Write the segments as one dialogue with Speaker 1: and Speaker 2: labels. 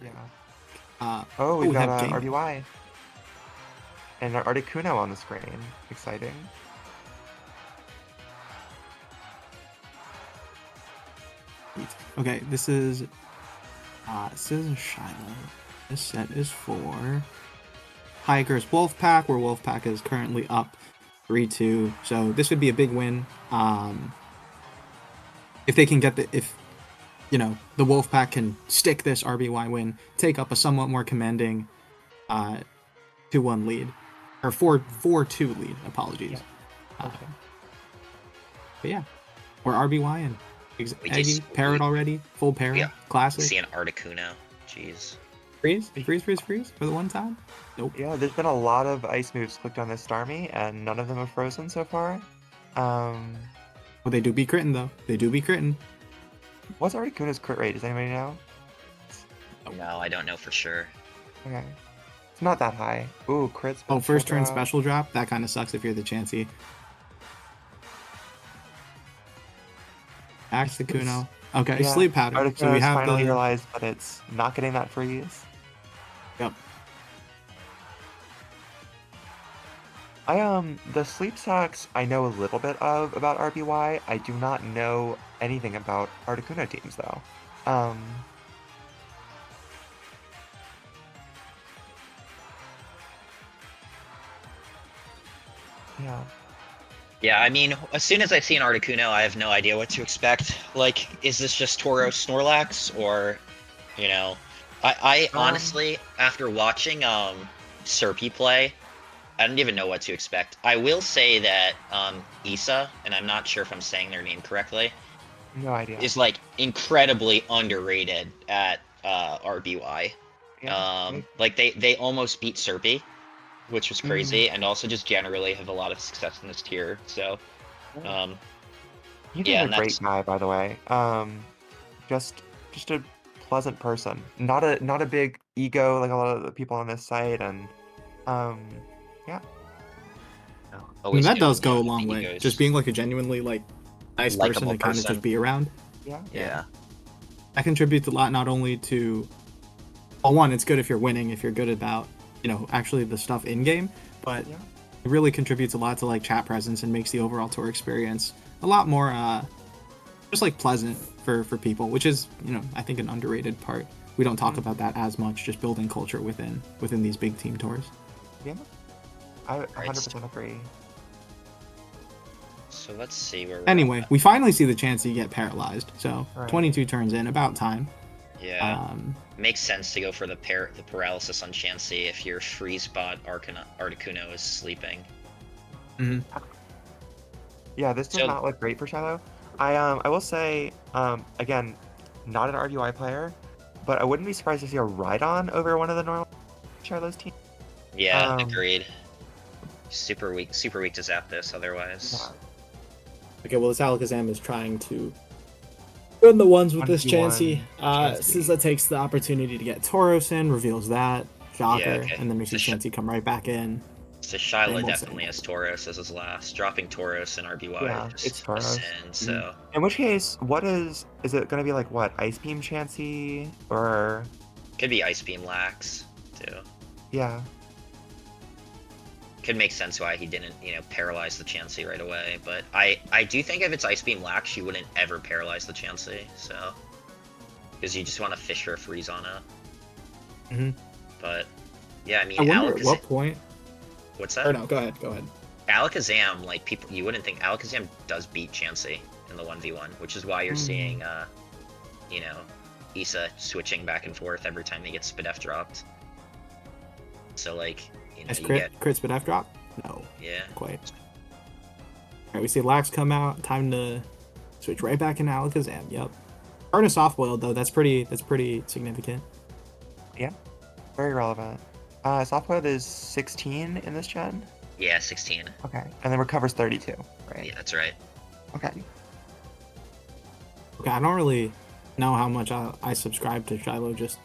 Speaker 1: Yeah.
Speaker 2: Oh,
Speaker 1: We
Speaker 2: we've got
Speaker 1: have game.
Speaker 2: RBY. And Articuno on the screen. Exciting.
Speaker 1: Okay, this is Shiloh. This set is for Tigers Wolfpack, where Wolfpack is currently up 3-2. So this would be a big win. If they can get if the Wolfpack can stick this RBY win, take up a somewhat more commanding 2-1 lead, or 4-2 lead. Apologies.
Speaker 2: Yeah. Okay.
Speaker 1: But yeah, we're RBY and Eggy, Parrot already, full Parrot,
Speaker 3: Yeah.
Speaker 1: classic.
Speaker 3: See an Articuno. Jeez.
Speaker 1: Freeze for the one time? Nope.
Speaker 2: Yeah, there's been a lot of ice moves clicked on this Starmie, and none of them have frozen so far.
Speaker 1: Well, they do be critting, though. They do be critting.
Speaker 2: What's Articuno's crit rate? Does anybody know?
Speaker 3: No, I don't know for sure.
Speaker 2: Okay. It's not that high. Ooh, crit special.
Speaker 1: Oh, first turn
Speaker 2: drop.
Speaker 1: special drop? That kind of sucks if you're the Chansey. Axe the Kuno. Okay,
Speaker 2: Yeah,
Speaker 1: sleep pattern.
Speaker 2: Articuno's
Speaker 1: So we have
Speaker 2: finally realized that it's not getting that freeze.
Speaker 1: Yep.
Speaker 2: The sleep socks I know a little bit of about RBY. I do not know anything about Articuno teams though. Yeah.
Speaker 3: Yeah, I mean, as soon as I see an Articuno, I have no idea what to expect. Like, is this just Tauros Snorlax, or, I honestly, after watching Serpy play, I don't even know what to expect. I will say that Isza, and I'm not sure if I'm saying their name correctly,
Speaker 2: No idea.
Speaker 3: is like incredibly underrated at RBY.
Speaker 2: Yeah.
Speaker 3: Like they almost beat Serpy, which was crazy, and also just generally have a lot of success in this tier. So,
Speaker 2: He's
Speaker 3: yeah,
Speaker 2: a great guy, by the way. Just a pleasant person. Not a big ego like a lot of the people on this site, and yeah.
Speaker 1: I mean, that does go a long way. Just being like a genuinely nice person to kind of just be around.
Speaker 3: Yeah.
Speaker 1: That contributes a lot, not only to, well, one, it's good if you're winning, if you're good about actually the stuff in game, but it really contributes a lot to chat presence and makes the overall tour experience a lot more just pleasant for people, which is I think an underrated part. We don't talk about that as much, just building culture within these big team tours.
Speaker 2: Yeah, I 100% agree.
Speaker 3: So let's see where.
Speaker 1: Anyway, we finally see the chance to get paralyzed. So 22 turns in, about time.
Speaker 3: Yeah. Makes sense to go for the paralysis on Chansey if your freeze bot Articuno is sleeping.
Speaker 1: Mm-hmm.
Speaker 2: Yeah, this does not look great for Shiloh. I will say, again, not an RBY player, but I wouldn't be surprised to see a Rhydon over one of the normal Shiloh's team.
Speaker 3: Yeah, agreed. Super weak to Zapdos otherwise.
Speaker 1: Yeah. Okay, well, this Alakazam is trying to run the ones with this Chansey. Isza takes the opportunity to get Tauros in, reveals that, Shocker, and then we see Chansey come right back in.
Speaker 3: So Shiloh definitely has Tauros as his last. Dropping Tauros in RBY.
Speaker 2: Yeah, it's Tauros.
Speaker 3: So.
Speaker 2: In which case, is it going to be what? Ice Beam Chansey? Or...
Speaker 3: Could be Ice Beam Lax, too.
Speaker 2: Yeah.
Speaker 3: Could make sense why he didn't, paralyze the Chansey right away. But I do think if it's Ice Beam Lax, you wouldn't ever paralyze the Chansey. So, because you just want to fish for a freeze on it.
Speaker 1: Mm-hmm.
Speaker 3: But yeah, I mean,
Speaker 1: I wonder at what point.
Speaker 3: What's that?
Speaker 1: Or no, go ahead.
Speaker 3: Alakazam, people, you wouldn't think Alakazam does beat Chansey in the 1v1, which is why you're seeing, Isza switching back and forth every time they get Spadef dropped. So
Speaker 1: crit Spadef drop? No.
Speaker 3: Yeah.
Speaker 1: Quite. Alright, we see Lax come out. Time to switch right back into Alakazam. Yep. Earn a soft boiled though. That's pretty significant.
Speaker 2: Yeah. Very relevant. Soft boiled is 16 in this gen?
Speaker 3: Yeah, 16.
Speaker 2: Okay. And then recovers 32, right?
Speaker 3: Yeah, that's right.
Speaker 2: Okay.
Speaker 1: Okay, I don't really know how much I subscribe to Shiloh just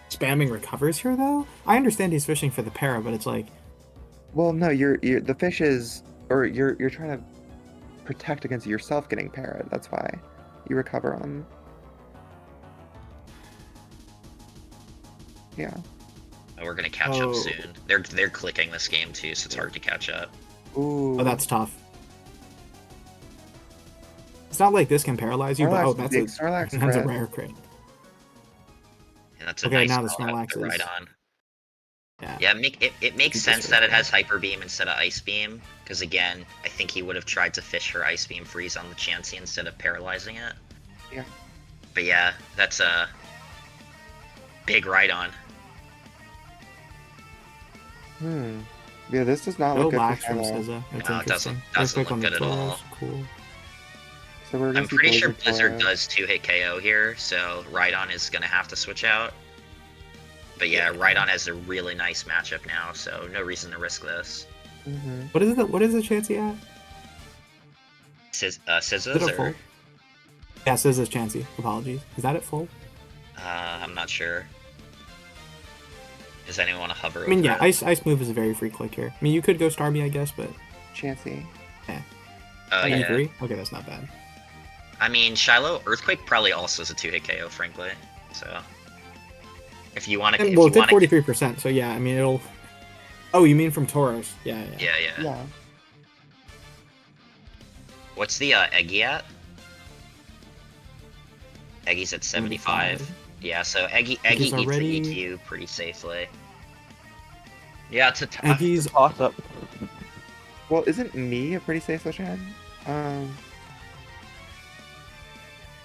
Speaker 1: spamming recovers here though. I understand he's fishing for the para, but it's
Speaker 2: well, no, you're the fish is, or you're trying to protect against yourself getting para. That's why you recover on.
Speaker 4: Yeah.
Speaker 3: And we're gonna catch up soon. They're clicking this game too, so it's hard to catch up.
Speaker 4: Ooh.
Speaker 1: Oh, that's tough. It's not like this can paralyze you, but that's a rare crit.
Speaker 3: And that's a nice
Speaker 1: now the
Speaker 3: call
Speaker 1: Snorlax
Speaker 3: to ride on.
Speaker 1: Yeah,
Speaker 3: it makes sense that it has Hyper Beam instead of Ice Beam, because again, I think he would have tried to fish for Ice Beam Freeze on the Chansey instead of paralyzing it.
Speaker 4: Yeah.
Speaker 3: But yeah, that's a big ride on.
Speaker 4: Yeah, this does not look good for
Speaker 1: from
Speaker 4: Shiloh.
Speaker 1: Isza. That's
Speaker 3: No, it doesn't look good at all.
Speaker 1: Cool.
Speaker 4: So we're
Speaker 3: I'm pretty sure Blizzard does 2-hit KO here, so Rhydon is gonna have to switch out. But yeah, Rhydon has a really nice matchup now, so no reason to risk this.
Speaker 1: What is the Chansey at?
Speaker 3: Scizza's or?
Speaker 1: Full? Yeah, Scizza's Chansey. Apologies. Is that at full?
Speaker 3: I'm not sure. Does anyone want to hover?
Speaker 1: I mean, yeah, Ice Move is a very free click here. I mean, you could go Starmie, I guess, but
Speaker 4: Chansey.
Speaker 1: Yeah.
Speaker 3: Oh yeah.
Speaker 1: Agree? Okay, that's not bad.
Speaker 3: I mean, Shiloh Earthquake probably also is a 2-hit KO, frankly. So, if you want to,
Speaker 1: well, it did 43%. So yeah, I mean, it'll. Oh, you mean from Tauros? Yeah.
Speaker 4: Yeah.
Speaker 3: What's the Eggy at? Eggy's at 75. Yeah, so Eggy eats the EQ pretty safely. Yeah, it's a
Speaker 1: Eggy's
Speaker 5: toss up.
Speaker 4: Well, isn't me a pretty safe Shan?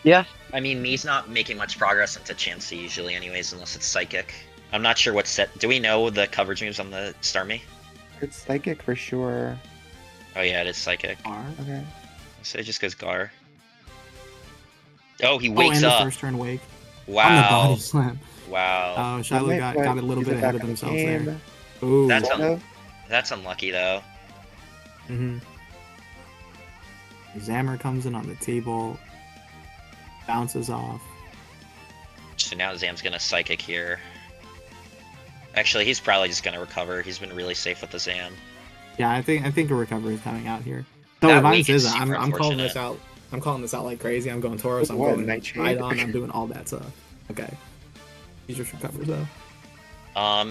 Speaker 5: Yeah.
Speaker 3: I mean, Me's not making much progress into Chansey usually anyways, unless it's Psychic. I'm not sure what set... Do we know the coverage moves on the Starmie?
Speaker 4: It's Psychic for sure.
Speaker 3: Oh yeah, it is Psychic.
Speaker 1: Gar.
Speaker 4: Okay.
Speaker 3: So it just goes Gar. Oh, he wakes
Speaker 1: and
Speaker 3: up.
Speaker 1: The first turn wake.
Speaker 3: Wow.
Speaker 1: On the body slam.
Speaker 3: Wow.
Speaker 1: Oh, Shiloh got a little bit ahead of themselves there. Ooh.
Speaker 3: That's unlucky though.
Speaker 1: Zammer comes in on the table. Bounces off.
Speaker 3: So now Zam's gonna Psychic here. Actually, he's probably just gonna recover. He's been really safe with the Zam.
Speaker 1: Yeah, I think a recovery is coming out here. Though if I'm Isza, I'm calling this out. I'm calling this out like crazy. I'm going Tauros. I'm going Rhydon. I'm doing all that stuff. Okay. He just recovers though.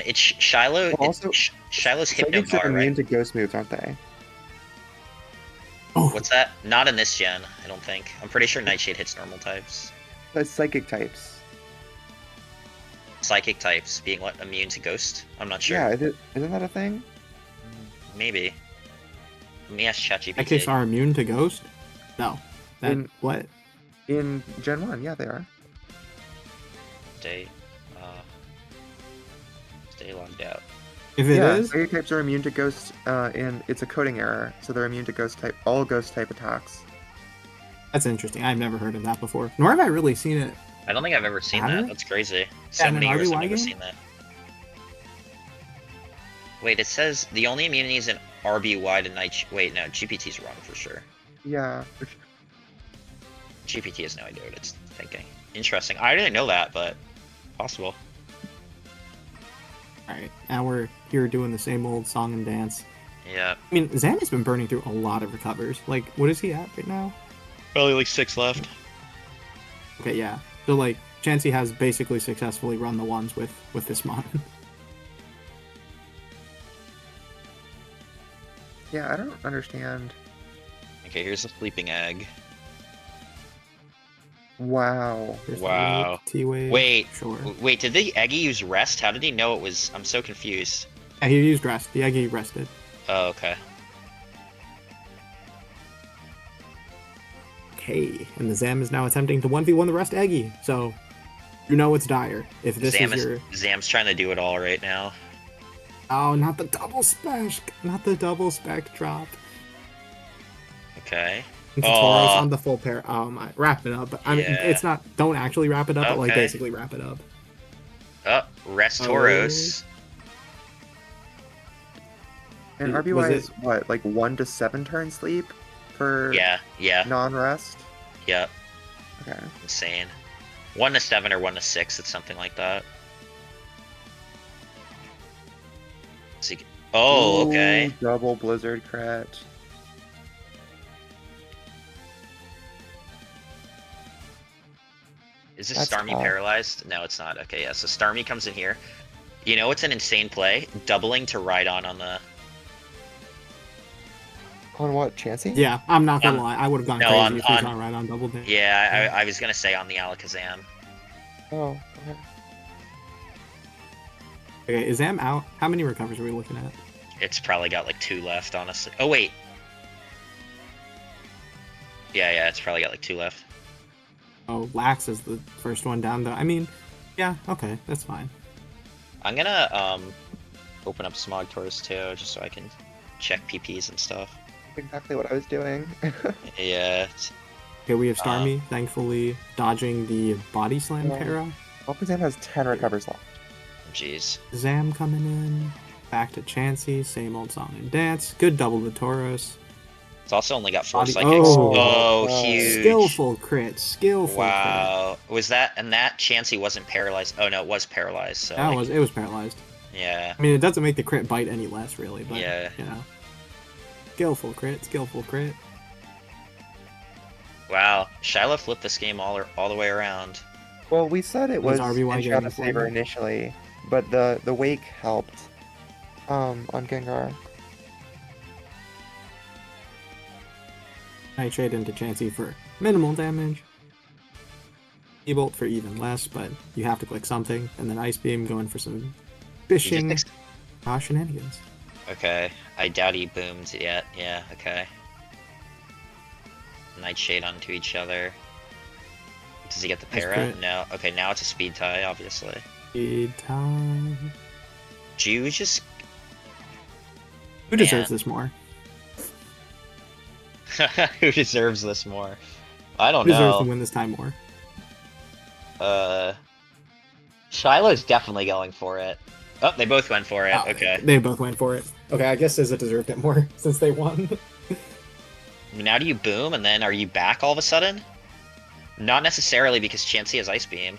Speaker 3: It's Shiloh.
Speaker 4: Also,
Speaker 3: Shiloh's Hypno
Speaker 4: Psychics are
Speaker 3: Gar,
Speaker 4: immune
Speaker 3: right?
Speaker 4: to ghost moves, aren't they?
Speaker 1: Oh.
Speaker 3: What's that? Not in this gen, I don't think. I'm pretty sure Nightshade hits normal types.
Speaker 4: That's Psychic types.
Speaker 3: Psychic types being what, immune to Ghost? I'm not sure.
Speaker 4: Yeah, isn't that a thing?
Speaker 3: Maybe. Let me ask ChatGPT.
Speaker 1: Psychics are immune to Ghost? No. What?
Speaker 4: In Gen 1, yeah, they are.
Speaker 3: Stay logged out.
Speaker 1: If it is,
Speaker 4: Psychic types are immune to Ghost, and it's a coding error, so they're immune to Ghost type, all Ghost type attacks.
Speaker 1: That's interesting. I've never heard of that before. Nor have I really seen it.
Speaker 3: I don't think I've ever seen that. That's crazy. So
Speaker 1: in
Speaker 3: many
Speaker 1: an
Speaker 3: years I've
Speaker 1: RBY
Speaker 3: never
Speaker 1: game?
Speaker 3: seen that. Wait, it says the only immunities in RBY to Night. Wait, no, GPT's wrong for sure.
Speaker 4: Yeah.
Speaker 3: GPT has no idea what it's thinking. Interesting. I didn't know that, but possible.
Speaker 1: Alright, now we're here doing the same old song and dance.
Speaker 3: Yeah.
Speaker 1: I mean, Zam has been burning through a lot of recovers. Like, what is he at right now?
Speaker 3: Probably like 6 left.
Speaker 1: Okay, yeah. So, like, Chansey has basically successfully run the ones with this mon.
Speaker 4: Yeah, I don't understand.
Speaker 3: Okay, here's a sleeping egg.
Speaker 4: Wow.
Speaker 3: Wow.
Speaker 1: T-Wave.
Speaker 3: Wait,
Speaker 1: Sure.
Speaker 3: wait, did the Eggy use rest? How did he know it was... I'm so confused.
Speaker 1: Yeah, he used rest. The Eggy rested.
Speaker 3: Oh, okay.
Speaker 1: Okay, and the Zam is now attempting to 1v1 the rest Eggy. So, you know it's dire. If this
Speaker 3: Zam's trying to do it all right now.
Speaker 1: Oh, not the double spec! Not the double spec drop.
Speaker 3: Okay.
Speaker 1: Into Tauros on the full pair. Oh my, wrap it up. I mean, it's not. Don't actually wrap it up, but like basically wrap it up.
Speaker 3: Oh, rest Tauros.
Speaker 4: And RBY is what, like 1 to 7 turn sleep for non-rest?
Speaker 3: Yep.
Speaker 4: Okay.
Speaker 3: Insane. 1 to 7 or 1 to 6, it's something like that. Oh, okay.
Speaker 4: Double Blizzard crit.
Speaker 3: Is this Starmie paralyzed? No, it's not. Okay, yeah. So Starmie comes in here. You know what's an insane play? Doubling to Rhydon on the...
Speaker 4: On what, Chansey?
Speaker 1: Yeah, I'm not gonna lie. I would have gone
Speaker 3: no,
Speaker 1: crazy if we got right on double damage.
Speaker 3: Yeah, I was gonna say on the Alakazam.
Speaker 4: Oh, okay.
Speaker 1: Okay, is Am out? How many recovers are we looking at?
Speaker 3: It's probably got like 2 left, honestly. Oh, wait. Yeah, it's probably got like 2 left.
Speaker 1: Oh, Lax is the first one down, though. I mean, yeah, okay, that's fine.
Speaker 3: I'm gonna open up Smog Tours too, just so I can check PPs and stuff.
Speaker 4: Exactly what I was doing.
Speaker 3: Yeah.
Speaker 1: Okay, we have Starmie, thankfully, dodging the Body Slam para.
Speaker 4: Alakazam has 10 recovers left.
Speaker 3: Jeez.
Speaker 1: Zam coming in. Back to Chansey, same old song and dance. Good double to Tauros.
Speaker 3: It's also only got 4
Speaker 1: Body-
Speaker 3: psychics.
Speaker 1: oh.
Speaker 3: Oh, huge.
Speaker 1: Skillful crit, skillful
Speaker 3: Wow. Was that, and that Chansey wasn't paralyzed. Oh no, it was paralyzed, so
Speaker 1: crit.
Speaker 3: like,
Speaker 1: It was paralyzed.
Speaker 3: yeah.
Speaker 1: I mean, it doesn't make the crit bite any less, really, but,
Speaker 3: Yeah.
Speaker 1: you know. Skillful crit, skillful crit.
Speaker 3: Wow. Shiloh flipped this game all the way around.
Speaker 4: Well, we said it was
Speaker 1: RBY
Speaker 4: Shadow
Speaker 1: getting
Speaker 4: Saber
Speaker 1: forward?
Speaker 4: initially, but the wake helped on Gengar.
Speaker 1: Nightshade into Chansey for minimal damage. E-Bolt for even less, but you have to click something. And then Ice Beam going for some fishing shenanigans.
Speaker 3: Okay. I doubt he boomed yet. Yeah, okay. Nightshade onto each other. Does he get the
Speaker 1: Nice
Speaker 3: para?
Speaker 1: crit.
Speaker 3: No. Okay, now it's a speed tie, obviously.
Speaker 1: Speed time.
Speaker 3: Jew just...
Speaker 1: Who deserves this more?
Speaker 3: Who deserves this more? I don't
Speaker 1: Who deserves
Speaker 3: know.
Speaker 1: to win this time more?
Speaker 3: Shiloh's definitely going for it. Oh, they both went for it.
Speaker 1: Oh,
Speaker 3: Okay.
Speaker 1: They both went for it. Okay, I guess Isza deserved it more since they won.
Speaker 3: Now do you boom, and then are you back all of a sudden? Not necessarily, because Chansey has Ice Beam.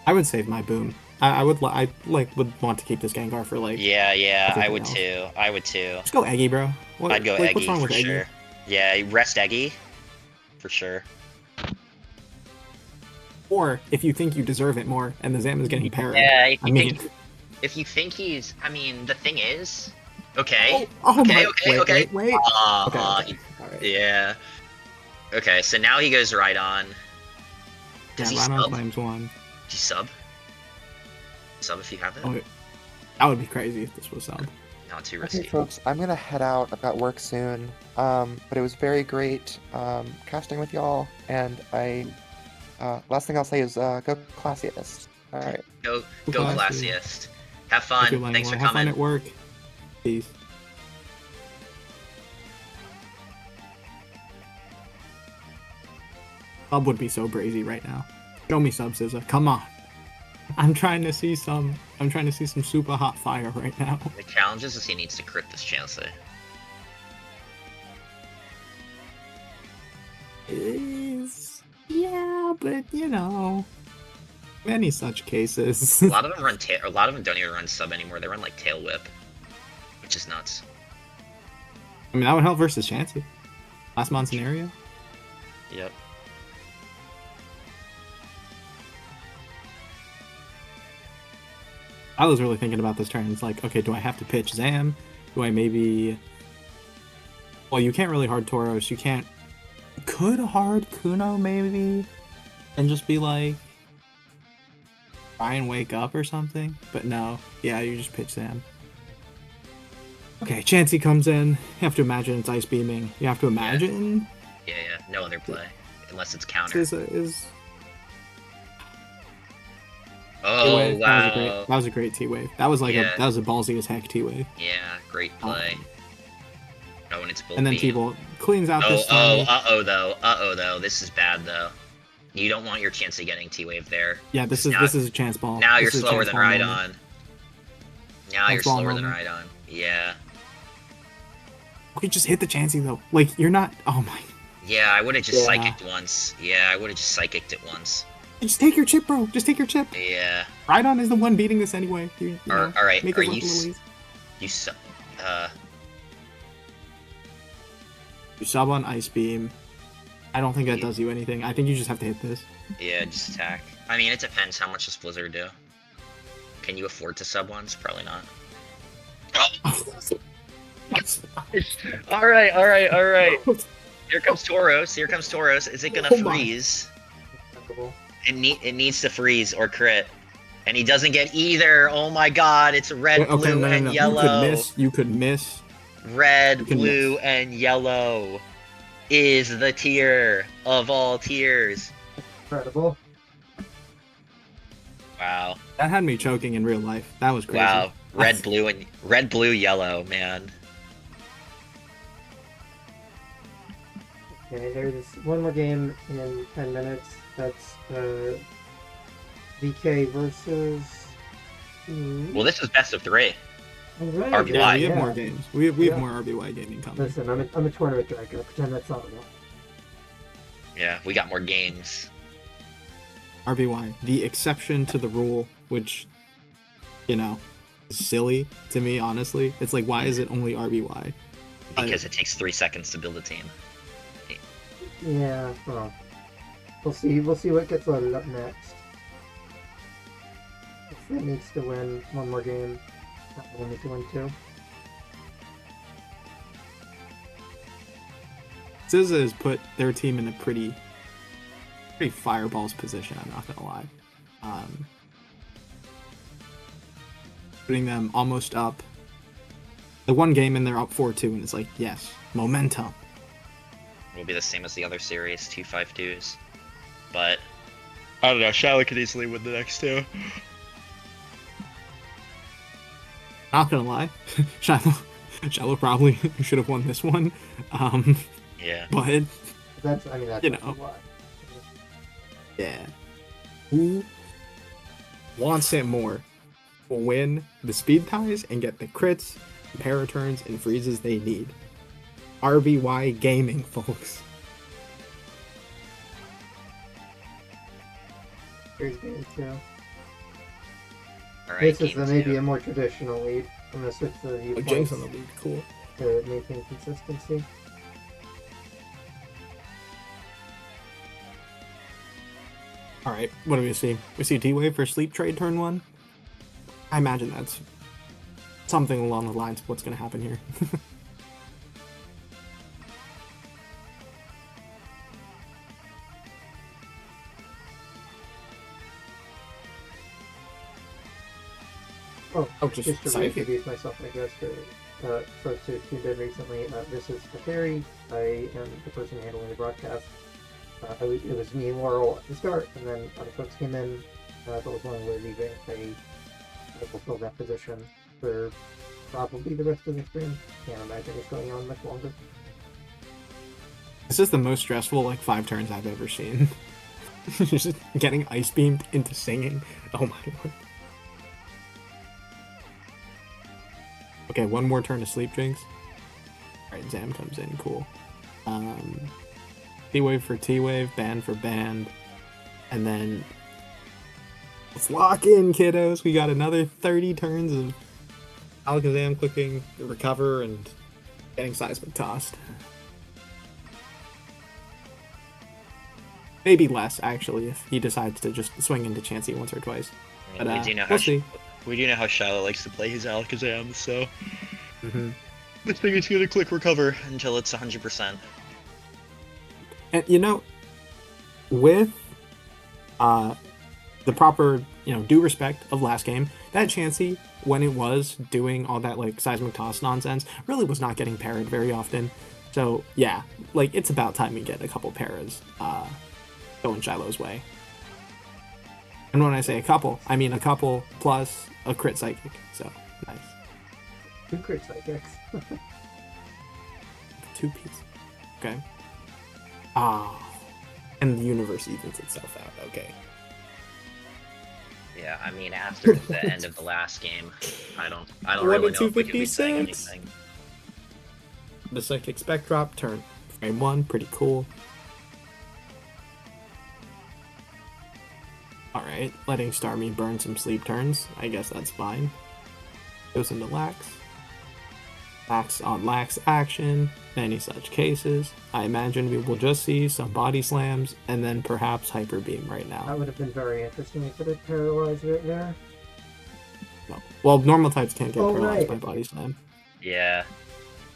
Speaker 1: I would save my boom. I would would want to keep this Gengar for like.
Speaker 3: Yeah, I would
Speaker 1: else.
Speaker 3: too. I would too.
Speaker 1: Just go Eggy, bro.
Speaker 3: I'd go
Speaker 1: What's
Speaker 3: Eggy
Speaker 1: wrong
Speaker 3: for
Speaker 1: with Eggy?
Speaker 3: sure. Yeah, rest Eggy. For sure.
Speaker 1: Or if you think you deserve it more, and the Zam is getting parried.
Speaker 3: Yeah, if
Speaker 1: I
Speaker 3: you
Speaker 1: mean,
Speaker 3: if you think he's... I mean, the thing is... Okay.
Speaker 1: oh
Speaker 3: okay,
Speaker 1: my,
Speaker 3: okay.
Speaker 1: wait. Okay. Alright.
Speaker 3: Yeah. Okay, so now he goes right on. Does he
Speaker 1: Rhino
Speaker 3: sub?
Speaker 1: claims one.
Speaker 3: Do you sub? Sub if you have it?
Speaker 1: Oh, that would be crazy if this was sub.
Speaker 3: Not too risky.
Speaker 4: Okay, folks, I'm gonna head out. I've got work soon. But it was very great casting with y'all, and I. Last thing I'll say is go classiest. All right.
Speaker 3: Go
Speaker 1: Classy.
Speaker 3: classiest. Have
Speaker 1: Thank you,
Speaker 3: fun.
Speaker 1: Leng
Speaker 3: Thanks for
Speaker 1: Loi. Have fun
Speaker 3: coming.
Speaker 1: at work. Peace. Sub would be so brazy right now. Show me subs, Isza. Come on. I'm trying to see some super hot fire right now.
Speaker 3: The challenge is he needs to crit this Chansey.
Speaker 1: Yeah, but you know, many such cases.
Speaker 3: A lot of them run tail. A lot of them don't even run sub anymore. They run like tail whip, which is nuts.
Speaker 1: I mean, that would help versus Chansey. Last month scenario.
Speaker 3: Yep.
Speaker 1: I was really thinking about this turn. It's like, okay, do I have to pitch Zam? Do I maybe... Well, you can't really hard Tauros. You can't... Could hard Kuno, maybe? And just be like... Try and wake up or something? But no. Yeah, you just pitch Zam. Okay, Chansey comes in. You have to imagine it's Ice Beaming. You have to imagine...
Speaker 3: Yeah. No other play. Unless it's counter.
Speaker 1: Is...
Speaker 3: Oh,
Speaker 1: T-Wave.
Speaker 3: wow.
Speaker 1: That was a great T-Wave. That was like
Speaker 3: Yeah.
Speaker 1: that was a ballsy as heck T-Wave.
Speaker 3: Yeah, great play. Oh, and it's bull
Speaker 1: And then
Speaker 3: beam.
Speaker 1: T-Bolt cleans out
Speaker 3: Oh,
Speaker 1: this time.
Speaker 3: uh-oh though. This is bad though. You don't want your chance of getting T-Wave there.
Speaker 1: Yeah, this
Speaker 3: Now-
Speaker 1: is a chance ball.
Speaker 3: Now you're
Speaker 1: This is a
Speaker 3: slower
Speaker 1: chance
Speaker 3: than
Speaker 1: ball
Speaker 3: Rhydon.
Speaker 1: moment.
Speaker 3: Now you're
Speaker 1: Chance ball
Speaker 3: slower than
Speaker 1: moment.
Speaker 3: Rhydon. Yeah.
Speaker 1: Okay, just hit the Chansey though. Like you're not. Oh my.
Speaker 3: Yeah, I would have just
Speaker 1: Yeah.
Speaker 3: psychicked once. Yeah, I would have just psychicked it once.
Speaker 1: Just take your chip, bro. Just take your chip.
Speaker 3: Yeah.
Speaker 1: Rhydon is the one beating this anyway. You know,
Speaker 3: Alright,
Speaker 1: make
Speaker 3: are
Speaker 1: it look
Speaker 3: you
Speaker 1: a little easy.
Speaker 3: You sub...
Speaker 1: You sub on Ice Beam. I don't think that does you anything. I think you just have to hit this.
Speaker 3: Yeah, just attack. I mean, it depends how much does Blizzard do. Can you afford to sub once? Probably not. Alright. Here comes Tauros. Is it gonna freeze? It needs to freeze or crit. And he doesn't get either. Oh my god, it's red, blue, and yellow.
Speaker 1: You could miss.
Speaker 3: Red, blue, and yellow is the tier of all tiers.
Speaker 6: Incredible.
Speaker 3: Wow.
Speaker 1: That had me choking in real life. That was crazy.
Speaker 3: Wow. Red, blue, yellow, man.
Speaker 6: Okay, there's one more game in 10 minutes. That's VK versus.
Speaker 3: Well, this is best of 3.
Speaker 6: Right.
Speaker 3: RBY.
Speaker 1: Yeah, we have more games. We have more RBY gaming coming.
Speaker 6: Listen, I'm a tournament director. Pretend that's not enough.
Speaker 3: Yeah, we got more games.
Speaker 1: RBY, the exception to the rule, which, you know, is silly to me, honestly. It's like, why is it only RBY?
Speaker 3: Because it takes 3 seconds to build a team.
Speaker 6: Yeah, well, we'll see what gets loaded up next. It needs to win one more game. We'll need to win 2.
Speaker 1: Isza has put their team in a pretty fireballs position, I'm not gonna lie. Putting them almost up. The one game and they're up 4-2, and it's like, yes, momentum.
Speaker 3: It will be the same as the other series, 2-5-2s. But I don't know, Shiloh could easily win the next 2.
Speaker 1: Not gonna lie, Shiloh probably should have won this one.
Speaker 3: Yeah.
Speaker 1: But
Speaker 6: That's
Speaker 1: you know.
Speaker 6: why.
Speaker 1: Yeah. Who wants it more will win the speed ties and get the crits, paraturns, and freezes they need. RBY Gaming, folks.
Speaker 6: Here's game 2.
Speaker 3: Alright,
Speaker 6: This is maybe a more traditional lead. I'm gonna switch to the viewpoints
Speaker 1: James on the lead, cool.
Speaker 6: to maintain consistency.
Speaker 1: Alright, what do we see? We see D-Wave for Sleep Trade turn 1. I imagine that's something along the lines of what's going to happen here.
Speaker 6: Just to reintroduce myself, I guess, for folks who tuned in recently, this is the Fairy. I am the person handling the broadcast. It was me and Laurel at the start, and then other folks came in, but was willing to leave it. I will fill that position for probably the rest of the stream. Can't imagine it's going on much longer.
Speaker 1: This is the most stressful, 5 turns I've ever seen. Just getting ice beamed into singing. Oh my lord. Okay, one more turn to Sleep Jinx. Alright, Zam comes in, cool. T-Wave for T-Wave, Band for Band. And then let's lock in, kiddos. We got another 30 turns of Alakazam clicking, recover, and getting seismic tossed. Maybe less, actually, if he decides to just swing into Chansey once or twice. But we'll see.
Speaker 3: We do know how Shiloh likes to play his Alakazam, so this thing is gonna click recover until it's 100%.
Speaker 1: And with the proper, due respect of last game, that Chansey, when it was doing all that seismic toss nonsense, really was not getting parried very often. So yeah, it's about time we get a couple paras going Shiloh's way. And when I say a couple, I mean a couple plus a crit psychic. So nice.
Speaker 6: 2 crit psychics.
Speaker 1: 2 pieces. Okay. And the universe evens itself out. Okay.
Speaker 3: Yeah, I mean after the end of the last game, I don't really know if we could be saying anything.
Speaker 1: The psychic spec drop turn frame 1, pretty cool. Alright, letting Starmie burn some sleep turns. I guess that's fine. Goes into Lax. lax on lax action, any such cases. I imagine we will just see some body slams and then perhaps hyper beam right
Speaker 6: That
Speaker 1: now.
Speaker 6: would have been very interesting if it had paralyzed right there.
Speaker 1: No. Well, normal types can't get
Speaker 6: Oh,
Speaker 1: paralyzed
Speaker 6: right.
Speaker 1: by body slam.
Speaker 3: Yeah.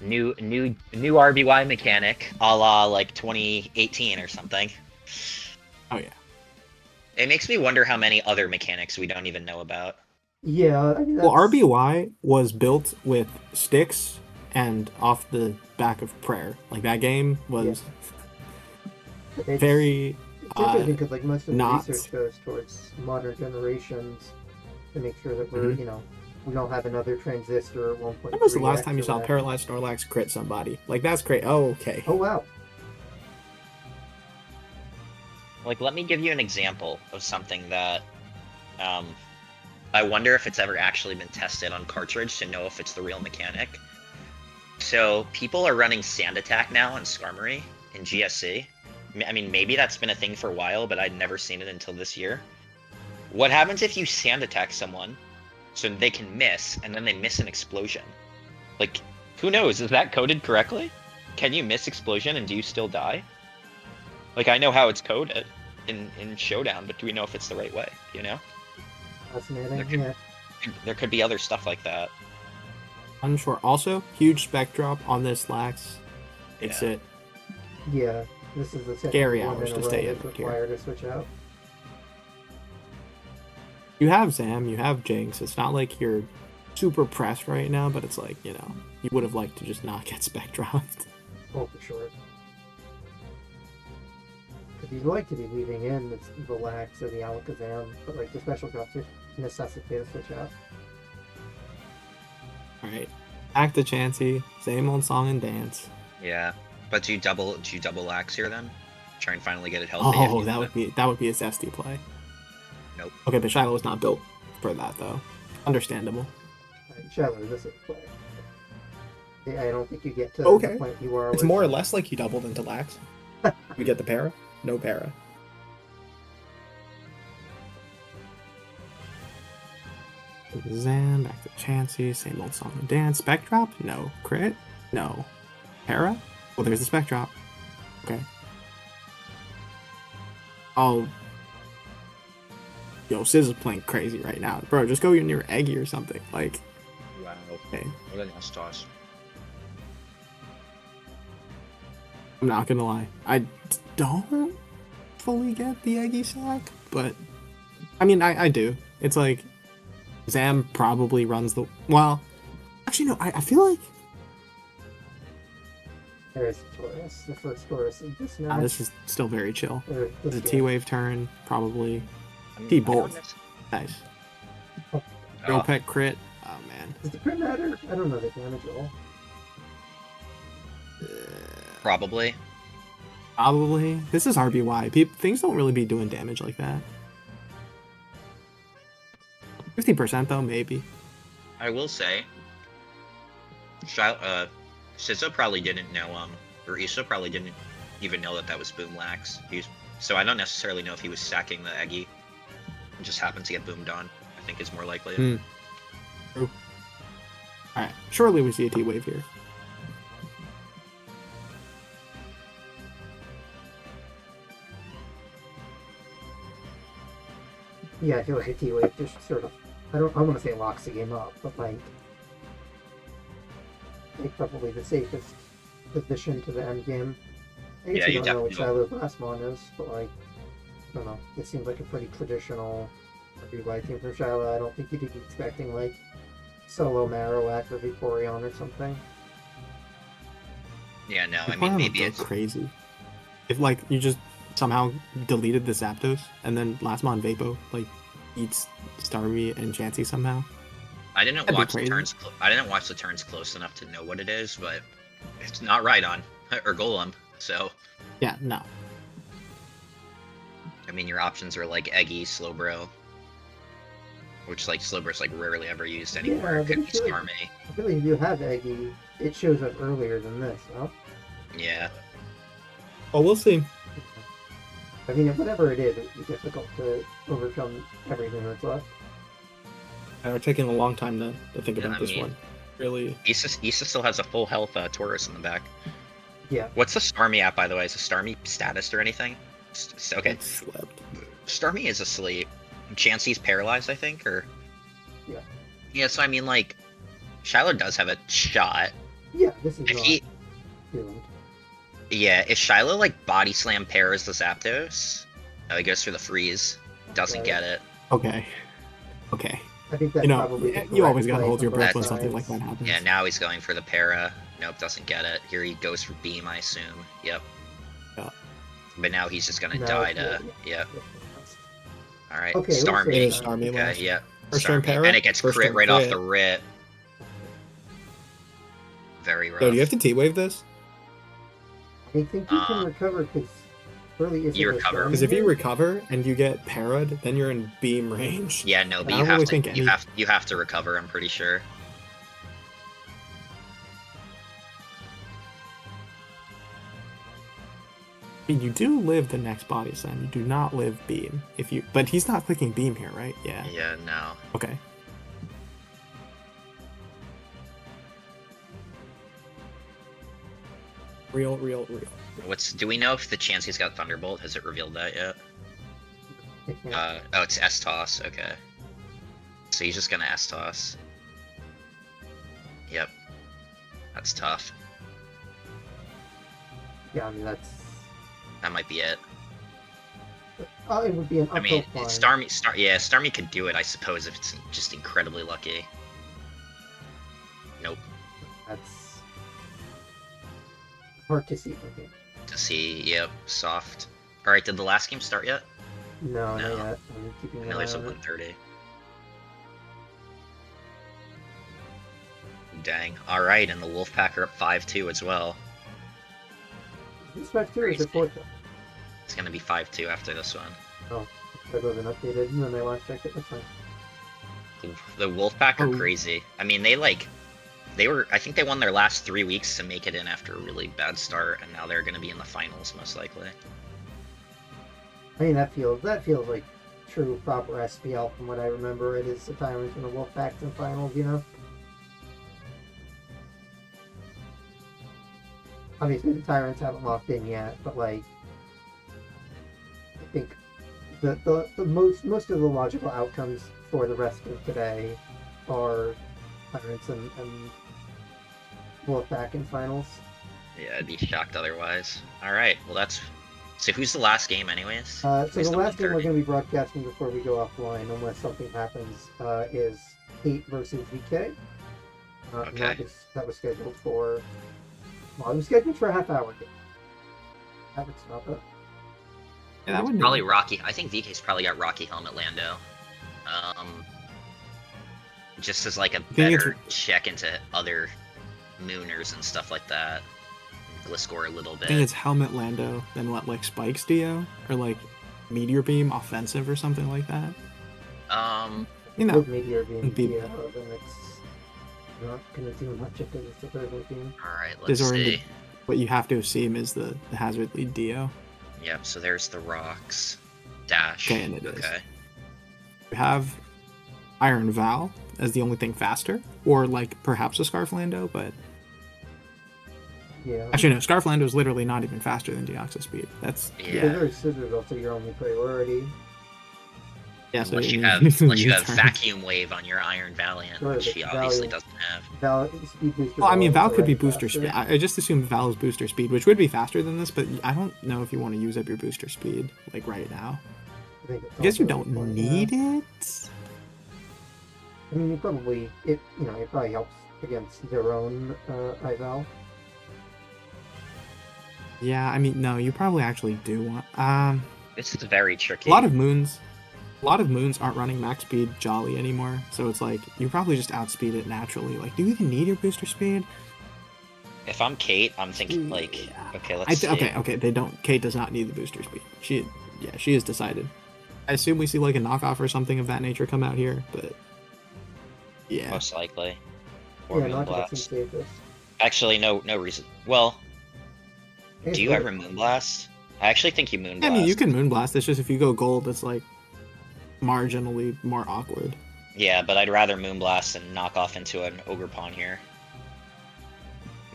Speaker 3: New RBY mechanic, a la like 2018 or something.
Speaker 1: Oh yeah.
Speaker 3: It makes me wonder how many other mechanics we don't even know about.
Speaker 6: Yeah, I mean,
Speaker 1: Well,
Speaker 6: that's...
Speaker 1: RBY was built with sticks and off the back of prayer. Like that game was
Speaker 6: It's
Speaker 1: very
Speaker 6: interesting because like most of the
Speaker 1: not-
Speaker 6: research goes towards modern generations to make sure that we're,
Speaker 1: Mhm.
Speaker 6: you know, we don't have another transistor 1.3.
Speaker 1: When was the last time you saw paralyzed Snorlax crit somebody? Like that's great. Oh, okay.
Speaker 6: Oh wow.
Speaker 3: Like, let me give you an example of something that I wonder if it's ever actually been tested on cartridge to know if it's the real mechanic. So people are running Sand Attack now on Skarmory in GSC. I mean, maybe that's been a thing for a while, but I'd never seen it until this year. What happens if you Sand Attack someone so they can miss, and then they miss an explosion? Like, who knows? Is that coded correctly? Can you miss explosion and do you still die? Like, I know how it's coded in Showdown, but do we know if it's the right way, you know?
Speaker 6: Fascinating. Yeah.
Speaker 3: There could be other stuff like that.
Speaker 1: Unsure. Also, huge spec drop on this lax. It's
Speaker 3: Yeah.
Speaker 1: it.
Speaker 6: Yeah. This is the second
Speaker 1: Scary
Speaker 6: one
Speaker 1: hours
Speaker 6: in a
Speaker 1: to
Speaker 6: row
Speaker 1: stay
Speaker 6: that's
Speaker 1: in here.
Speaker 6: required to switch out.
Speaker 1: You have Zam, you have Jinx. It's not like you're super pressed right now, but it's like, you know, you would have liked to just not get spec dropped.
Speaker 6: Oh, for sure. If you'd like to be leaving in the Lax or the Alakazam, but like the special drops just necessitate a switch out.
Speaker 1: Alright. Back to Chansey. Same old song and dance.
Speaker 3: Yeah. But do you double lax here then? Try and finally get it healthy. if
Speaker 1: Oh,
Speaker 3: you
Speaker 1: that
Speaker 3: can.
Speaker 1: would be a zesty play.
Speaker 3: Nope.
Speaker 1: Okay, but Shiloh was not built for that though. Understandable.
Speaker 6: Right, Shadow, this is play. Yeah, I don't think you get to
Speaker 1: Okay.
Speaker 6: the point you are.
Speaker 1: It's
Speaker 6: with-
Speaker 1: more or less like you doubled into lax. You get the para? No para. Zam, back to Chansey, same old song and dance. Spec drop? No. Crit? No. Para? Well, there's the spec drop. Okay. Oh. Yo, Sizz is playing crazy right now. Bro, just go near Eggy or something. Like,
Speaker 3: Wow.
Speaker 1: okay.
Speaker 3: What a nice toss.
Speaker 1: I'm not gonna lie. I don't fully get the Eggy sack, but I mean, I do. It's like Zam probably runs the. Well, actually, no. I feel like
Speaker 6: There's Taurus, the first Taurus of this match.
Speaker 1: this is still very chill.
Speaker 6: Or this
Speaker 1: The
Speaker 6: game.
Speaker 1: T-Wave turn probably.
Speaker 3: I mean,
Speaker 1: T-Bolt.
Speaker 3: I don't necess-
Speaker 1: Nice.
Speaker 6: Oh.
Speaker 1: Real pet crit. Oh man.
Speaker 6: Does the crit matter? I don't know the damage at all.
Speaker 3: Probably.
Speaker 1: Probably. This is RBY. Things don't really be doing damage like that. 50% though, maybe.
Speaker 3: I will say, Sizza probably didn't know, or Isza probably didn't even know that was Boom Lax. So I don't necessarily know if he was stacking the Eggy. And just happened to get boomed on. I think is more likely.
Speaker 1: True. Alright, surely we see a T-Wave here.
Speaker 6: Yeah, I feel like a T-Wave just sort of, I want to say locks the game up, but like probably the safest position to the end game. I guess
Speaker 3: Yeah,
Speaker 6: you
Speaker 3: you
Speaker 6: don't know what
Speaker 3: definitely
Speaker 6: Shiloh's last mon is, but like, I don't know. It seems like a pretty traditional RBY team from Shiloh. I don't think you'd be expecting like solo Marowak or Vaporeon or something.
Speaker 3: Yeah, no, I
Speaker 1: Vaporeon
Speaker 3: mean
Speaker 1: would
Speaker 3: maybe
Speaker 1: go
Speaker 3: it's
Speaker 1: crazy. If like you just somehow deleted the Zapdos and then Lastmon Vapo like eats Starmie and Chansey somehow.
Speaker 3: I didn't
Speaker 1: That'd be
Speaker 3: watch the
Speaker 1: crazy.
Speaker 3: turns. I didn't watch the turns close enough to know what it is, but it's not Rhydon or Golem. So
Speaker 1: Yeah, no.
Speaker 3: I mean, your options are like Eggy, Slowbro, which like Slowbro's like rarely ever used anymore.
Speaker 6: Yeah,
Speaker 3: It could
Speaker 6: but
Speaker 3: be
Speaker 6: it's really-
Speaker 3: Starmie.
Speaker 6: I feel like if you have Eggy, it shows up earlier than this, no?
Speaker 3: Yeah.
Speaker 1: Oh, we'll see.
Speaker 6: I mean, whatever it is, it'd be difficult to overcome everything that's left.
Speaker 1: We're taking a long time to think
Speaker 3: Yeah,
Speaker 1: about
Speaker 3: I
Speaker 1: this
Speaker 3: mean,
Speaker 1: one. really.
Speaker 3: Isza still has a full health Tauros in the back.
Speaker 6: Yeah.
Speaker 3: What's the Starmie at, by the way? Is the Starmie status or anything? Okay.
Speaker 1: It slept.
Speaker 3: Starmie is asleep. Chansey's paralyzed, I think, or...
Speaker 6: Yeah.
Speaker 3: Yeah, so I mean, like, Shiloh does have a shot.
Speaker 6: Yeah, this is
Speaker 3: If
Speaker 6: not
Speaker 3: he...
Speaker 6: doomed.
Speaker 3: Yeah, if Shiloh, like, body slam pairs the Zapdos, he goes for the freeze, doesn't
Speaker 6: Right.
Speaker 3: get it.
Speaker 1: Okay. Okay.
Speaker 6: I think that's
Speaker 1: You know,
Speaker 6: probably the
Speaker 1: you always
Speaker 6: correct
Speaker 1: gotta
Speaker 6: play
Speaker 1: hold your
Speaker 6: from
Speaker 1: breath
Speaker 6: both
Speaker 1: when something like
Speaker 6: sides.
Speaker 1: that happens.
Speaker 3: Yeah, now he's going for the para. Nope, doesn't get it. Here he goes for beam, I assume. Yep.
Speaker 1: Yeah.
Speaker 3: But now he's just gonna
Speaker 6: No,
Speaker 3: die
Speaker 6: yeah,
Speaker 3: to... Yep. Alright,
Speaker 6: Okay, it looks
Speaker 3: Starmie.
Speaker 6: like
Speaker 1: It is Starmie
Speaker 3: Okay,
Speaker 1: last.
Speaker 3: yep.
Speaker 1: First turn
Speaker 3: Starmie.
Speaker 1: para?
Speaker 3: And it gets
Speaker 1: First
Speaker 3: crit
Speaker 1: turn
Speaker 3: right off
Speaker 1: crit.
Speaker 3: the rip. Very rough.
Speaker 1: So do you have to T-Wave this?
Speaker 6: I think you can recover because really is
Speaker 3: You
Speaker 6: it a
Speaker 3: recover.
Speaker 6: Starmie
Speaker 1: Because if you
Speaker 6: here?
Speaker 1: recover and you get parried, then you're in beam range.
Speaker 3: Yeah, no, but
Speaker 1: I
Speaker 3: you
Speaker 1: don't
Speaker 3: have
Speaker 1: really
Speaker 3: to
Speaker 1: think
Speaker 3: you
Speaker 1: any-
Speaker 3: you have to recover, I'm pretty sure.
Speaker 1: You do live the next body slam. You do not live beam. But he's not clicking beam here, right? Yeah.
Speaker 3: Yeah, no.
Speaker 1: Okay. Real.
Speaker 3: Do we know if the Chansey's got Thunderbolt? Has it revealed that yet?
Speaker 6: Yeah.
Speaker 3: Oh, it's S-Toss, okay. So he's just gonna S-Toss. Yep. That's tough.
Speaker 6: Yeah, I mean that's.
Speaker 3: That might be it.
Speaker 6: It would be an
Speaker 3: I
Speaker 6: uphill
Speaker 3: mean,
Speaker 6: climb.
Speaker 3: Starmie could do it, I suppose, if it's just incredibly lucky. Nope.
Speaker 6: That's hard to see. Okay.
Speaker 3: To see, yep, soft. Alright, did the last game start yet?
Speaker 6: No,
Speaker 3: No.
Speaker 6: not yet. I'm keeping an
Speaker 3: No,
Speaker 6: eye
Speaker 3: there's a
Speaker 6: on it.
Speaker 3: 130. Dang. Alright, and the Wolfpack are up 5-2 as well.
Speaker 6: Is this 5-2 or is it 4-2?
Speaker 3: It's gonna be 5-2 after this one.
Speaker 6: Oh, that wasn't updated when I last checked it. That's fine.
Speaker 3: The Wolfpack are
Speaker 1: Oh.
Speaker 3: crazy. I mean, I think they won their last 3 weeks to make it in after a really bad start, and now they're gonna be in the finals, most likely.
Speaker 6: I mean, that feels like true proper SPL from what I remember. It is the Tyrants and the Wolfpacks in finals, you know. Obviously, the Tyrants haven't locked in yet, but like, I think the most of the logical outcomes for the rest of today are Tyrants and Wolfpack in finals.
Speaker 3: Yeah, I'd be shocked otherwise. Alright, well so who's the last game anyways?
Speaker 6: So
Speaker 3: Who's
Speaker 6: the last game we're
Speaker 3: 130?
Speaker 6: going to be broadcasting before we go offline, unless something happens, is Kate versus VK.
Speaker 3: Okay.
Speaker 6: That was scheduled for. Well, it was scheduled for a half-hour game. That would stop it.
Speaker 1: Yeah, that would
Speaker 3: Probably Rocky. I think VK's probably got Rocky Helmet Lando. Just as like a
Speaker 1: think it's-
Speaker 3: better check into other Mooners and stuff like that. Gliscor a little
Speaker 1: I think
Speaker 3: bit.
Speaker 1: it's Helmet Lando, then what, like Spikes Dio? Or like Meteor Beam Offensive or something like that? You know,
Speaker 6: With Meteor being
Speaker 1: be-
Speaker 6: then it's not going to do much if it's the third team.
Speaker 3: Alright, let's
Speaker 1: Disoriented.
Speaker 3: see.
Speaker 1: What you have to assume is the Hazard Lead Dio.
Speaker 3: Yep, so there's the rocks. Dash.
Speaker 1: Okay, and it is.
Speaker 3: Okay.
Speaker 1: You have Iron Val as the only thing faster, or like perhaps a Scarf Lando, but
Speaker 6: Yeah.
Speaker 1: actually no, Scarf Lando is literally not even faster than Deoxys Speed. That's
Speaker 6: They're
Speaker 3: Yeah.
Speaker 6: very citadel to your only priority.
Speaker 1: yeah. So
Speaker 3: Unless you
Speaker 1: it
Speaker 3: have
Speaker 1: means
Speaker 3: Vacuum
Speaker 1: Vacuum.
Speaker 3: Wave on your Iron Valiant,
Speaker 6: Sure,
Speaker 3: which
Speaker 6: but
Speaker 3: he obviously
Speaker 6: Valiant-
Speaker 3: doesn't have.
Speaker 6: Speed booster.
Speaker 1: Well, I mean,
Speaker 6: Val
Speaker 1: Val
Speaker 6: is
Speaker 1: could be
Speaker 6: already
Speaker 1: booster speed.
Speaker 6: faster.
Speaker 1: I just assume Val is booster speed, which would be faster than this, but I don't know if you want to use up your booster speed like right now.
Speaker 6: think it's
Speaker 1: I guess you
Speaker 6: also
Speaker 1: don't
Speaker 6: a point,
Speaker 1: need
Speaker 6: yeah.
Speaker 1: it.
Speaker 6: I mean, it probably helps against their own Ival.
Speaker 1: Yeah, I mean, no, you probably actually do want.
Speaker 3: This is very tricky.
Speaker 1: A lot of moons aren't running max speed Jolly anymore, so it's like you probably just outspeed it naturally. Like, do you even need your booster speed?
Speaker 3: If I'm Kate, I'm thinking like,
Speaker 1: Yeah.
Speaker 3: okay, let's see.
Speaker 1: Okay. They don't. Kate does not need the booster speed. She has decided. I assume we see like a knockoff or something of that nature come out here, but yeah,
Speaker 3: Most likely. Or
Speaker 6: Yeah, not
Speaker 3: Moonblast.
Speaker 6: just safest.
Speaker 3: Actually, no reason. Well, do you ever Moonblast? I actually think you Moonblast.
Speaker 1: I mean, you can Moonblast. It's just if you go gold, it's like marginally more awkward.
Speaker 3: Yeah, but I'd rather Moonblast and knock off into an Ogre Pawn here.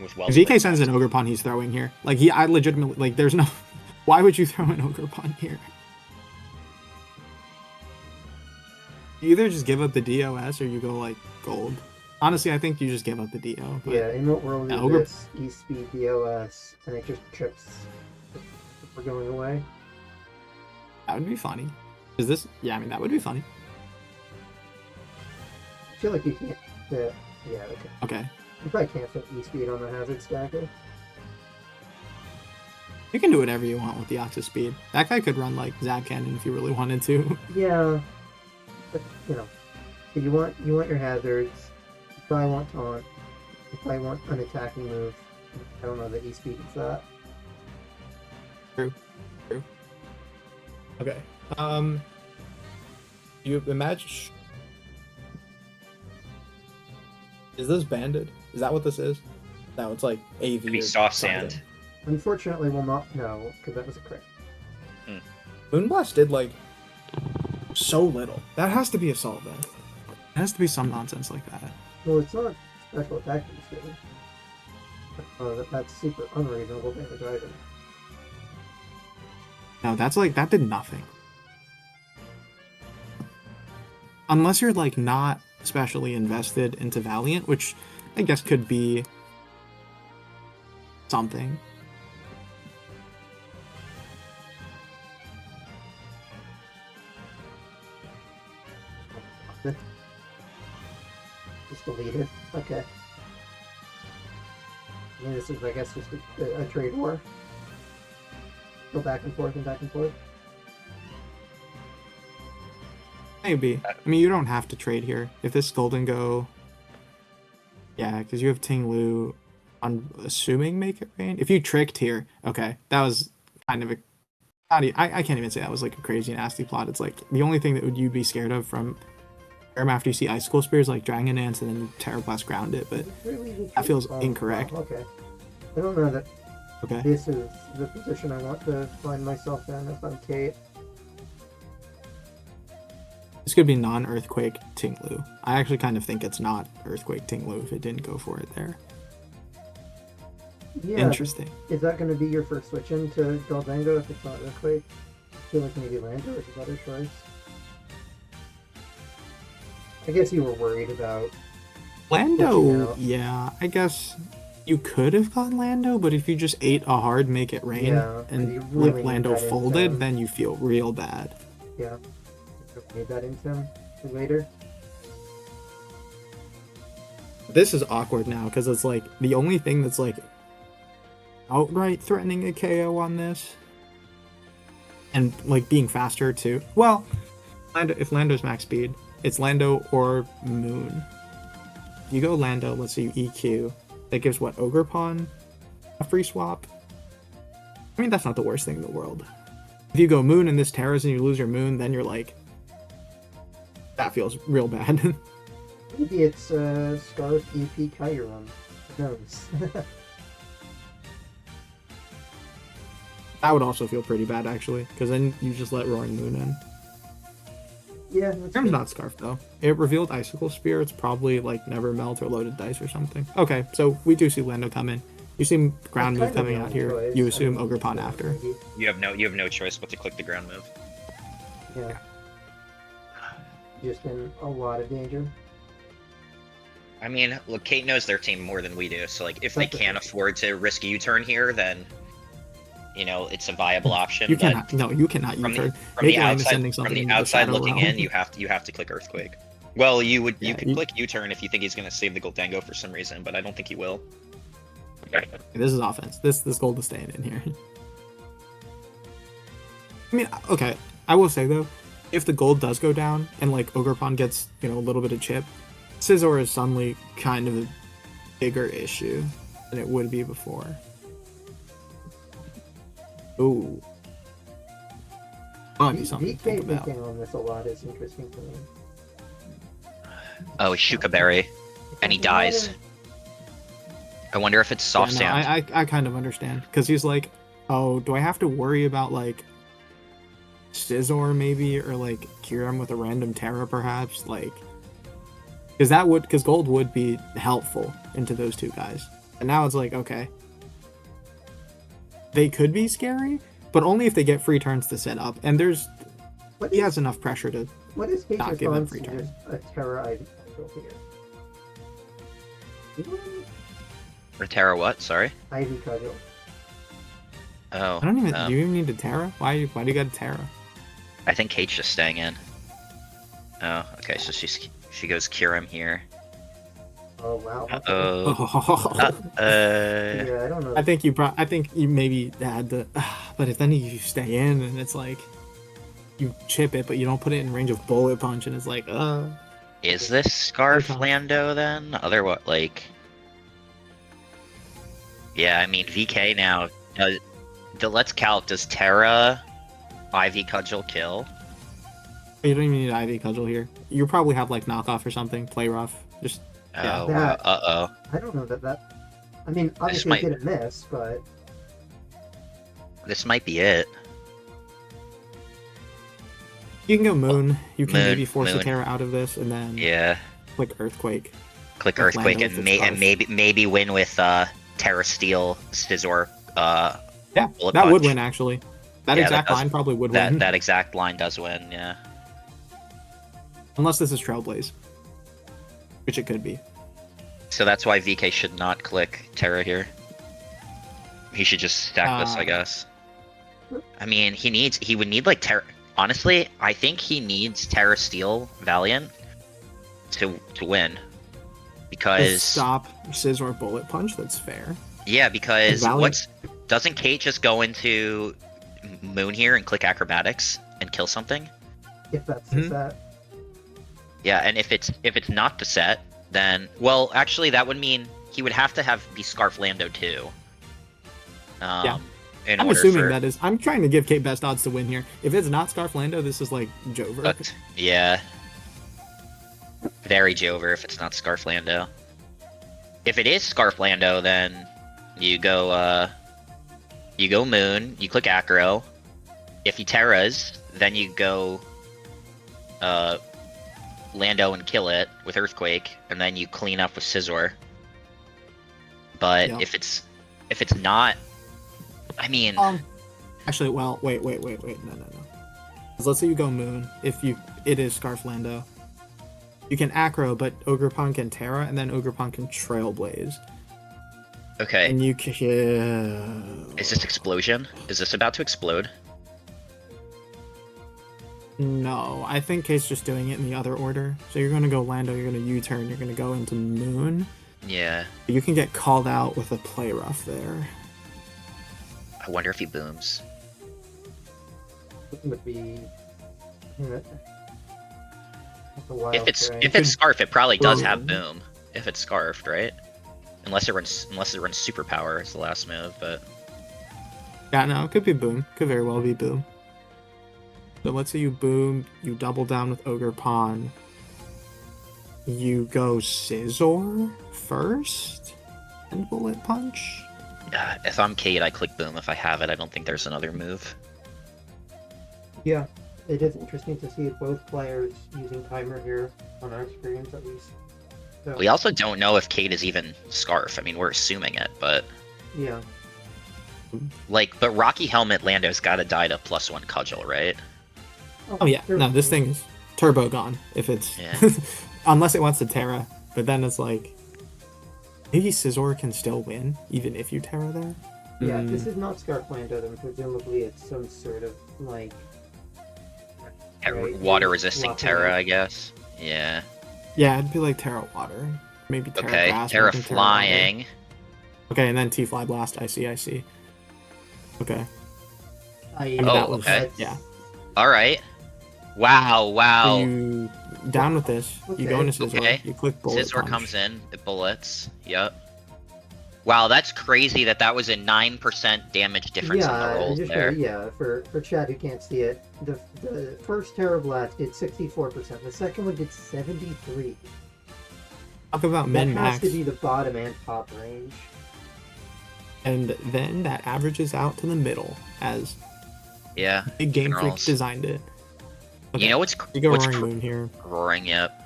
Speaker 3: with well.
Speaker 1: If ZK sends an Ogerpon, he's throwing here. Like I legitimately like. There's no. Why would you throw an Ogerpon here? You either just give up the DOS or you go like gold. Honestly, I think you just give up the DO. But
Speaker 6: Yeah, in what world is
Speaker 1: Ogre-
Speaker 6: this? E-Speed, DOS, and it just trips if we're going away.
Speaker 1: That would be funny. Is this? Yeah, I mean that would be funny.
Speaker 6: I feel like you can't fit. Yeah, okay.
Speaker 1: Okay.
Speaker 6: You probably can't fit E-Speed on the hazard stacker.
Speaker 1: You can do whatever you want with the Oxus speed. That guy could run like Zap Cannon if you really wanted to.
Speaker 6: Yeah, but you know, if you want your hazards. You probably want taunt. You probably want an attacking move. I don't know that E-Speed is that.
Speaker 1: True. Okay. You imagine. Is this banded? Is that what this is? No, it's like AV.
Speaker 3: Could be
Speaker 1: or
Speaker 3: soft
Speaker 1: something.
Speaker 3: sand.
Speaker 6: Unfortunately, we'll not know because that was a crit.
Speaker 1: Moonblast did like so little. That has to be assault then. It has to be some nonsense like that.
Speaker 6: Well, it's not special attack E-Speed. That's super unreasonable damage item.
Speaker 1: No, that's like that did nothing. Unless you're like not especially invested into Valiant, which I guess could be something.
Speaker 6: Just deleted. Okay. I mean, this is, I guess, just a trade war. Go back and forth and back and forth.
Speaker 1: Maybe. I mean, you don't have to trade here. If this Golden Go... Yeah, because you have Ting Lu on assuming Make It Rain. If you tricked here, okay, that was kind of a... I can't even say that was like a crazy nasty plot. It's like the only thing that you'd be scared of from after you see Icicle Spear is like Dragon Dance and then you Terra Blast ground it, but that feels incorrect.
Speaker 6: Okay. I don't know that
Speaker 1: Okay.
Speaker 6: this is the position I want to find myself in if I'm Kate.
Speaker 1: This could be non-Earthquake Ting Lu. I actually kind of think it's not Earthquake Ting Lu if it didn't go for it there.
Speaker 6: Yeah.
Speaker 1: Interesting.
Speaker 6: Is that going to be your first switch into Goldango if it's not Earthquake? I feel like maybe Lando is a better choice. I guess you were worried about
Speaker 1: Lando, yeah, I guess you could have gone Lando, but if you just ate a hard Make It Rain and
Speaker 6: you really
Speaker 1: like
Speaker 6: need
Speaker 1: Lando
Speaker 6: that
Speaker 1: folded,
Speaker 6: income.
Speaker 1: then you feel real bad.
Speaker 6: Yeah. Need that into for later.
Speaker 1: This is awkward now because it's like the only thing that's like outright threatening a KO on this, and like being faster too. Well, Lando, if Lando's max speed, it's Lando or Moon. If you go Lando, let's say you EQ, that gives what, Ogerpon a free swap? I mean, that's not the worst thing in the world. If you go Moon and this Terras and you lose your Moon, then you're like, that feels real bad.
Speaker 6: Maybe it's Scarf EP Chiron. Who knows?
Speaker 1: That would also feel pretty bad, actually, because then you just let Roaring Moon in.
Speaker 6: Yeah, that's
Speaker 1: Grim's
Speaker 6: good.
Speaker 1: not Scarf, though. It revealed Icicle Spear. It's probably, like, Never Melt or Loaded Dice or something. Okay, so we do see Lando come in. You see Ground Move
Speaker 6: That's kind of
Speaker 1: coming
Speaker 6: the
Speaker 1: out
Speaker 6: only
Speaker 1: here.
Speaker 6: choice.
Speaker 1: You
Speaker 6: I
Speaker 1: assume
Speaker 6: mean,
Speaker 1: Ogerpon after.
Speaker 6: maybe.
Speaker 3: You have no choice but to click the ground move.
Speaker 6: Yeah. Just in a lot of danger.
Speaker 3: I mean, look, Kate knows their team more than we do, so like if they
Speaker 6: That's
Speaker 3: can't afford to risk a U-turn here, then you know it's a viable option.
Speaker 1: You
Speaker 3: but
Speaker 1: cannot. No, you cannot
Speaker 3: from
Speaker 1: U-turn.
Speaker 3: from
Speaker 1: Make
Speaker 3: the
Speaker 1: It Rain is
Speaker 3: outside,
Speaker 1: sending
Speaker 3: from
Speaker 1: something
Speaker 3: the
Speaker 1: into
Speaker 3: outside
Speaker 1: Shadow
Speaker 3: looking
Speaker 1: Realm.
Speaker 3: in, you have to click Earthquake. Well, you
Speaker 1: Yeah,
Speaker 3: could click U-turn if you think he's gonna save the Goldango for some reason, but I don't think he will.
Speaker 1: This is offense. This gold is staying in here. I mean, okay. I will say though, if the gold does go down and like Ogerpon gets, you know, a little bit of chip, Scizor is suddenly kind of a bigger issue than it would be before. Ooh. Might be something to think
Speaker 6: DK
Speaker 1: about.
Speaker 6: thinking on this a lot is interesting to me.
Speaker 3: Oh, Shuka Berry, and he dies. I wonder if it's soft
Speaker 1: Yeah, no,
Speaker 3: sand.
Speaker 1: I kind of understand because he's like, oh, do I have to worry about like Scizor maybe or like cure him with a random Terra perhaps, like because gold would be helpful into those two guys. And now it's like, okay. They could be scary, but only if they get free turns to set up. And he has enough pressure to
Speaker 6: What is Kate's
Speaker 1: not give them
Speaker 6: response
Speaker 1: free
Speaker 6: to
Speaker 1: turns.
Speaker 6: just a Terra Ivy control here?
Speaker 3: Terra what? Sorry.
Speaker 6: Ivy cudgel.
Speaker 3: Oh.
Speaker 1: I don't even. Do you even need a Terra? Why do you got a Terra?
Speaker 3: I think Kate's just staying in. Oh, okay. So she goes Kyurem here.
Speaker 6: Oh wow.
Speaker 3: Uh-oh.
Speaker 6: Yeah, I don't know.
Speaker 1: I think you maybe had the, but if then you stay in and it's like, you chip it, but you don't put it in range of bullet punch, and it's like,
Speaker 3: Is this Scarf Lando then? Yeah, I mean VK now. Let's calc. Does Terra Ivy Cudgel kill?
Speaker 1: You don't even need Ivy Cudgel here. You probably have like knockoff or something. Play rough. Just
Speaker 3: Oh,
Speaker 6: That-
Speaker 3: uh-oh.
Speaker 6: I don't know that. I mean, obviously
Speaker 3: might-
Speaker 6: it didn't miss, but
Speaker 3: This might be it.
Speaker 1: you can go Moon. You can
Speaker 3: Moon,
Speaker 1: maybe force a
Speaker 3: Moon.
Speaker 1: Terra out of this, and then
Speaker 3: Yeah.
Speaker 1: click Earthquake.
Speaker 3: Click
Speaker 1: Like
Speaker 3: Earthquake
Speaker 1: Lando
Speaker 3: and,
Speaker 1: with Scarf.
Speaker 3: maybe win with Terra Steel, Scizor,
Speaker 1: Yeah,
Speaker 3: Bullet
Speaker 1: that would
Speaker 3: Punch.
Speaker 1: win actually. That
Speaker 3: Yeah,
Speaker 1: exact
Speaker 3: that does-
Speaker 1: line probably would win.
Speaker 3: That exact line does win, yeah.
Speaker 1: Unless this is Trailblaze, which it could be.
Speaker 3: So that's why VK should not click Terra here. He should just stack this, I guess. I mean, he would need like Terra. Honestly, I think he needs Terra Steel Valiant to win. Because
Speaker 1: Just stop Scizor Bullet Punch. That's fair.
Speaker 3: yeah, because
Speaker 1: Valiant-
Speaker 3: doesn't Kate just go into Moon here and click Acrobatics and kill something?
Speaker 6: if that's the
Speaker 1: Mhm.
Speaker 6: set.
Speaker 3: Yeah, and if it's not the set, then well, actually that would mean he would have to be Scarf Lando too.
Speaker 1: Yeah.
Speaker 3: In
Speaker 1: I'm
Speaker 3: order
Speaker 1: assuming
Speaker 3: for,
Speaker 1: that is. I'm trying to give Kate best odds to win here. If it's not Scarf Lando, this is like Jover.
Speaker 3: But, yeah. Very Jover if it's not Scarf Lando. If it is Scarf Lando, then you go Moon, you click Acro. If he Terras, then you go Lando and kill it with Earthquake, and then you clean up with Scizor. But
Speaker 1: Yeah.
Speaker 3: if it's not, I mean,
Speaker 1: Actually, well, wait. No. 'Cause let's say you go Moon. If it is Scarf Lando, you can Acro, but Ogerpon can Terra, and then Ogerpon can Trailblaze.
Speaker 3: okay.
Speaker 1: And you can.
Speaker 3: Is this explosion? Is this about to explode?
Speaker 1: No, I think Kate's just doing it in the other order. So you're gonna go Lando, you're gonna U-turn, you're gonna go into Moon.
Speaker 3: Yeah.
Speaker 1: You can get called out with a play rough there.
Speaker 3: I wonder if he booms.
Speaker 6: Would be. That's a wild
Speaker 3: If it's
Speaker 6: thing.
Speaker 3: Scarf, it probably does
Speaker 1: Boom.
Speaker 3: have boom. If it's Scarfed, right? Unless it runs Superpower as the last move, but
Speaker 1: Yeah, no, it could be Boom. Could very well be Boom. So let's say you Boom, you double down with Ogerpon. You go Scizor first, and Bullet Punch.
Speaker 3: if I'm Kate, I click boom if I have it. I don't think there's another move.
Speaker 6: Yeah, it is interesting to see both players using timer here on our screens at least. So,
Speaker 3: We also don't know if Kate is even Scarf. I mean, we're assuming it, but
Speaker 6: yeah.
Speaker 3: but Rocky Helmet Lando's got to die to +1 Cudgel, right?
Speaker 1: Oh yeah,
Speaker 6: sure.
Speaker 1: no, this thing is turbo gone if it's
Speaker 3: Yeah.
Speaker 1: unless it wants to Terra, but then it's like maybe Scizor can still win even if you Terra there.
Speaker 6: Yeah, if this is not Scarf Lando, then presumably it's some sort of like. Right,
Speaker 3: Water resisting
Speaker 6: Waffle
Speaker 3: Terra,
Speaker 6: Lando.
Speaker 3: I guess. Yeah.
Speaker 1: Yeah, it'd be like Terra Water, maybe Terra
Speaker 3: Okay.
Speaker 1: Grass,
Speaker 3: Terra
Speaker 1: maybe Water.
Speaker 3: Flying.
Speaker 1: Okay, and then T-Fly Blast. I see. Okay.
Speaker 6: I,
Speaker 3: Oh,
Speaker 1: that was,
Speaker 3: okay.
Speaker 1: Yeah.
Speaker 3: All right. Wow.
Speaker 1: So you down with this? You go into Scizor.
Speaker 3: Okay.
Speaker 1: You click Bullet
Speaker 3: Scizor
Speaker 1: Punch.
Speaker 3: comes in. It bullets. Yep. Wow, that's crazy that was a 9% damage difference on the rolls
Speaker 6: just
Speaker 3: there.
Speaker 6: for Chad who can't see it, the first Terra Blast did 64%, the second one did 73%.
Speaker 1: Talk about
Speaker 6: That
Speaker 1: min
Speaker 6: has
Speaker 1: max,
Speaker 6: to be the bottom and top range.
Speaker 1: and then that averages out to the middle as
Speaker 3: Yeah.
Speaker 1: Big Game Freak
Speaker 3: Generals.
Speaker 1: designed it.
Speaker 3: You know what's
Speaker 1: You go
Speaker 3: what's
Speaker 1: Roaring Moon here.
Speaker 3: roaring? Yep.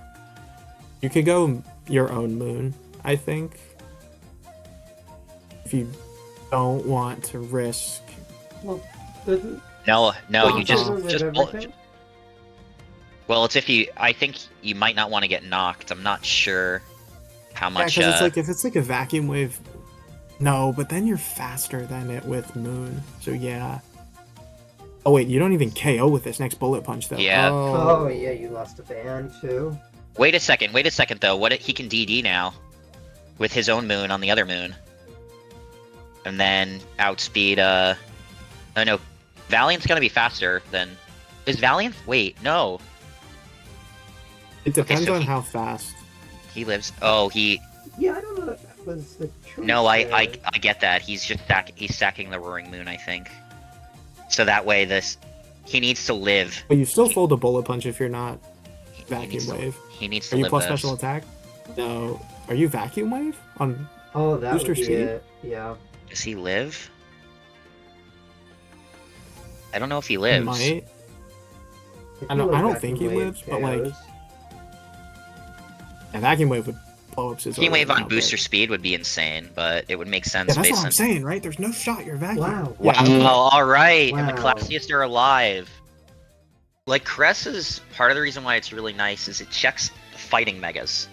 Speaker 1: You could go your own Moon, I think. if you don't want to risk.
Speaker 6: Well, doesn't
Speaker 3: No,
Speaker 1: Well,
Speaker 3: you just
Speaker 6: live
Speaker 3: pull.
Speaker 6: everything?
Speaker 3: Well, it's if you. I think you might not want to get knocked. I'm not sure how
Speaker 1: Yeah,
Speaker 3: much.
Speaker 1: because it's like if it's like a vacuum wave. No, but then you're faster than it with Moon. So yeah. Oh wait, you don't even KO with this next bullet punch though.
Speaker 3: Yeah.
Speaker 6: Oh yeah, you lost a band too.
Speaker 3: Wait a second though. He can DD now with his own Moon on the other Moon, and then outspeed. Oh no, Valiant's gonna be faster than. Is Valiant? Wait, no.
Speaker 1: It depends
Speaker 3: so
Speaker 1: on
Speaker 3: he-
Speaker 1: how fast.
Speaker 3: He lives. Oh, he.
Speaker 6: Yeah, I don't know if that was the choice.
Speaker 3: No, I
Speaker 6: there.
Speaker 3: get that. He's just he's stacking the Roaring Moon, I think. So that way, he needs to live.
Speaker 1: But you still fold a bullet punch if you're not
Speaker 3: He
Speaker 1: vacuum
Speaker 3: needs to-
Speaker 1: wave.
Speaker 3: He needs to
Speaker 1: Are you
Speaker 3: live
Speaker 1: plus
Speaker 3: this.
Speaker 1: special attack? No. Are you vacuum wave on?
Speaker 6: Oh, that
Speaker 1: Booster
Speaker 6: would be
Speaker 1: speed?
Speaker 6: it. Yeah.
Speaker 3: Does he live? I don't know if he
Speaker 1: He
Speaker 3: lives.
Speaker 1: might.
Speaker 6: If
Speaker 1: I
Speaker 6: you
Speaker 1: don't-
Speaker 6: like
Speaker 1: I don't
Speaker 6: vacuum
Speaker 1: think he
Speaker 6: wave
Speaker 1: lives, but, like,
Speaker 6: KOs,
Speaker 1: Yeah, vacuum wave would blow up his.
Speaker 3: Vacuum wave on
Speaker 1: now,
Speaker 3: booster
Speaker 1: but-
Speaker 3: speed would be insane, but it would make sense
Speaker 1: Yeah, that's
Speaker 3: based
Speaker 1: what I'm
Speaker 3: on.
Speaker 1: saying, right? There's no shot you're vacuum.
Speaker 6: Wow.
Speaker 1: Yeah,
Speaker 3: Wow!
Speaker 1: okay.
Speaker 3: All right, and the
Speaker 6: Wow.
Speaker 3: classiest are alive. Like Cress is part of the reason why it's really nice is it checks fighting megas,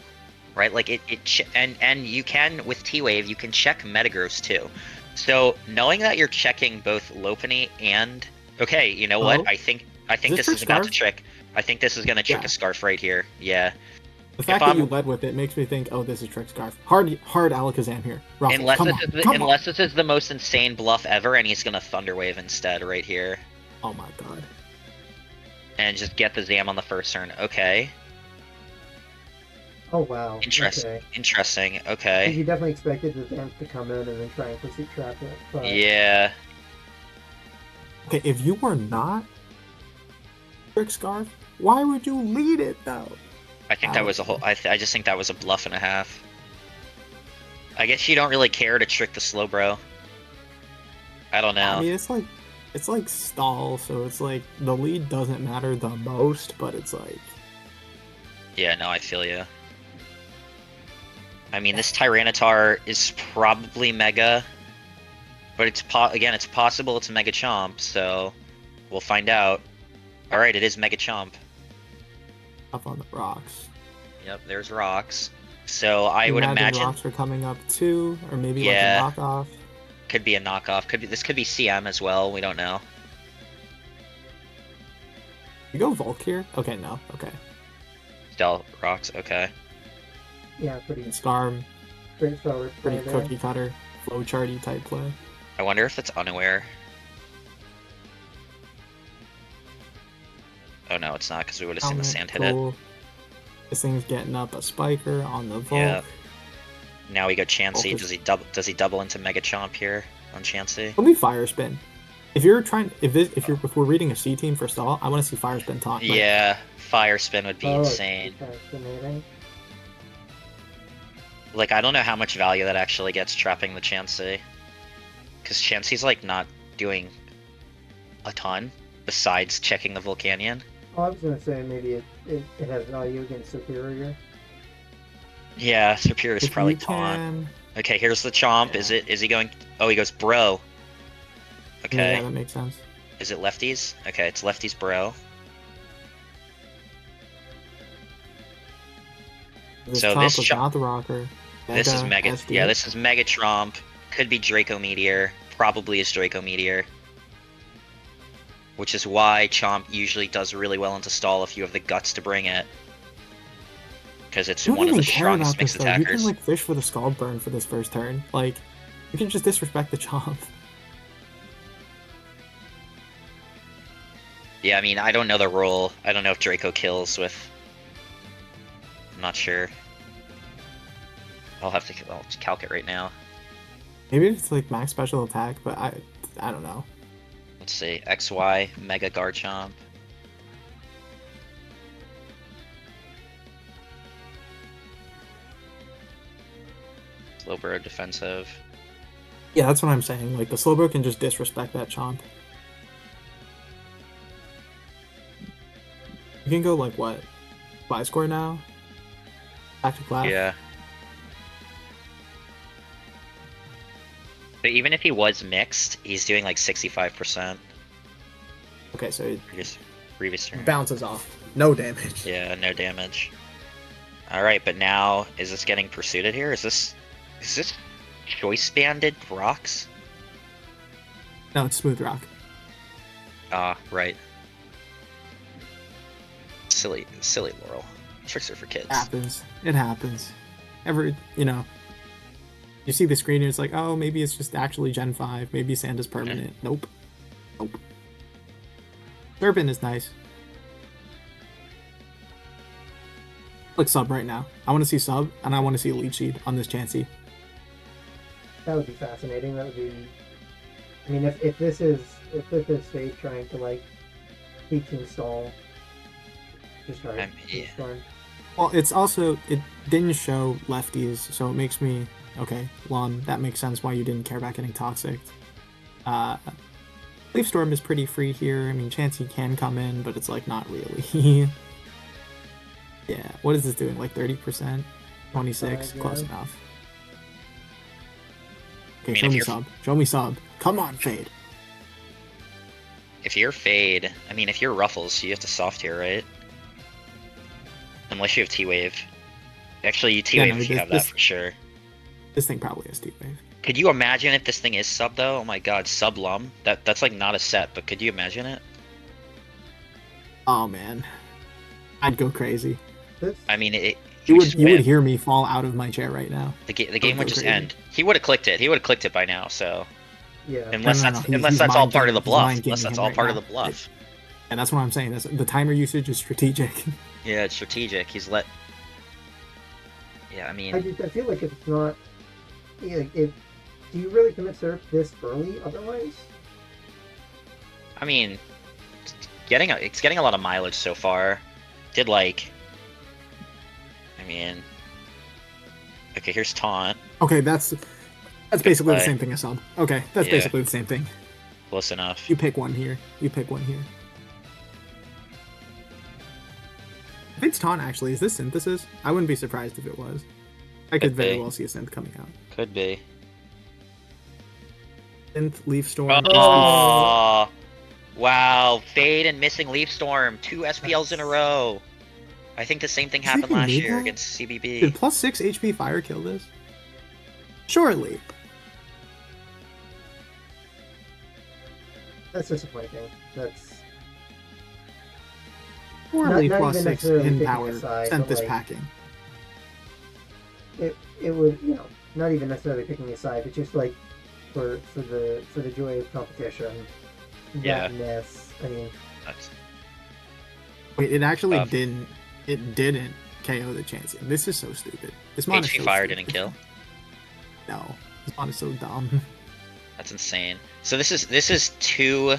Speaker 3: right? Like and you can with T-Wave you can check Metagross too. So knowing that you're checking both Lopunny and okay, you know what?
Speaker 1: Hello?
Speaker 3: I think
Speaker 1: this
Speaker 3: this is
Speaker 1: trick
Speaker 3: about to
Speaker 1: Scarf?
Speaker 3: trick. I think this is gonna trick
Speaker 1: Yeah.
Speaker 3: a Scarf right here. Yeah.
Speaker 1: The fact
Speaker 3: If
Speaker 1: that you
Speaker 3: I'm-
Speaker 1: led with it makes me think, oh, this is Trick Scarf. Hard Alakazam here. Ruffles,
Speaker 3: Unless
Speaker 1: come
Speaker 3: this
Speaker 1: on,
Speaker 3: is
Speaker 1: come on.
Speaker 3: unless this is the most insane bluff ever, and he's gonna Thunder Wave instead right here,
Speaker 1: Oh my god.
Speaker 3: and just get the Zam on the first turn. Okay,
Speaker 6: Oh wow.
Speaker 3: interesting.
Speaker 6: Okay.
Speaker 3: Interesting.
Speaker 6: 'Cause
Speaker 3: Okay.
Speaker 6: you definitely expected the dance to come in and then try and pursuit trap it. But
Speaker 3: Yeah.
Speaker 1: Okay, if you were not Trick Scarf, why would you lead it though?
Speaker 3: I think that was a whole. I just think that was a bluff and a half. I guess you don't really care to trick the Slowbro. I don't know.
Speaker 1: I mean, it's like stall, so it's like the lead doesn't matter the most, but it's like
Speaker 3: Yeah, no, I feel you. I mean, this Tyranitar is probably Mega, but it's it's possible it's Mega Chomp, so we'll find out. All right, it is Mega Chomp.
Speaker 1: up on the rocks.
Speaker 3: Yep, there's rocks. So I would
Speaker 1: Imagine
Speaker 3: imagine
Speaker 1: rocks are coming up too, or maybe
Speaker 3: Yeah.
Speaker 1: like a knockoff.
Speaker 3: could be a knockoff. This could be CM as well. We don't know.
Speaker 1: You go Volk here? Okay, no. Okay.
Speaker 3: Stealth rocks. Okay.
Speaker 6: yeah, pretty
Speaker 1: Scarm,
Speaker 6: straightforward play
Speaker 1: pretty
Speaker 6: there.
Speaker 1: cookie cutter, flowcharty type play.
Speaker 3: I wonder if it's unaware. Oh no, it's not because we would have seen the sand hit it.
Speaker 1: Cool. This thing's getting up a spiker on the Volk.
Speaker 3: Yeah. Now we go Chansey.
Speaker 1: Focus.
Speaker 3: Does he double into Mega Chomp here on Chansey?
Speaker 1: Probably Fire Spin. If you're trying, if we're reading a C team for stall, I want to see Fire Spin talk. Like,
Speaker 3: Yeah, Fire Spin would be
Speaker 6: Oh,
Speaker 3: insane.
Speaker 6: fascinating.
Speaker 3: Like I don't know how much value that actually gets trapping the Chansey, because Chansey's like not doing a ton besides checking the Volcanion.
Speaker 6: Oh, I was gonna say maybe it has value against Superior.
Speaker 3: Yeah, Superior is
Speaker 1: if
Speaker 3: probably
Speaker 1: you
Speaker 3: taunt.
Speaker 1: can,
Speaker 3: Okay, here's the Chomp.
Speaker 1: Yeah.
Speaker 3: Is he going? Oh, he goes Bro. Okay.
Speaker 1: Yeah, that makes sense.
Speaker 3: Is it lefties? Okay, it's lefties Bro.
Speaker 1: This
Speaker 3: So
Speaker 1: Chomp
Speaker 3: this
Speaker 1: was
Speaker 3: Chomp-
Speaker 1: not the rocker.
Speaker 3: This is Mega.
Speaker 1: SD.
Speaker 3: Yeah, this is Mega Tromp. Could be Draco Meteor. Probably is Draco Meteor. Which is why Chomp usually does really well into stall if you have the guts to bring it. Because it's
Speaker 1: You don't
Speaker 3: one of
Speaker 1: even
Speaker 3: the
Speaker 1: care
Speaker 3: strongest
Speaker 1: about this
Speaker 3: mixed
Speaker 1: though. You
Speaker 3: attackers.
Speaker 1: can like fish for the Scald Burn for this first turn. Like, you can just disrespect the Chomp.
Speaker 3: Yeah, I mean, I don't know the role. I don't know if Draco kills with. I'm not sure. I'll calc it right now.
Speaker 1: Maybe it's like max special attack, but I don't know.
Speaker 3: Let's see. XY, Mega Garchomp. Slowbro defensive.
Speaker 1: Yeah, that's what I'm saying. Like the Slowbro can just disrespect that Chomp. You can go like what? Fly score now? Back to class?
Speaker 3: Yeah. But even if he was mixed, he's doing like 65%.
Speaker 1: Okay, so it
Speaker 3: Previous turn.
Speaker 1: bounces off. No damage.
Speaker 3: Yeah, no damage. Alright, but now, is this getting pursued here? Is this choice banded rocks?
Speaker 1: No, it's smooth rock.
Speaker 3: Ah, right. Silly Laurel. Tricks are for kids.
Speaker 1: It happens. It happens. You see the screen and it's like, oh, maybe it's just actually Gen 5. Maybe Santa's permanent. Nope. Nope. Serpent is nice. Click sub right now. I want to see sub, and I want to see Elite Seed on this Chansey.
Speaker 6: That would be fascinating. That would be. I mean, if this is Fate trying to like peak install, just try Storm.
Speaker 1: Well, it's also it didn't show lefties, so it makes me okay. Lon, that makes sense why you didn't care about getting toxic. Leaf Storm is pretty free here. I mean, Chansey can come in, but it's like not really. Yeah, what is this doing? Like 30%? 26?
Speaker 6: Yeah.
Speaker 1: Close enough. Okay,
Speaker 3: I mean,
Speaker 1: show me sub. Show me sub. Come on, Fade.
Speaker 3: If you're Fade, I mean, if you're Ruffles, you have to soft here, right? Unless you have T-Wave. Actually, you T-Wave if you have that for sure.
Speaker 1: This thing probably has T-Wave.
Speaker 3: Could you imagine if this thing is sub, though? Oh my god, sub Lum. That's like not a set, but could you imagine it?
Speaker 1: Oh, man. I'd go crazy.
Speaker 3: I mean,
Speaker 1: you would hear me fall out of my chair right now.
Speaker 3: The game would just end. He would have clicked it. He would have clicked it by now. So,
Speaker 6: yeah.
Speaker 3: Unless that's all part of the bluff. Unless that's all part of the bluff.
Speaker 1: And that's what I'm saying. The timer usage is strategic.
Speaker 3: Yeah, it's strategic. He's let. Yeah, I mean.
Speaker 6: I feel like it's not. Yeah, do you really commit Surf this early? Otherwise.
Speaker 3: I mean, it's getting a lot of mileage so far. Did like. I mean, okay, here's taunt.
Speaker 1: Okay, that's basically the same thing as sub. Okay, that's basically the same thing.
Speaker 3: Close enough.
Speaker 1: You pick one here. You pick one here. If it's taunt, actually, is this synthesis? I wouldn't be surprised if it was. I could very well see a synth coming out.
Speaker 3: Could be.
Speaker 1: Synth, Leaf Storm.
Speaker 3: Oh, wow! Fade and missing Leaf Storm. 2 SPLs in a row. I think the same thing happened last year against CBB.
Speaker 1: Did plus 6 HP Fire kill this? Surely.
Speaker 6: That's disappointing. That's.
Speaker 1: Surely
Speaker 6: not
Speaker 1: plus
Speaker 6: even
Speaker 1: 6
Speaker 6: necessarily
Speaker 1: in
Speaker 6: picking
Speaker 1: power
Speaker 6: a side,
Speaker 1: sent
Speaker 6: but,
Speaker 1: this
Speaker 6: like,
Speaker 1: packing.
Speaker 6: It would, not even necessarily picking a side, but just like for the joy of competition.
Speaker 3: Yeah.
Speaker 6: That miss. I mean.
Speaker 1: Wait, it actually didn't. It didn't KO the Chansey. This is so stupid. This mon is
Speaker 3: HP
Speaker 1: so
Speaker 3: Fire
Speaker 1: stupid.
Speaker 3: didn't kill.
Speaker 1: No, this mon is so dumb.
Speaker 3: That's insane. So this is two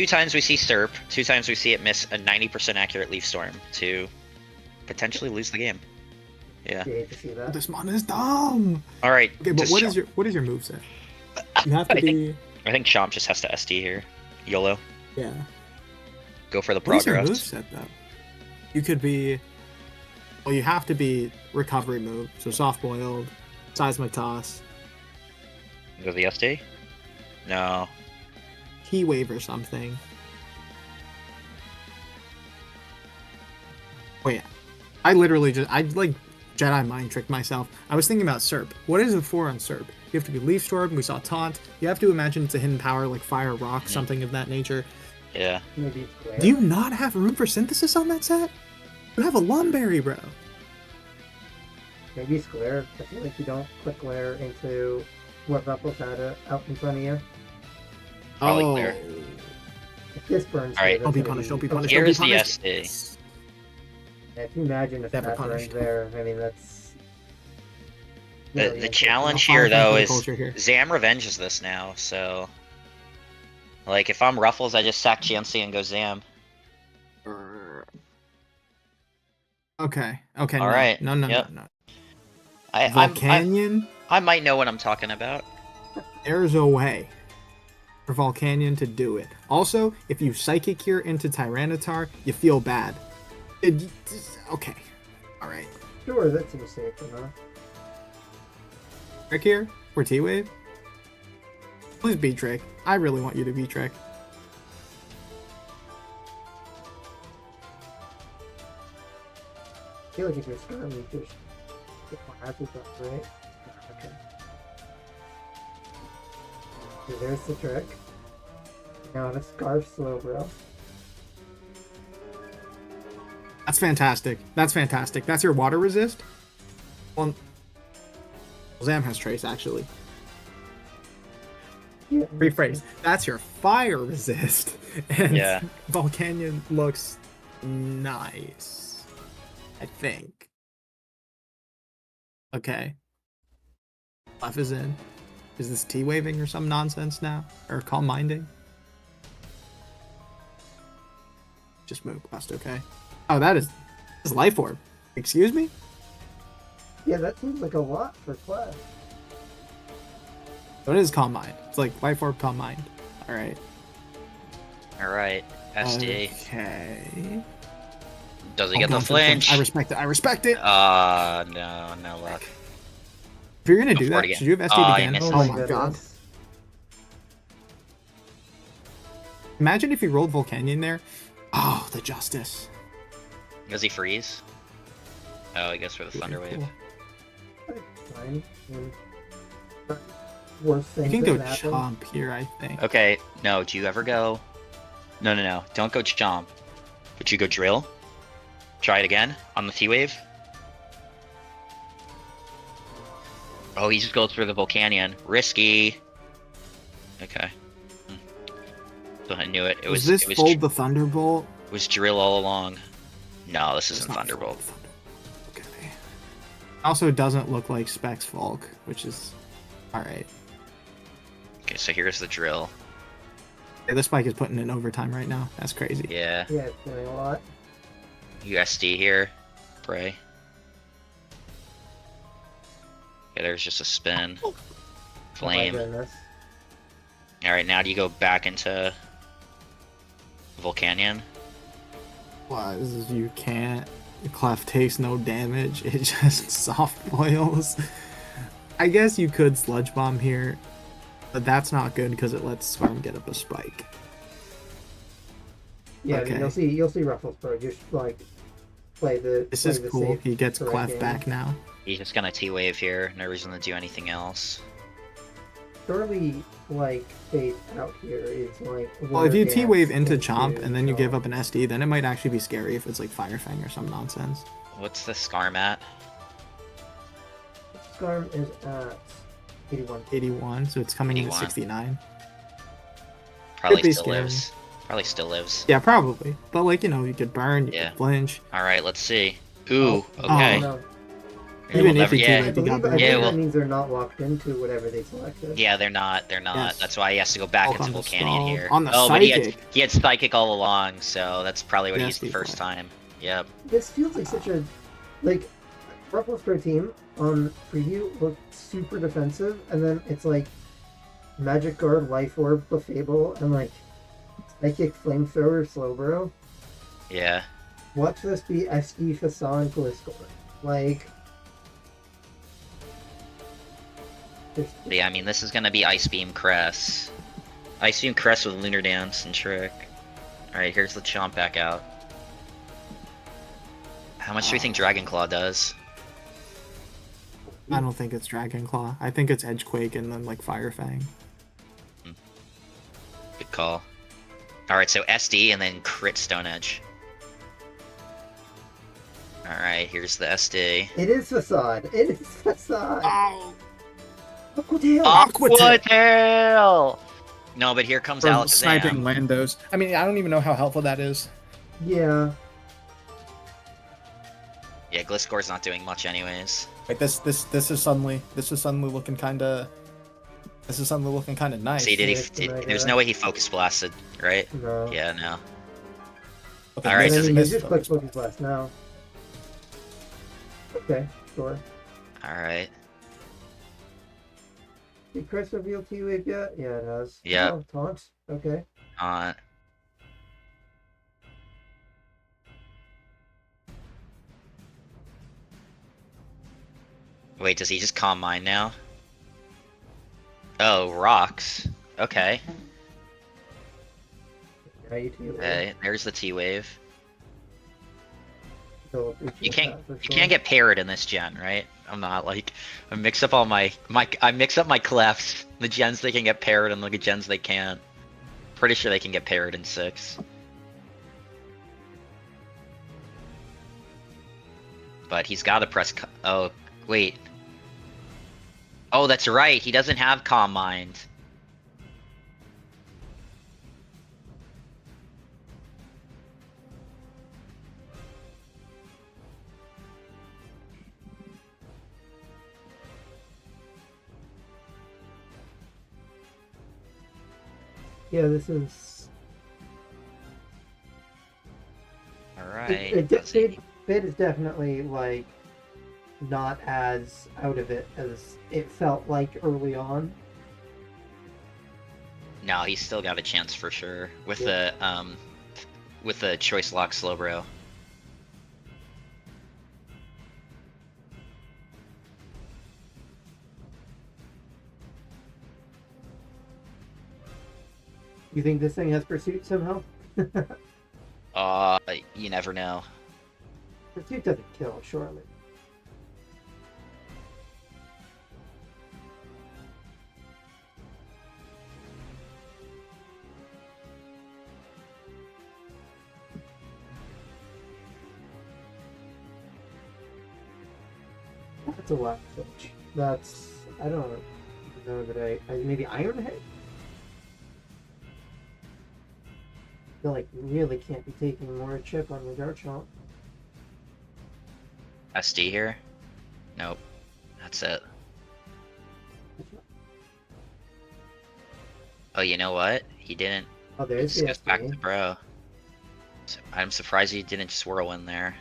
Speaker 3: times we see Serp, 2 times we see it miss a 90% accurate Leaf Storm to potentially lose the game. Yeah.
Speaker 6: You hate to see that.
Speaker 1: This mon is dumb.
Speaker 3: All right.
Speaker 1: Okay, but what is your moveset? You have to be.
Speaker 3: I think Chomp just has to SD here. YOLO.
Speaker 1: Yeah.
Speaker 3: Go for the
Speaker 1: What is your
Speaker 3: progress.
Speaker 1: moveset though? You could be. Well, you have to be recovery move. So soft boiled, seismic toss,
Speaker 3: Go the SD? No.
Speaker 1: T-wave or something. Wait, I literally like Jedi mind tricked myself. I was thinking about Serp. What is it for on Serp? You have to be Leaf Storm. We saw Taunt. You have to imagine it's a hidden power like Fire, Rock, something of that nature.
Speaker 3: Yeah.
Speaker 6: Maybe it's Glare.
Speaker 1: Do you not have room for synthesis on that set? You have a Lumberry, bro.
Speaker 6: Maybe it's Glare. I feel like you don't put Glare into what Ruffles had out in front of you.
Speaker 3: Probably clear.
Speaker 6: If this burns,
Speaker 3: All right.
Speaker 6: there,
Speaker 1: Don't be
Speaker 6: that's gonna
Speaker 1: punished. Don't be
Speaker 6: okay.
Speaker 1: punished.
Speaker 3: Here's
Speaker 1: Don't
Speaker 3: the
Speaker 1: be
Speaker 3: SD.
Speaker 1: punished.
Speaker 6: If you imagine if
Speaker 1: Never
Speaker 6: that burns
Speaker 1: punished.
Speaker 6: there, I mean that's.
Speaker 3: The challenge
Speaker 1: I'll
Speaker 3: here,
Speaker 1: follow
Speaker 3: though,
Speaker 1: the
Speaker 3: is
Speaker 1: culture here.
Speaker 3: Zam revenges this now, so... Like, if I'm Ruffles, I just sack Chansey and go Zam.
Speaker 1: Okay.
Speaker 3: All
Speaker 1: no.
Speaker 3: right.
Speaker 1: No.
Speaker 3: Yep.
Speaker 1: I Volcanion?
Speaker 3: I might know what I'm talking about.
Speaker 1: There's a way for Volcanion to do it. Also, if you Psychic here into Tyranitar, you feel bad. Okay. Alright.
Speaker 6: Sure, that seems safe enough.
Speaker 1: Trick here? For T-Wave? Please beat Trick. I really want you to beat Trick.
Speaker 6: I feel like if you're Scarm, you just get more happy stuff, right? Okay. So there's the trick. Now the Scarf slow, bro.
Speaker 1: That's fantastic. That's fantastic. That's your water resist? Well, Zam has Trace, actually.
Speaker 6: Yeah.
Speaker 1: Rephrase. That's your fire resist. And
Speaker 3: Yeah.
Speaker 1: Volcanion looks nice. I think. Okay. Clef is in. Is this T-waving or some nonsense now? Or calm minding? Just move past, okay. Oh, that is Life Orb. Excuse me?
Speaker 6: Yeah, that seems like a lot for class.
Speaker 1: So it is Calm Mind. It's like Life Orb, Calm Mind. Alright.
Speaker 3: Alright, SD.
Speaker 1: Okay.
Speaker 3: Does he get the
Speaker 1: Going for the
Speaker 3: flinch?
Speaker 1: I respect it. I respect it.
Speaker 3: No, no luck.
Speaker 1: If you're gonna do
Speaker 3: Go for
Speaker 1: that,
Speaker 3: it again.
Speaker 1: should you have
Speaker 3: Oh,
Speaker 1: SD
Speaker 3: he
Speaker 1: again?
Speaker 3: misses.
Speaker 1: Oh my god. Imagine if he rolled Volcanion there. Oh, the Justice.
Speaker 3: Does he freeze? Oh, I guess for the Thunder Wave.
Speaker 1: Cool.
Speaker 6: Fine. Worst
Speaker 1: You
Speaker 6: things
Speaker 1: can
Speaker 6: that
Speaker 1: go
Speaker 6: happen.
Speaker 1: Chomp here, I think.
Speaker 3: Okay, no, do you ever go... No. Don't go Chomp. But you go Drill. Try it again on the T-Wave. Oh, he just goes for the Volcanion. Risky. Okay. So I knew it.
Speaker 1: Was this fold the Thunderbolt?
Speaker 3: It was Drill all along. No, this isn't
Speaker 1: It's not
Speaker 3: Thunderbolt.
Speaker 1: fold the Thunderbolt. Okay. Also, it doesn't look like Specs Volk, which is alright.
Speaker 3: Okay, so here's the Drill.
Speaker 1: Yeah, this bike is putting in overtime right now. That's crazy.
Speaker 3: Yeah.
Speaker 6: Yeah, it's doing a lot.
Speaker 3: USD here. Pray. Okay, there's just a spin. Flame.
Speaker 6: Oh my goodness.
Speaker 3: Alright, now do you go back into Volcanion?
Speaker 1: Why? You can't. Clef takes no damage. It just soft boils. I guess you could Sludge Bomb here, but that's not good because it lets Swarm get up a spike.
Speaker 6: Yeah,
Speaker 1: Okay.
Speaker 6: I mean, you'll see RufflesPro just like play the.
Speaker 1: This
Speaker 6: play
Speaker 1: is
Speaker 6: the
Speaker 1: cool.
Speaker 6: safe
Speaker 1: He gets
Speaker 6: correct
Speaker 1: Clef
Speaker 6: game.
Speaker 1: back now.
Speaker 3: He's just gonna T-Wave here. No reason to do anything else.
Speaker 6: Surely, like fade out here is like.
Speaker 1: Well, if you
Speaker 6: Dance
Speaker 1: T-Wave into
Speaker 6: into
Speaker 1: Chomp and then you give
Speaker 6: Chomp.
Speaker 1: up an SD, then it might actually be scary if it's like Fire Fang or some nonsense.
Speaker 3: What's the Scarm at?
Speaker 6: Scarm is at 81.
Speaker 1: 81, so it's coming in at
Speaker 3: 81.
Speaker 1: 69.
Speaker 3: Probably
Speaker 1: be
Speaker 3: still
Speaker 1: scary.
Speaker 3: lives. Probably still lives.
Speaker 1: Yeah, probably. But like, you know, you could burn, you
Speaker 3: Yeah.
Speaker 1: could flinch.
Speaker 3: Alright, let's see. Ooh,
Speaker 1: Oh.
Speaker 3: okay.
Speaker 6: No,
Speaker 3: Yeah,
Speaker 1: Even
Speaker 3: we'll
Speaker 1: if he
Speaker 3: never- yeah,
Speaker 6: I
Speaker 1: T-Waved, he
Speaker 6: believe,
Speaker 1: got
Speaker 6: I
Speaker 1: burnt.
Speaker 3: Yeah,
Speaker 6: believe
Speaker 3: well-
Speaker 6: that means they're not locked into whatever they selected.
Speaker 3: Yeah, they're not. They're not.
Speaker 1: Yes.
Speaker 3: That's why he has to go back
Speaker 1: Bulk
Speaker 3: into
Speaker 1: on the
Speaker 3: Volcanion
Speaker 1: stall.
Speaker 3: here.
Speaker 1: On the
Speaker 3: oh, but
Speaker 1: Psychic.
Speaker 3: he had Psychic all along, so that's probably what he
Speaker 1: Yes,
Speaker 3: used the
Speaker 1: he
Speaker 3: first
Speaker 1: did.
Speaker 3: time. Yep.
Speaker 6: This feels like such a like RufflesPro team on preview looked super defensive, and then it's like Magic Guard, Life Orb, Buffable, and like Psychic Flamethrower, Slowbro.
Speaker 3: Yeah.
Speaker 6: Watch this be SD Fasan Gliscor. Like there's
Speaker 3: Yeah, I mean, this is gonna be Ice Beam Crest. Ice Beam Crest with Lunar Dance and Trick. Alright, here's the Chomp back out. How much do we think Dragon Claw does?
Speaker 1: I don't think it's Dragon Claw. I think it's Edgequake and then like Fire Fang.
Speaker 3: Good call. Alright, so SD and then crit Stone Edge. Alright, here's the SD.
Speaker 6: it is Facade. It is Facade.
Speaker 1: Oh!
Speaker 6: Aquatail.
Speaker 1: Aqua
Speaker 3: Tail! No, but here comes
Speaker 1: Sniping
Speaker 3: Alakazam.
Speaker 1: Landos. I mean, I don't even know how helpful that is.
Speaker 6: Yeah.
Speaker 3: Yeah, Gliscor's not doing much anyways.
Speaker 1: Like this is suddenly looking kind of nice.
Speaker 3: See, did
Speaker 6: Yes,
Speaker 3: he?
Speaker 6: Omega.
Speaker 3: There's no way he Focus Blasted, right?
Speaker 6: No.
Speaker 3: Yeah, no.
Speaker 1: Okay,
Speaker 3: Alright,
Speaker 6: And
Speaker 3: so
Speaker 6: then you
Speaker 1: missed
Speaker 6: just click
Speaker 1: focus.
Speaker 6: Focus Blast now. Okay, sure.
Speaker 3: Alright.
Speaker 6: Did Chris reveal T-Wave yet? Yeah, it has.
Speaker 3: Yeah.
Speaker 6: Oh, taunt. Okay.
Speaker 3: Wait, does he just Calm Mind now? Oh, Rocks. Okay.
Speaker 6: Right,
Speaker 3: Okay. There's the T-Wave.
Speaker 6: so
Speaker 3: You can't get parried in this gen, right? I'm not like I mix up all I mix up my clefs. The gens they can get parried and the gens they can't. Pretty sure they can get parried in 6. But he's got to press. Oh wait. Oh, that's right. He doesn't have Calm Mind.
Speaker 6: Yeah, this is.
Speaker 3: All right.
Speaker 6: Fate is definitely like not as out of it as it felt like early on.
Speaker 3: No, he's still got a chance for sure with
Speaker 6: Yeah.
Speaker 3: the choice lock Slowbro.
Speaker 6: You think this thing has pursuit somehow?
Speaker 3: You never know.
Speaker 6: Pursuit doesn't kill, surely. That's a lot switch. That's I don't know that I maybe Iron Head. I feel like you really can't be taking more chip on the Garchomp.
Speaker 3: SD here? Nope. That's it. Oh, you know what? He didn't.
Speaker 6: Oh, there's
Speaker 3: Just
Speaker 6: the
Speaker 3: goes back to
Speaker 6: SD.
Speaker 3: Bro. So I'm surprised he didn't just Whirlwind there.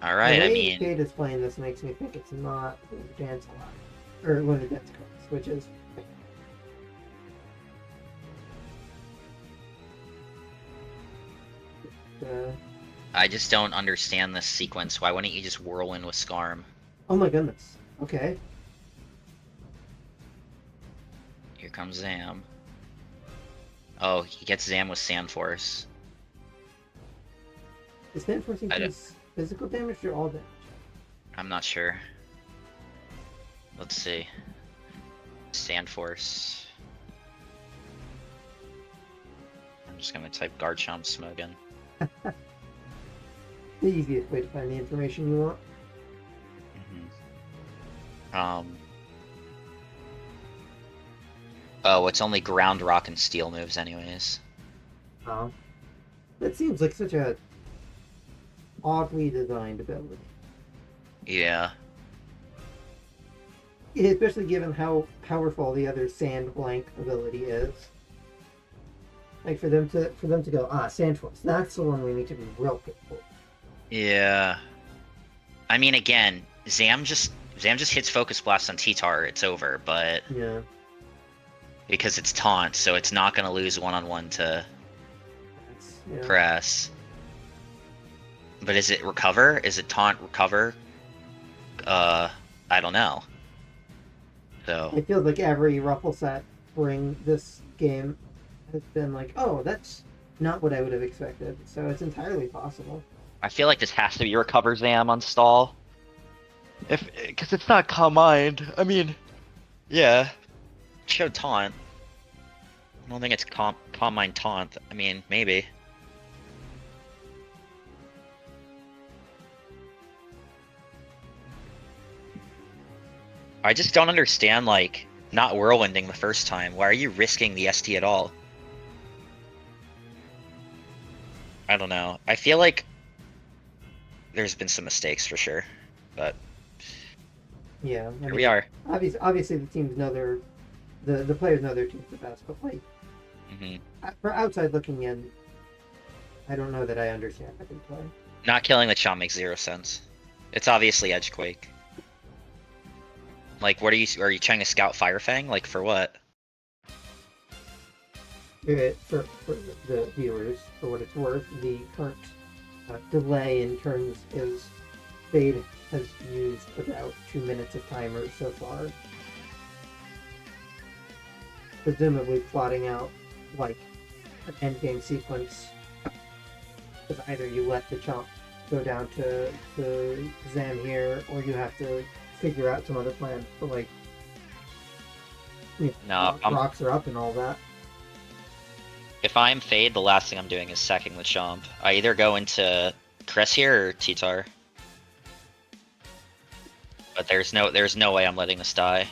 Speaker 3: Alright,
Speaker 6: The
Speaker 3: I
Speaker 6: way
Speaker 3: mean...
Speaker 6: Fate is playing this makes me think it's not going to dance a lot. Or one of the dance cards, which is...
Speaker 3: I just don't understand this sequence. Why wouldn't you just Whirlwind with Scarm?
Speaker 6: oh my goodness. Okay.
Speaker 3: Here comes Zam. Oh, he gets Zam with Sand Force.
Speaker 6: Is Sand Force increase physical damage or all damage?
Speaker 3: I'm not sure. Let's see. Sand Force. I'm just gonna type Garchomp Smogon.
Speaker 6: The easiest way to find the information you want.
Speaker 3: Oh, it's only Ground, Rock, and Steel moves anyways.
Speaker 6: Oh. That seems like such a oddly designed ability.
Speaker 3: Yeah.
Speaker 6: Especially given how powerful the other Sand Blank ability is. Like for them to go, Sand Force, that's the one we need to be real careful.
Speaker 3: Yeah. I mean, again, Zam just hits Focus Blast on T-Tar, it's over, but...
Speaker 6: Yeah.
Speaker 3: Because it's taunt, so it's not gonna lose one-on-one to
Speaker 6: Yeah.
Speaker 3: press. But is it recover? Is it taunt recover? I don't know. So
Speaker 6: It feels like every Ruffle set bring this game has been like, oh, that's not what I would have expected. So it's entirely possible.
Speaker 3: I feel like this has to be recover Zam on stall. Because it's not Calm Mind. I mean, yeah. Show taunt. I don't think it's Calm Mind taunt. I mean, maybe. I just don't understand, like, not Whirlwinding the first time. Why are you risking the ST at all? I don't know. I feel like there's been some mistakes for sure, but
Speaker 6: Yeah.
Speaker 3: here we are.
Speaker 6: Obviously, the teams know the players know their team's the best, but like for outside looking in, I don't know that I understand how they play.
Speaker 3: Not killing the Chomp makes 0 sense. It's obviously Edgequake. Like, what are you trying to scout Firefang? Like, for what?
Speaker 6: For the viewers, for what it's worth, the current delay in turns is Fade has used about 2 minutes of timer so far. presumably plotting out like an endgame sequence. Because either you let the chomp go down to Zam here, or you have to figure out some other plan for like rocks are up and all that.
Speaker 3: If I'm Fade, the last thing I'm doing is sacking the chomp. I either go into Cress here or T-Tar. But there's no way I'm letting this die.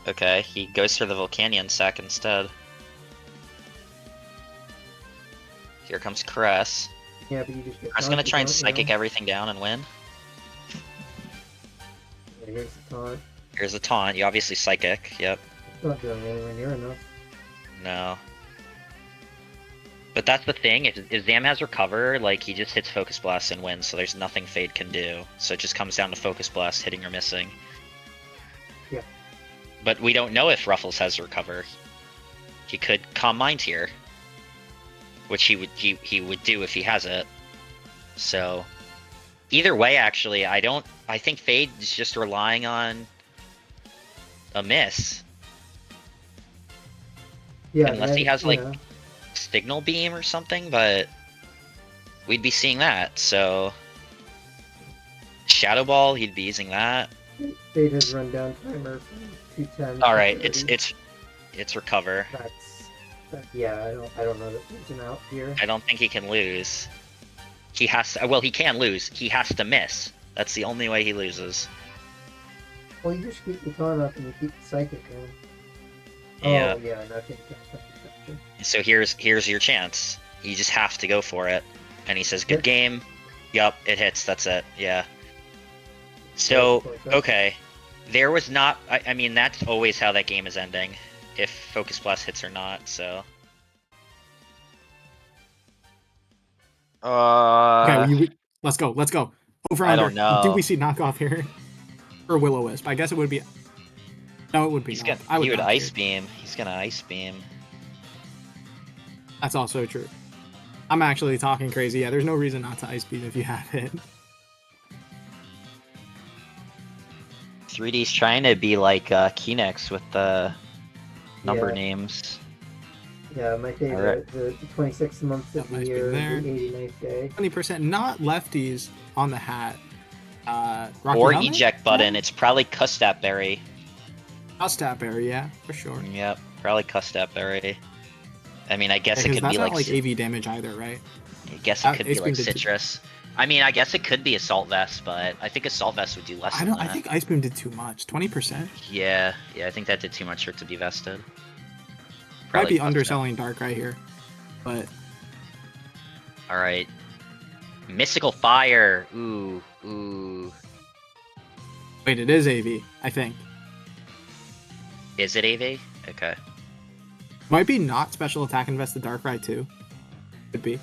Speaker 3: Okay, he goes for the Volcanion sack instead. Here comes Cress.
Speaker 6: Yeah, but you just get
Speaker 3: Cress gonna try and Psychic everything down and win.
Speaker 6: Yeah, here's the taunt.
Speaker 3: Here's a taunt, you obviously Psychic, yep.
Speaker 6: It's not doing anywhere near enough.
Speaker 3: No. But that's the thing, if Zam has Recover, like, he just hits Focus Blast and wins, so there's nothing Fade can do. So it just comes down to Focus Blast hitting or missing.
Speaker 6: Yeah.
Speaker 3: But we don't know if Ruffles has Recover. He could Calm Mind here. Which he would do if he has it. So either way, actually, I think Fade is just relying on a miss.
Speaker 6: Yeah,
Speaker 3: unless he has like Signal Beam or something, but we'd be seeing that. So Shadow Ball, he'd be using that.
Speaker 6: Fade has rundown timer from 210.
Speaker 3: All right, it's Recover.
Speaker 6: Yeah, I don't know that there's an out here.
Speaker 3: I don't think he can lose. He has to, well, he can lose. He has to miss. That's the only way he loses.
Speaker 6: Well, you just keep the taunt up and you keep the Psychic in.
Speaker 3: Yeah.
Speaker 6: Oh, yeah, I think that's
Speaker 3: So here's your chance. You just have to go for it. And he says, good game. Yup, it hits. That's it. Yeah. So, okay. There was not... I mean, that's always how that game is ending. If Focus Blast hits or not, so...
Speaker 1: Okay, let's go. Over
Speaker 3: I
Speaker 1: under.
Speaker 3: don't know.
Speaker 1: Do we see knockoff here? Or Will-O-Wisp? I guess it would be... No, it would be not.
Speaker 3: He would Ice Beam. He's gonna Ice Beam.
Speaker 1: That's also true. I'm actually talking crazy. Yeah, there's no reason not to Ice Beam if you have it.
Speaker 3: 3D's trying to be like Kinex with the number names.
Speaker 6: Yeah, my favorite, the 26th month of the year, the 89th day.
Speaker 1: 20%, not lefties on the hat. Rocky
Speaker 3: or
Speaker 1: Helmet?
Speaker 3: eject button, it's probably Custap Berry.
Speaker 1: Custap Berry, yeah, for sure.
Speaker 3: Yep, probably Custap Berry. I mean, I guess it could be
Speaker 1: not
Speaker 3: like
Speaker 1: AV damage either, right?
Speaker 3: I guess it could be like Citrus. I mean, I guess it could be Assault Vest, but I think Assault Vest would do less than that.
Speaker 1: I think Ice Beam did too much. 20%?
Speaker 3: Yeah, I think that did too much for it to be vested.
Speaker 1: Might be underselling Dark right here, but...
Speaker 3: Alright. Mystical Fire! Ooh.
Speaker 1: Wait, it is AV, I think.
Speaker 3: Is it AV? Okay.
Speaker 1: Might be not Special Attack Invested Darkrai too. Could be.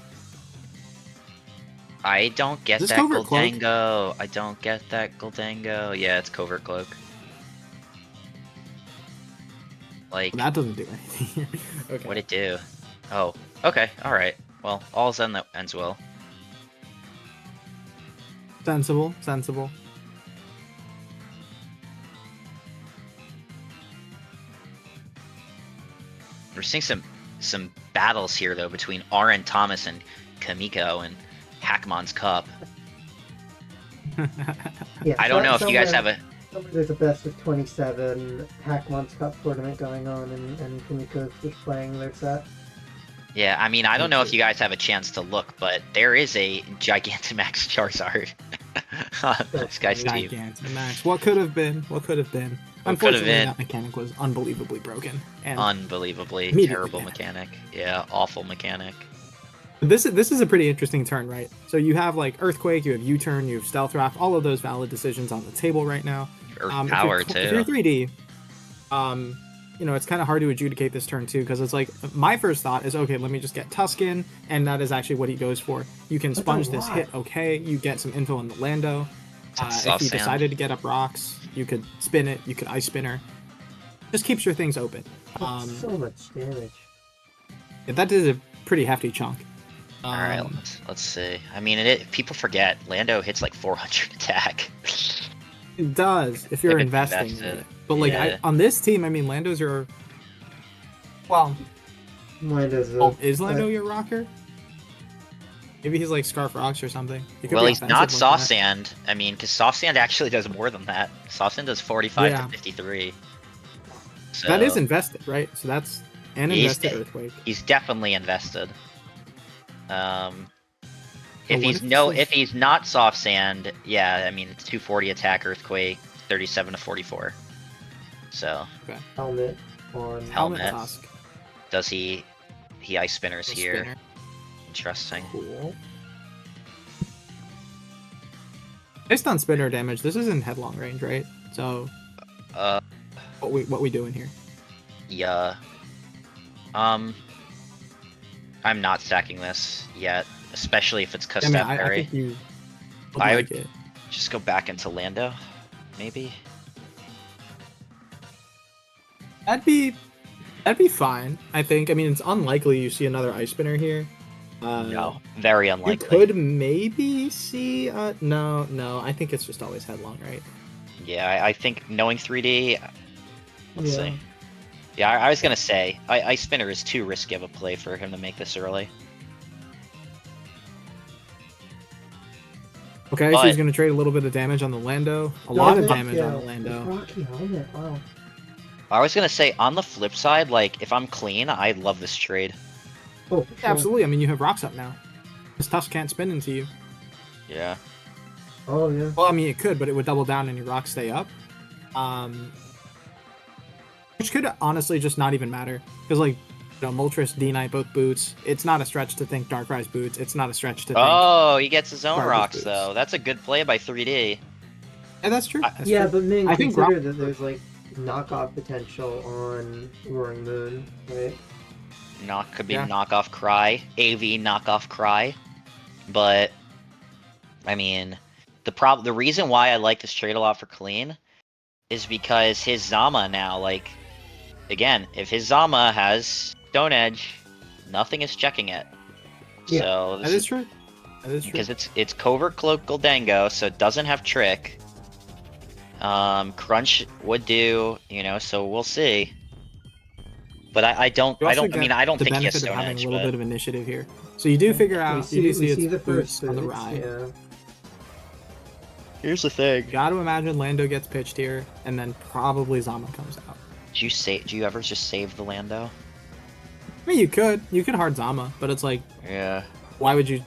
Speaker 3: I don't get that Goldango. I don't get that Goldango. Yeah, it's Covert Cloak. Like,
Speaker 1: well, that doesn't do anything. Okay.
Speaker 3: What'd it do? Oh, okay, alright. Well, all's end that ends well.
Speaker 1: Sensible.
Speaker 3: We're seeing some battles here though between Aaron Thomas and Kamiko and Hackmon's Cup.
Speaker 6: Yeah,
Speaker 3: I don't know if you guys have a...
Speaker 6: There's a best of 27 Hackmon's Cup tournament going on, and Kamiko's just playing their set.
Speaker 3: Yeah, I mean, I don't know if you guys have a chance to look, but there is a Gigantamax Charizard on this guy's team.
Speaker 1: Gigantamax. What could have been? Unfortunately, that mechanic was unbelievably broken. And
Speaker 3: unbelievably terrible mechanic. Yeah, awful mechanic.
Speaker 1: This is a pretty interesting turn, right? So you have like Earthquake, you have U-turn, you have Stealth Wrap, all of those valid decisions on the table right now.
Speaker 3: Earth Power too.
Speaker 1: If you're 3D, you know, it's kind of hard to adjudicate this turn too, because it's like, my first thought is, okay, let me just get Tuscan, and that is actually what he goes for. You can sponge this hit, okay, you get some info in the Lando. If you decided to get up rocks, you could spin it, you could Ice Spinner. Just keeps your things open.
Speaker 6: So much damage.
Speaker 1: Yeah, that is a pretty hefty chunk.
Speaker 3: All right, let's see. I mean, people forget Lando hits like 400 attack.
Speaker 1: It does if you're investing in it. But like on this team, I mean, Lando's your. Well, is Lando your rocker? Maybe he's like Scarf Rocks or something.
Speaker 3: Well, he's not Soft Sand. I mean, because Soft Sand actually does more than that. Soft Sand does 45 to 53. So
Speaker 1: that is invested, right? So that's an invested Earthquake.
Speaker 3: He's definitely invested. If he's not Soft Sand, yeah, I mean it's 240 attack Earthquake, 37 to 44. So
Speaker 6: helmet on
Speaker 3: helmet.
Speaker 1: Tusk.
Speaker 3: Does he Ice Spinners here?
Speaker 1: Spinner.
Speaker 3: Interesting.
Speaker 1: Cool. Based on spinner damage, this is in headlong range, right? So, what we doing here?
Speaker 3: Yeah. I'm not stacking this yet, especially if it's Custap
Speaker 1: I
Speaker 3: Parry.
Speaker 1: think you
Speaker 3: I would just go back into Lando, maybe.
Speaker 1: That'd be fine. I think. I mean, it's unlikely you see another Ice Spinner here.
Speaker 3: No, very unlikely.
Speaker 1: You could maybe see. No. I think it's just always headlong, right?
Speaker 3: Yeah, I think knowing 3D. Let's see. Yeah, I was gonna say Ice Spinner is too risky of a play for him to make this early.
Speaker 1: Okay, so he's gonna trade a little bit of damage on the Lando. A lot of damage on the Lando.
Speaker 6: Rocky helmet. Wow.
Speaker 3: I was gonna say on the flip side, like if I'm clean, I love this trade.
Speaker 6: Oh, sure.
Speaker 1: Yeah, absolutely. I mean, you have rocks up now. This Tusk can't spin into you.
Speaker 3: Yeah.
Speaker 6: Oh yeah.
Speaker 1: Well, I mean, it could, but it would double down and your rocks stay up. Which could honestly just not even matter. Because, like, you know, Moltres, D-Knight, both boots. It's not a stretch to think Darkrai boots. It's not a stretch to think...
Speaker 3: Oh, he gets his own
Speaker 1: Darkrai
Speaker 3: rocks,
Speaker 1: boots.
Speaker 3: though. That's a good play by 3D.
Speaker 1: Yeah, that's true. That's
Speaker 6: yeah,
Speaker 1: true.
Speaker 6: but Ming,
Speaker 1: I think
Speaker 6: consider that there's, like, knockoff potential on Roaring Moon, right?
Speaker 3: Could be knockoff Cry. AV knockoff Cry. But, I mean, the reason why I like this trade a lot for clean is because his Zama now, like... Again, if his Zama has Stone Edge, nothing is checking it.
Speaker 6: Yeah,
Speaker 3: so
Speaker 1: that is true. That is true.
Speaker 3: Because it's Covert Cloak Goldango, so it doesn't have Trick. Crunch would do, you know, so we'll see. But I don't think he has Stone
Speaker 1: having
Speaker 3: Edge.
Speaker 1: A little bit of initiative here. So you do figure out.
Speaker 6: We see
Speaker 1: it's
Speaker 6: the first
Speaker 1: on the
Speaker 6: boots,
Speaker 1: ride.
Speaker 6: yeah.
Speaker 3: Here's the thing.
Speaker 1: You got to imagine Lando gets pitched here, and then probably Zama comes out.
Speaker 3: Do you ever just save the Lando?
Speaker 1: I mean, you could hard Zama, but it's like,
Speaker 3: Yeah.
Speaker 1: why would you,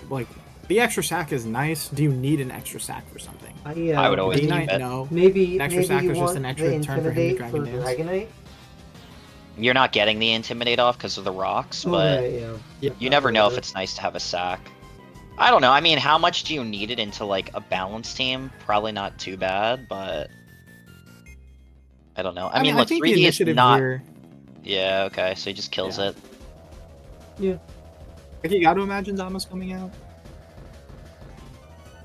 Speaker 1: like, the extra sack is nice. Do you need an extra sack for something?
Speaker 3: I would always keep it.
Speaker 1: No.
Speaker 6: Maybe
Speaker 1: An extra sack
Speaker 6: you
Speaker 1: was just
Speaker 6: want
Speaker 1: an extra
Speaker 6: the
Speaker 1: turn for him to
Speaker 6: Intimidate
Speaker 1: Dragon Dance.
Speaker 6: Dragonite?
Speaker 3: You're not getting the Intimidate off because of the rocks,
Speaker 6: Oh,
Speaker 3: but
Speaker 6: right, yeah.
Speaker 3: you never know if it's nice to have a sack. I don't know. I mean, how much do you need it into, like, a balanced team? Probably not too bad, but... I don't know. I mean, look,
Speaker 1: I think
Speaker 3: 3D
Speaker 1: the
Speaker 3: is
Speaker 1: initiative
Speaker 3: not...
Speaker 1: here,
Speaker 3: Yeah, okay, so he just kills it.
Speaker 6: Yeah.
Speaker 1: like, you got to imagine Zama's coming out.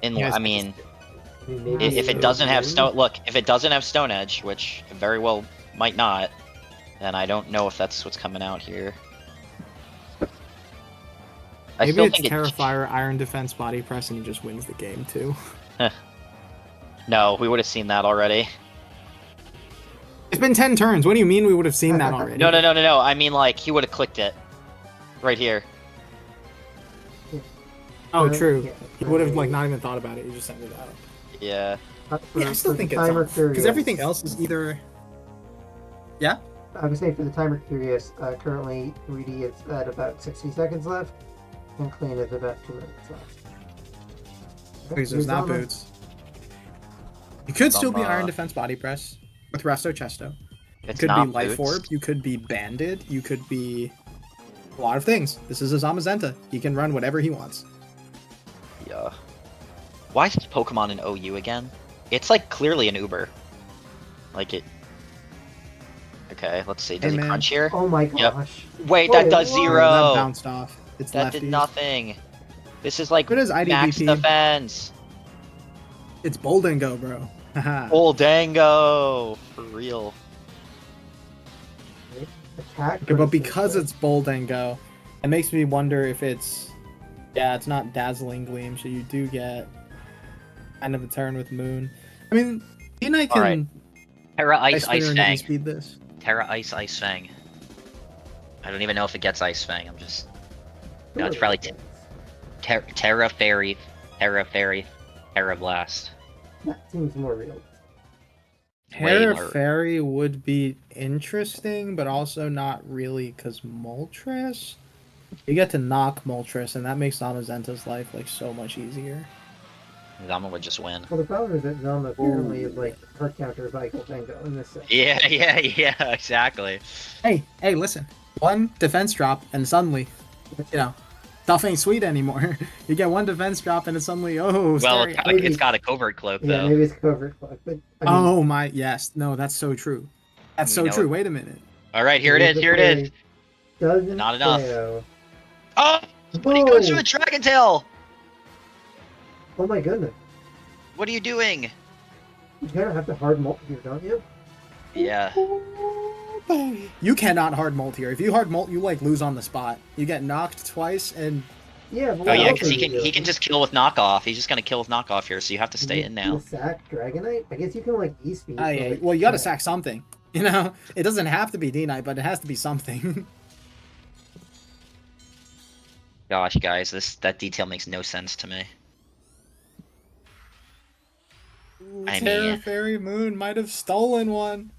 Speaker 3: And
Speaker 1: You guys
Speaker 3: I
Speaker 1: can
Speaker 3: mean,
Speaker 6: Maybe
Speaker 3: if it doesn't have if it doesn't have Stone Edge, which it very well might not, then I don't know if that's what's coming out here.
Speaker 1: Maybe it's Terrifier, Iron Defense, Body Press, and he just wins the game too.
Speaker 3: No, we would have seen that already.
Speaker 1: It's been 10 turns. What do you mean we would have seen that already?
Speaker 3: No. I mean, like, he would have clicked it. Right here.
Speaker 1: Oh, true. He would have, like, not even thought about it. He just sent it out.
Speaker 3: Yeah.
Speaker 1: Yeah, I still think it's on. Because everything else is either... Yeah?
Speaker 6: I was saying for the timer curious, currently 3D is at about 60 seconds left, and clean is about 2 minutes left.
Speaker 1: Because there's not boots. You could still be Iron Defense Body Press with Resto Chesto. You could be Life Orb, you could be Banded, you could be a lot of things. This is a Zamazenta. He can run whatever he wants.
Speaker 3: Yeah. Why is this Pokemon in OU again? It's like clearly an Uber. Like it. Okay, let's see. Does he crunch here?
Speaker 6: Oh my gosh.
Speaker 3: Yep. Wait, that does
Speaker 1: That
Speaker 3: 0.
Speaker 1: bounced off. It's
Speaker 3: that
Speaker 1: lefties.
Speaker 3: did nothing. This is like
Speaker 1: What is IDBP?
Speaker 3: max defense.
Speaker 1: It's Boldango, bro. Haha.
Speaker 3: Boldango! For real.
Speaker 6: Attack
Speaker 1: Okay, but because it's Boldango, it makes me wonder if it's Yeah, it's not Dazzling Gleam, so you do get kind of a turn with Moon. I mean, D-Knight can
Speaker 3: Alright. Terra Ice
Speaker 1: Spinner
Speaker 3: Ice
Speaker 1: and
Speaker 3: Fang.
Speaker 1: speed this.
Speaker 3: Terra Ice Ice Fang. I don't even know if it gets Ice Fang. I'm just. No, it's probably Terra Fairy, Terra Fairy, Terra Blast.
Speaker 6: That seems more real.
Speaker 1: Terra
Speaker 3: more-
Speaker 1: Fairy would be interesting, but also not really, because Moltres? You get to knock Moltres, and that makes Zamazenta's life like so much easier.
Speaker 3: Zama would just win.
Speaker 6: Well, the problem is that Zama apparently is like her counter cycle Tango in this set.
Speaker 3: Yeah, exactly.
Speaker 1: Hey, listen. One defense drop, and suddenly, stuff ain't sweet anymore. You get one defense drop, and it's suddenly,
Speaker 3: Well,
Speaker 1: scary.
Speaker 3: it's got a covert cloak,
Speaker 6: Yeah,
Speaker 3: though.
Speaker 6: maybe it's covert cloak, but I mean,
Speaker 1: Oh my, yes. No, that's so true. That's so
Speaker 3: know
Speaker 1: true.
Speaker 3: it.
Speaker 1: Wait a minute.
Speaker 3: Alright, here it is, here it is.
Speaker 6: Doesn't
Speaker 3: Not enough.
Speaker 6: fail.
Speaker 3: Oh! But he goes for the Dragon Tail!
Speaker 6: Oh my goodness.
Speaker 3: What are you doing?
Speaker 6: You kind of have to hard molt here, don't you?
Speaker 3: Yeah.
Speaker 1: You cannot hard molt here. If you hard molt, you like lose on the spot. You get knocked twice, and
Speaker 6: Yeah, but
Speaker 3: Oh
Speaker 6: what
Speaker 3: yeah,
Speaker 6: else
Speaker 3: because
Speaker 6: are
Speaker 3: he
Speaker 6: you
Speaker 3: can
Speaker 6: doing?
Speaker 3: just kill with knockoff. He's just gonna kill with knockoff here, so you have to stay in now.
Speaker 6: You sack Dragonite? I guess you can like E-speed.
Speaker 1: yeah.
Speaker 6: but, like,
Speaker 1: Well, you got to
Speaker 6: yeah.
Speaker 1: sack something. It doesn't have to be D-Knight, but it has to be something.
Speaker 3: Gosh, guys, that detail makes no sense to me. I
Speaker 1: Terra
Speaker 3: mean-
Speaker 1: Fairy Moon might have stolen one.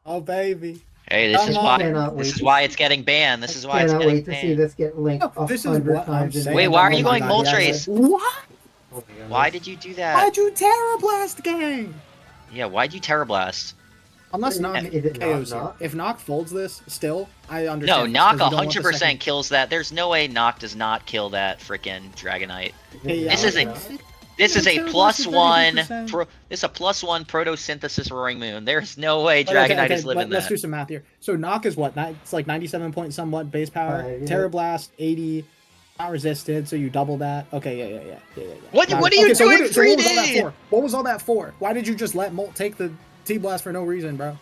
Speaker 1: Oh baby.
Speaker 3: Hey, this
Speaker 1: Come
Speaker 3: is
Speaker 1: on.
Speaker 3: why
Speaker 6: Cannot wait
Speaker 3: this is
Speaker 6: to
Speaker 3: why
Speaker 6: see-
Speaker 3: it's getting banned. This is why
Speaker 6: I
Speaker 3: it's
Speaker 6: cannot
Speaker 3: getting
Speaker 6: wait to see
Speaker 3: banned.
Speaker 6: this get linked
Speaker 1: No, this is
Speaker 6: 100
Speaker 1: what I'm
Speaker 6: times. in
Speaker 1: saying.
Speaker 3: Wait, why are
Speaker 6: Oh
Speaker 3: you
Speaker 6: my
Speaker 3: going
Speaker 6: God,
Speaker 3: Moltres?
Speaker 1: What?
Speaker 6: Oh my goodness.
Speaker 3: Why did you do that?
Speaker 1: Why'd you Terra Blast gang?
Speaker 3: Yeah, why'd you Terra Blast?
Speaker 1: Unless
Speaker 6: Is
Speaker 1: Knock
Speaker 6: it not
Speaker 1: KOs you.
Speaker 6: Knock?
Speaker 1: If Knock folds this, still, I
Speaker 3: No,
Speaker 1: understand.
Speaker 3: Knock
Speaker 1: this, 'cause you don't want the
Speaker 3: 100%
Speaker 1: second-
Speaker 3: kills that. There's no way Knock does not kill that freaking Dragonite.
Speaker 1: Hey,
Speaker 3: This
Speaker 1: yeah,
Speaker 3: is a-
Speaker 6: Not?
Speaker 3: This is a
Speaker 1: Terra
Speaker 3: plus
Speaker 1: Blast is
Speaker 3: one.
Speaker 1: 33%.
Speaker 3: This is a plus one photosynthesis Roaring Moon. There's no way
Speaker 1: Okay,
Speaker 3: Dragonite is living
Speaker 1: let's
Speaker 3: that.
Speaker 1: do some math here. So Knock is what? It's like 97 point somewhat base power.
Speaker 6: Yeah.
Speaker 1: Terra Blast 80, not resisted, so you double that. Okay, yeah.
Speaker 3: What
Speaker 1: Got
Speaker 3: are
Speaker 1: it.
Speaker 3: you
Speaker 1: Okay, so
Speaker 3: doing,
Speaker 1: what was all that
Speaker 3: 3D?
Speaker 1: for? What was all that for? Why did you just let Molt take the T Blast for no reason, bro?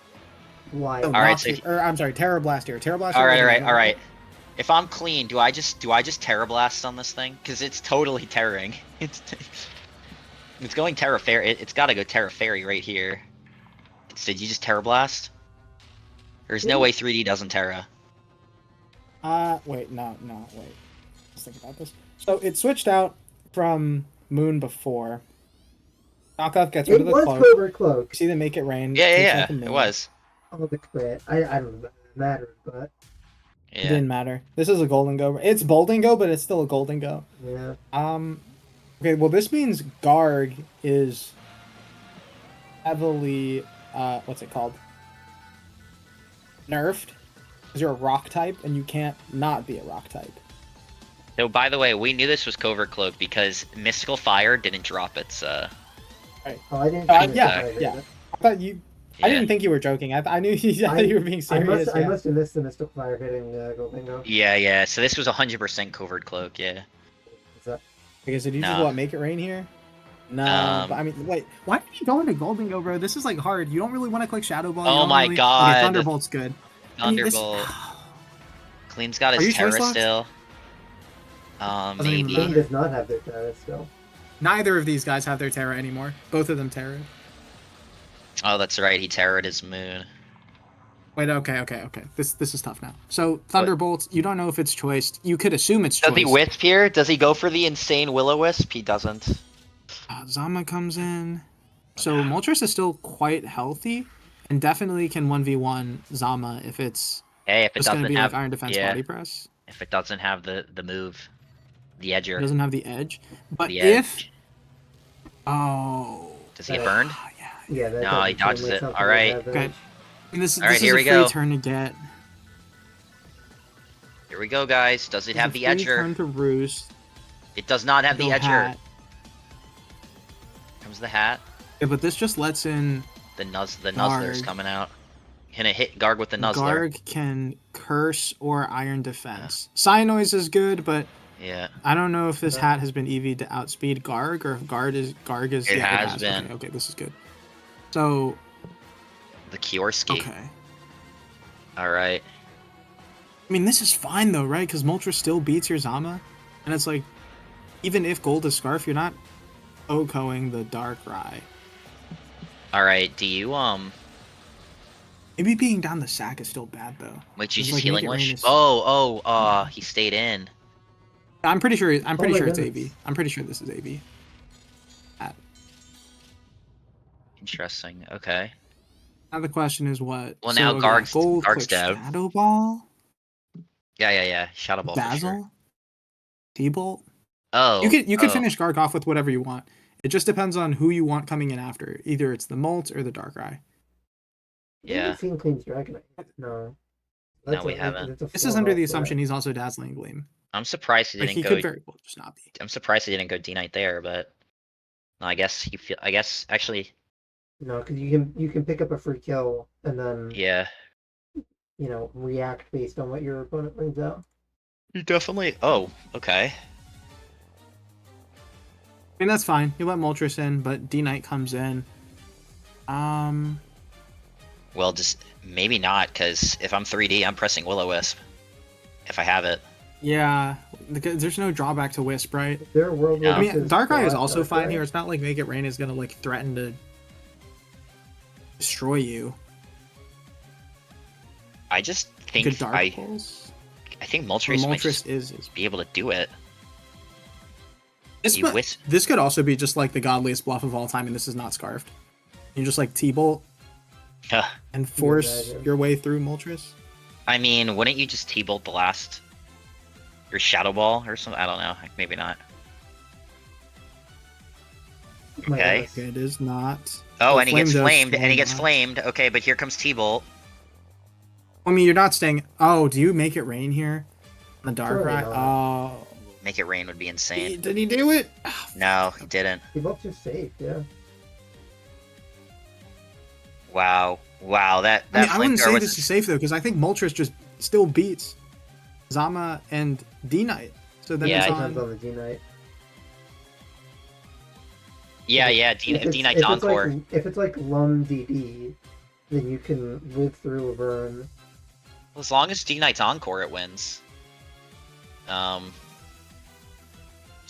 Speaker 6: Why?
Speaker 1: Oh,
Speaker 3: All right,
Speaker 1: Knock
Speaker 3: so-
Speaker 1: here- or I'm sorry, Terra Blast here. Terra Blast.
Speaker 3: All
Speaker 1: here
Speaker 3: right,
Speaker 1: was
Speaker 3: all right. If I'm clean, do I just Terra Blast on this thing? Because it's totally terraing. It's going Terra Fairy. It's got to go Terra Fairy right here. Did you just Terra Blast? There's no way 3D doesn't Terra.
Speaker 1: Wait, no, wait. Let's think about this. So it switched out from Moon before. Knockoff gets rid
Speaker 6: It
Speaker 1: of the
Speaker 6: was
Speaker 1: cloak.
Speaker 6: covert cloak.
Speaker 1: See them make it rain.
Speaker 3: Yeah,
Speaker 1: takes
Speaker 3: yeah,
Speaker 1: out the
Speaker 3: it
Speaker 1: moon.
Speaker 3: was.
Speaker 6: Oh, the crit. I don't know if it matters, but
Speaker 1: It
Speaker 3: Yeah.
Speaker 1: didn't matter. This is a golden go. It's Bolden go, but it's still a golden go.
Speaker 6: yeah.
Speaker 1: Okay, well this means Garg is heavily what's it called? Nerfed. Because you're a rock type and you can't not be a rock type.
Speaker 3: So by the way, we knew this was Covert Cloak because Mystical Fire didn't drop its
Speaker 6: Oh, I didn't.
Speaker 1: Yeah,
Speaker 6: see it,
Speaker 3: yeah,
Speaker 6: but I did
Speaker 1: yeah.
Speaker 6: it.
Speaker 1: I thought you I
Speaker 3: Yeah.
Speaker 1: didn't think you were joking. I knew I thought you were being serious.
Speaker 6: I
Speaker 1: yeah.
Speaker 6: must have missed the Mystic Fire hitting Golden Go.
Speaker 3: Yeah. So this was 100% Covert Cloak. Yeah.
Speaker 6: Is that-
Speaker 1: Okay, so did you just
Speaker 3: No.
Speaker 1: what, make it rain here? No,
Speaker 3: Um,
Speaker 1: but I mean, wait. Why did you go into Golden Go, bro? This is like hard. You don't really want to click Shadow Ball. you
Speaker 3: Oh
Speaker 1: don't
Speaker 3: my
Speaker 1: really...
Speaker 3: God.
Speaker 1: Okay, Thunderbolt's good. I mean, this-
Speaker 3: Thunderbolt. Clean's got
Speaker 1: Are
Speaker 3: his
Speaker 1: you choice
Speaker 3: Terra
Speaker 1: locked?
Speaker 3: still.
Speaker 1: Doesn't even
Speaker 3: Maybe.
Speaker 6: Golden does not have their Terra still.
Speaker 1: Neither of these guys have their Terra anymore. Both of them Terra.
Speaker 3: Oh, that's right. He Terra'd his moon.
Speaker 1: Wait, okay. This is tough now. So Thunderbolts, you don't know if it's choiced. You could assume it's
Speaker 3: Does
Speaker 1: choiced.
Speaker 3: he Wisp here? Does he go for the insane Will-O-Wisp? He doesn't.
Speaker 1: Zama comes in. So Moltres is still quite healthy, and definitely can 1v1 Zama if it's
Speaker 3: Hey, if it
Speaker 1: just going to
Speaker 3: doesn't
Speaker 1: be
Speaker 3: have
Speaker 1: like Iron Defense
Speaker 3: yeah.
Speaker 1: Body Press.
Speaker 3: if it doesn't have the move, the
Speaker 1: It
Speaker 3: edger.
Speaker 1: doesn't have the edge. But
Speaker 3: The
Speaker 1: if...
Speaker 3: edge.
Speaker 1: Oh...
Speaker 3: Does he get burned?
Speaker 1: yeah.
Speaker 6: Yeah, that
Speaker 3: No,
Speaker 6: doesn't
Speaker 3: he
Speaker 6: seem
Speaker 3: dodges
Speaker 6: like
Speaker 3: it.
Speaker 6: something
Speaker 3: All right.
Speaker 6: that have
Speaker 1: Okay.
Speaker 6: edge.
Speaker 1: And this,
Speaker 3: All right,
Speaker 1: this
Speaker 3: here
Speaker 1: is
Speaker 3: we
Speaker 1: a free
Speaker 3: go.
Speaker 1: turn to get.
Speaker 3: Here we go, guys. Does it have the
Speaker 1: It's a free
Speaker 3: edger?
Speaker 1: turn to Roost.
Speaker 3: It does not have the
Speaker 1: Go
Speaker 3: edger.
Speaker 1: hat.
Speaker 3: Comes the hat.
Speaker 1: Yeah, but this just lets in
Speaker 3: The Nuzzler's
Speaker 1: Garg.
Speaker 3: coming out. Gonna hit Garg with the Nuzzler.
Speaker 1: Garg can curse or Iron Defense. Cyanoise is good, but
Speaker 3: Yeah.
Speaker 1: I don't know if this hat has been EV'd to outspeed Garg or if Garg is.
Speaker 3: It
Speaker 1: yeah,
Speaker 3: has been.
Speaker 1: Okay, this is good. So
Speaker 3: The Kiorsky.
Speaker 1: okay.
Speaker 3: All right.
Speaker 1: I mean, this is fine though, right? Because Moltres still beats your Zama, and it's like even if gold is Scarf, you're not OHKOing the Darkrai.
Speaker 3: Alright, do you,
Speaker 1: Maybe being down the sack is still bad, though.
Speaker 3: wait, you
Speaker 1: It's
Speaker 3: just
Speaker 1: like,
Speaker 3: healing
Speaker 1: Make It Rain
Speaker 3: wish?
Speaker 1: is-
Speaker 3: Oh, he stayed in.
Speaker 1: I'm pretty sure. I'm pretty
Speaker 6: my
Speaker 1: sure it's
Speaker 6: goodness.
Speaker 1: AB. I'm pretty sure this is AB.
Speaker 3: Interesting, okay.
Speaker 1: Now the question is what?
Speaker 3: Well, now
Speaker 1: okay,
Speaker 3: Garg's-
Speaker 1: gold,
Speaker 3: Garg's
Speaker 1: click
Speaker 3: dead.
Speaker 1: Shadow Ball,
Speaker 3: Yeah, Shadow Ball for sure.
Speaker 1: Dazzle, T-Bolt.
Speaker 3: Oh.
Speaker 1: You could
Speaker 3: oh.
Speaker 1: finish Garg off with whatever you want. It just depends on who you want coming in after. Either it's the Molt or the Darkrai.
Speaker 6: We
Speaker 3: Yeah.
Speaker 6: haven't seen Clean's Dragonite. No.
Speaker 3: No, we haven't.
Speaker 6: that's a
Speaker 1: This is
Speaker 6: flaw
Speaker 1: under the
Speaker 6: for
Speaker 1: assumption
Speaker 6: it.
Speaker 1: he's also Dazzling Gleam.
Speaker 3: I'm surprised he
Speaker 1: Like
Speaker 3: didn't
Speaker 1: he
Speaker 3: go.
Speaker 1: could very well just not be.
Speaker 3: I'm surprised he didn't go D-Knight there, but no, I guess actually,
Speaker 6: No, because you can pick up a free kill and then
Speaker 3: yeah.
Speaker 6: react based on what your opponent brings out.
Speaker 3: You definitely. Oh, okay.
Speaker 1: I mean that's fine. You let Moltres in, but D-Knight comes in.
Speaker 3: Well, just maybe not, because if I'm 3D, I'm pressing Will-O-Wisp. If I have it.
Speaker 1: Yeah, because there's no drawback to Wisp, right?
Speaker 6: Is there a world where
Speaker 3: No.
Speaker 1: I mean,
Speaker 6: this is
Speaker 1: Darkrai is
Speaker 6: flat
Speaker 1: also fine
Speaker 6: Darkrai?
Speaker 1: here. It's not like Make It Rain is gonna like threaten to destroy you.
Speaker 3: I just think
Speaker 1: Good Dark
Speaker 3: I
Speaker 1: Pulse.
Speaker 3: think
Speaker 1: Or
Speaker 3: Moltres might
Speaker 1: Moltres
Speaker 3: just
Speaker 1: is.
Speaker 3: be able to do it.
Speaker 1: This,
Speaker 3: He Wisp.
Speaker 1: this could also be just like the godliest bluff of all time, and this is not Scarfed. You just like T-Bolt and force
Speaker 6: imagine?
Speaker 1: your way through Moltres.
Speaker 3: I mean, wouldn't you just T-Bolt blast your Shadow Ball or something? I don't know. Maybe not.
Speaker 6: My
Speaker 3: Okay.
Speaker 6: goodness.
Speaker 1: Okay, it is not.
Speaker 3: Oh,
Speaker 1: Well,
Speaker 3: and he gets
Speaker 1: Flame does
Speaker 3: flamed, and he
Speaker 1: flame
Speaker 3: gets
Speaker 1: off.
Speaker 3: flamed. Okay, but here comes T-Bolt.
Speaker 1: I mean, you're not staying. Oh, do you Make It Rain here? On the
Speaker 6: Surely
Speaker 1: Darkrai?
Speaker 6: not.
Speaker 1: Oh.
Speaker 3: Make It Rain would be insane.
Speaker 1: Did he do it? Ah,
Speaker 3: No, he didn't.
Speaker 6: He both just safe, yeah.
Speaker 3: Wow. Wow, that
Speaker 1: I mean, I wouldn't
Speaker 3: flamethrower
Speaker 1: say
Speaker 3: was
Speaker 1: this is safe though, because I think Moltres just still beats Zama and D-Knight. So then
Speaker 3: Yeah,
Speaker 1: it's
Speaker 6: Depends
Speaker 1: on.
Speaker 6: on the D-Knight.
Speaker 3: Yeah,
Speaker 6: If it's-
Speaker 3: D-Knight's
Speaker 6: if it's like-
Speaker 3: Encore.
Speaker 6: If it's like Lum DD, then you can live through a burn.
Speaker 3: As long as D-Knight's Encore, it wins. As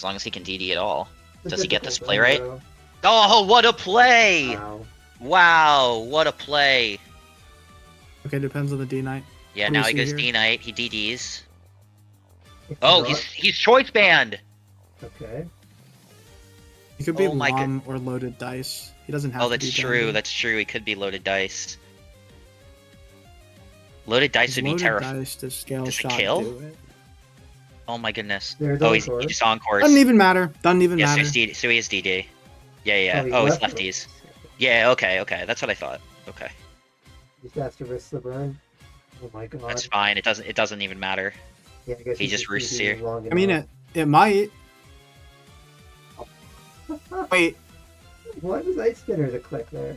Speaker 3: long as he can DD at all.
Speaker 6: It's a
Speaker 3: Does he get this
Speaker 6: difficult
Speaker 3: play
Speaker 6: burn,
Speaker 3: right?
Speaker 6: though.
Speaker 3: Oh, what a play!
Speaker 6: Wow.
Speaker 3: Wow, what a play!
Speaker 1: Okay, depends on the D-Knight.
Speaker 3: Yeah,
Speaker 1: What do
Speaker 3: now
Speaker 1: we
Speaker 3: he
Speaker 1: see
Speaker 3: goes
Speaker 1: here?
Speaker 3: D-Knight, he DDs.
Speaker 6: It's
Speaker 3: Oh,
Speaker 6: not-
Speaker 3: he's choice banned!
Speaker 6: Okay.
Speaker 1: He could be
Speaker 3: Oh my
Speaker 1: Lum or Loaded Dice. He doesn't have
Speaker 3: Oh,
Speaker 1: to
Speaker 3: that's
Speaker 1: be
Speaker 3: true,
Speaker 1: Dandy.
Speaker 3: that's true, he could be Loaded Dice. Loaded Dice would be
Speaker 1: Loaded
Speaker 3: terrifying.
Speaker 1: Dice to scale
Speaker 3: Does it
Speaker 1: shot
Speaker 3: kill?
Speaker 1: do it.
Speaker 3: Oh my goodness.
Speaker 6: There's
Speaker 3: Oh,
Speaker 6: Encore.
Speaker 3: he just Encores.
Speaker 1: Doesn't even matter. Doesn't even
Speaker 3: Yeah, so,
Speaker 1: matter.
Speaker 3: so he is DD. Yeah.
Speaker 6: he
Speaker 3: Oh, he's
Speaker 6: left
Speaker 3: lefties.
Speaker 6: it.
Speaker 3: Yeah, okay, that's what I thought. Okay.
Speaker 6: Just has to risk the burn. Oh my god.
Speaker 3: That's fine, it doesn't even matter.
Speaker 6: Yeah, I guess
Speaker 3: he
Speaker 6: he's
Speaker 3: just roosts
Speaker 6: DD
Speaker 3: here.
Speaker 6: long
Speaker 1: I mean,
Speaker 6: enough.
Speaker 1: it might. Wait,
Speaker 6: Why was Ice Spinner to click there?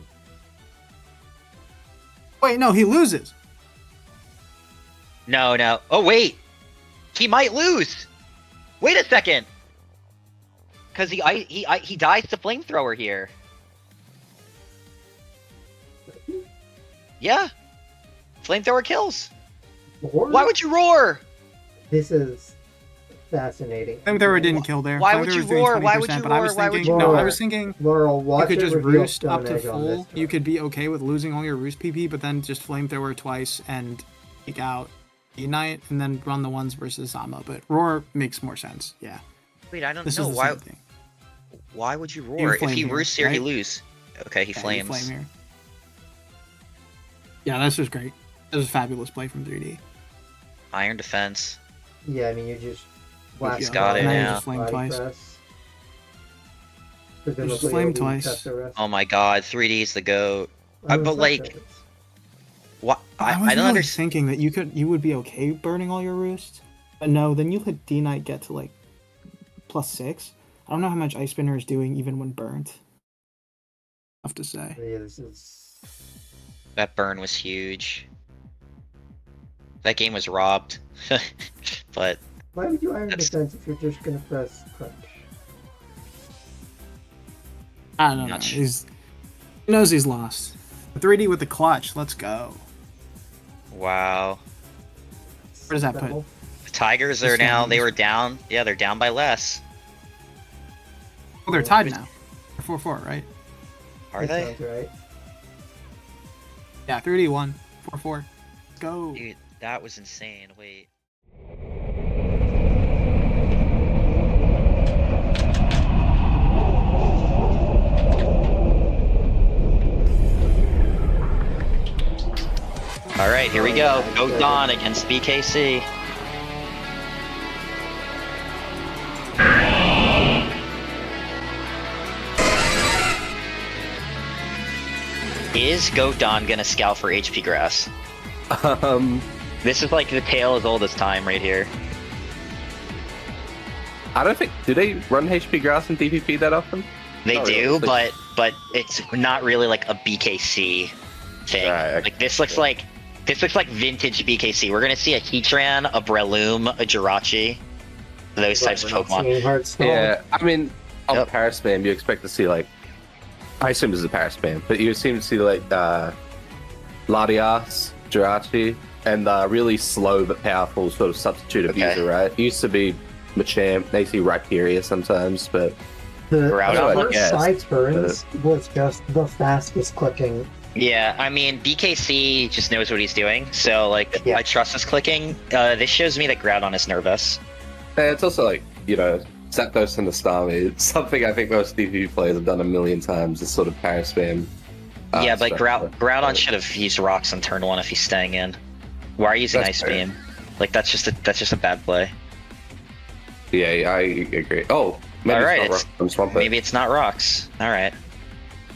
Speaker 1: no, he loses.
Speaker 3: No. Oh wait! He might lose! Wait a second! Cause he dies to flamethrower here. Yeah. Flamethrower kills.
Speaker 6: Or
Speaker 3: Why would you roar?
Speaker 6: This is fascinating.
Speaker 1: Flamethrower didn't kill there.
Speaker 3: Why would
Speaker 1: Flamethrower
Speaker 3: you
Speaker 1: was doing
Speaker 3: roar? Why would
Speaker 1: 20%,
Speaker 3: you
Speaker 1: but I was
Speaker 3: roar? Why would
Speaker 1: thinking,
Speaker 6: you
Speaker 1: no, I
Speaker 6: roar?
Speaker 1: was thinking
Speaker 6: Laurel,
Speaker 1: you
Speaker 6: watch
Speaker 1: could
Speaker 6: it
Speaker 1: just
Speaker 6: reveal
Speaker 1: roost up
Speaker 6: Stone
Speaker 1: to
Speaker 6: Edge on
Speaker 1: full.
Speaker 6: this
Speaker 1: You
Speaker 6: one.
Speaker 1: could be okay with losing all your roost PP, but then just flamethrower twice and take out Ignite and then run the ones versus Zama. But roar makes more sense. Yeah,
Speaker 3: Wait, I don't
Speaker 1: this
Speaker 3: know.
Speaker 1: is the
Speaker 3: Why
Speaker 1: same thing.
Speaker 3: why would you
Speaker 1: You
Speaker 3: roar? If
Speaker 1: flame
Speaker 3: he
Speaker 1: here,
Speaker 3: roosts here, he
Speaker 1: right?
Speaker 3: lose. Okay, he
Speaker 1: Yeah, you
Speaker 3: flames.
Speaker 1: flame here. Yeah, this was great. This was a fabulous play from 3D.
Speaker 3: Iron defense.
Speaker 6: Yeah, I mean, you just
Speaker 3: He's
Speaker 6: blast
Speaker 3: got it
Speaker 1: And then you
Speaker 3: now.
Speaker 1: just flame
Speaker 6: body
Speaker 1: twice.
Speaker 6: press.
Speaker 1: Just
Speaker 6: Presumably
Speaker 1: flame
Speaker 6: it'll be
Speaker 1: twice.
Speaker 6: test the rest.
Speaker 3: Oh my god, 3D's the goat.
Speaker 6: I
Speaker 3: but
Speaker 6: respect
Speaker 3: like-
Speaker 6: it.
Speaker 3: What?
Speaker 1: I was
Speaker 3: I don't
Speaker 1: really
Speaker 3: understand.
Speaker 1: thinking that you would be okay burning all your roost, but no. Then you let D-Knight get to like +6. I don't know how much Ice Spinner is doing even when burnt. Tough to say.
Speaker 6: Yeah, this is.
Speaker 3: That burn was huge. That game was robbed. But
Speaker 6: Why would you iron
Speaker 3: That's-
Speaker 6: defense if you're just gonna press crunch?
Speaker 1: I don't know.
Speaker 3: Not sure.
Speaker 1: He knows he's lost. 3D with the clutch. Let's go.
Speaker 3: wow.
Speaker 1: Where does that put?
Speaker 6: Incredible.
Speaker 3: The Tigers
Speaker 1: The
Speaker 3: are now, they
Speaker 1: Standings.
Speaker 3: were down. Yeah, they're down by less.
Speaker 1: Well, they're tied now. They're 4-4, right?
Speaker 3: Are they?
Speaker 6: Sounds right.
Speaker 1: Yeah, 3D1, 4-4. Let's go.
Speaker 3: Dude, that was insane. Wait. All right, here we go. Groudon against BKC. Is Groudon gonna scout for HP grass? This is like the tale as old as time right here.
Speaker 7: I don't think, do they run HP grass in DPP that often?
Speaker 3: They
Speaker 7: Not
Speaker 3: do,
Speaker 7: really.
Speaker 3: but it's not really like a BKC thing.
Speaker 7: Right, okay.
Speaker 3: Like this looks like vintage BKC. We're gonna see a Heatran, a Breloom, a Jirachi, those types of Pokemon.
Speaker 6: Seeing Hearthstone.
Speaker 7: Yeah, I mean, on
Speaker 3: Yep.
Speaker 7: Paris Spam, you expect to see like, I assume this is a Paris Spam, but you seem to see like Latias, Jirachi, and really slow but powerful sort of substitute
Speaker 3: Okay.
Speaker 7: abuser, right? It used to be Machamp, they see Rhyperior sometimes, but
Speaker 6: The
Speaker 3: Groudon,
Speaker 6: first
Speaker 7: yes,
Speaker 6: side burns was just the fastest clicking.
Speaker 3: Yeah, I mean BKC just knows what he's doing, so like
Speaker 6: Yeah.
Speaker 3: I trust his clicking. This shows me that Groudon is nervous.
Speaker 7: and it's also like, you know, Zapdos and Astami. It's something I think most DPP players have done a million times, this sort of Paris Spam.
Speaker 3: Yeah, but
Speaker 7: structure.
Speaker 3: Groudon should have used rocks on turn 1 if he's staying in. Why are you using
Speaker 7: That's
Speaker 3: Ice
Speaker 7: fair.
Speaker 3: Beam? Like that's just a bad play.
Speaker 7: Yeah, I agree. Oh, maybe
Speaker 3: All right,
Speaker 7: it's not
Speaker 3: it's-
Speaker 7: rock from Swampert.
Speaker 3: Maybe it's not rocks. All right.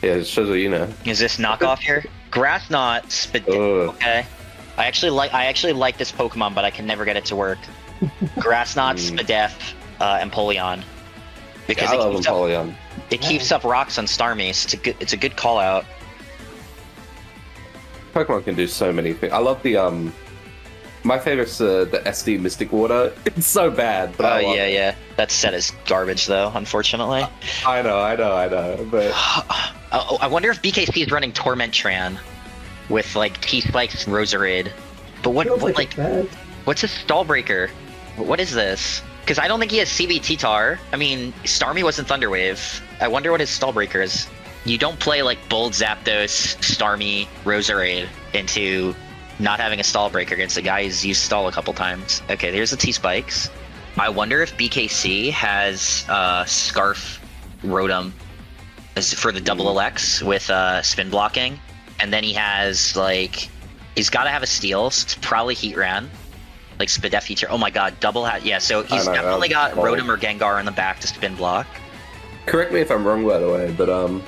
Speaker 7: Yeah, it shows what you know.
Speaker 3: Is this knockoff here? Grass knot, Spidef.
Speaker 7: Ugh.
Speaker 3: Okay. I actually like this Pokemon, but I can never get it to work. Grass knot, Spidef, and Polion. Because
Speaker 7: Yeah, I love Empoleon.
Speaker 3: it keeps up rocks on Starmie. So it's a good call out.
Speaker 7: Pokemon can do so many things. I love the my favorite's the SD Mystic Water. It's so bad, but
Speaker 3: Oh
Speaker 7: I love it.
Speaker 3: yeah. That set is garbage though, unfortunately.
Speaker 7: I know, but
Speaker 3: Oh, I wonder if BKC is running Torment Tran with like T-Spikes and Roserade. But what
Speaker 6: Feels like,
Speaker 3: like
Speaker 6: a bad.
Speaker 3: what's his Stallbreaker? What is this? Because I don't think he has CB Tar. I mean, Starmie wasn't Thunderwave. I wonder what his Stallbreaker is. You don't play like Bold Zapdos, Starmie, Roserade into not having a Stallbreaker against a guy who's used Stall a couple times. Okay, there's the T-Spikes. I wonder if BKC has Scarf Rotom as for the double LX with spin blocking. And then he has like, he's got to have a Steel, so it's probably Heatran. Like Spidef feature. Oh my god, double hat. Yeah, so he's
Speaker 7: know,
Speaker 3: definitely got
Speaker 7: oh.
Speaker 3: Rotom or Gengar in the back to spin block.
Speaker 7: correct me if I'm wrong, by the way. But on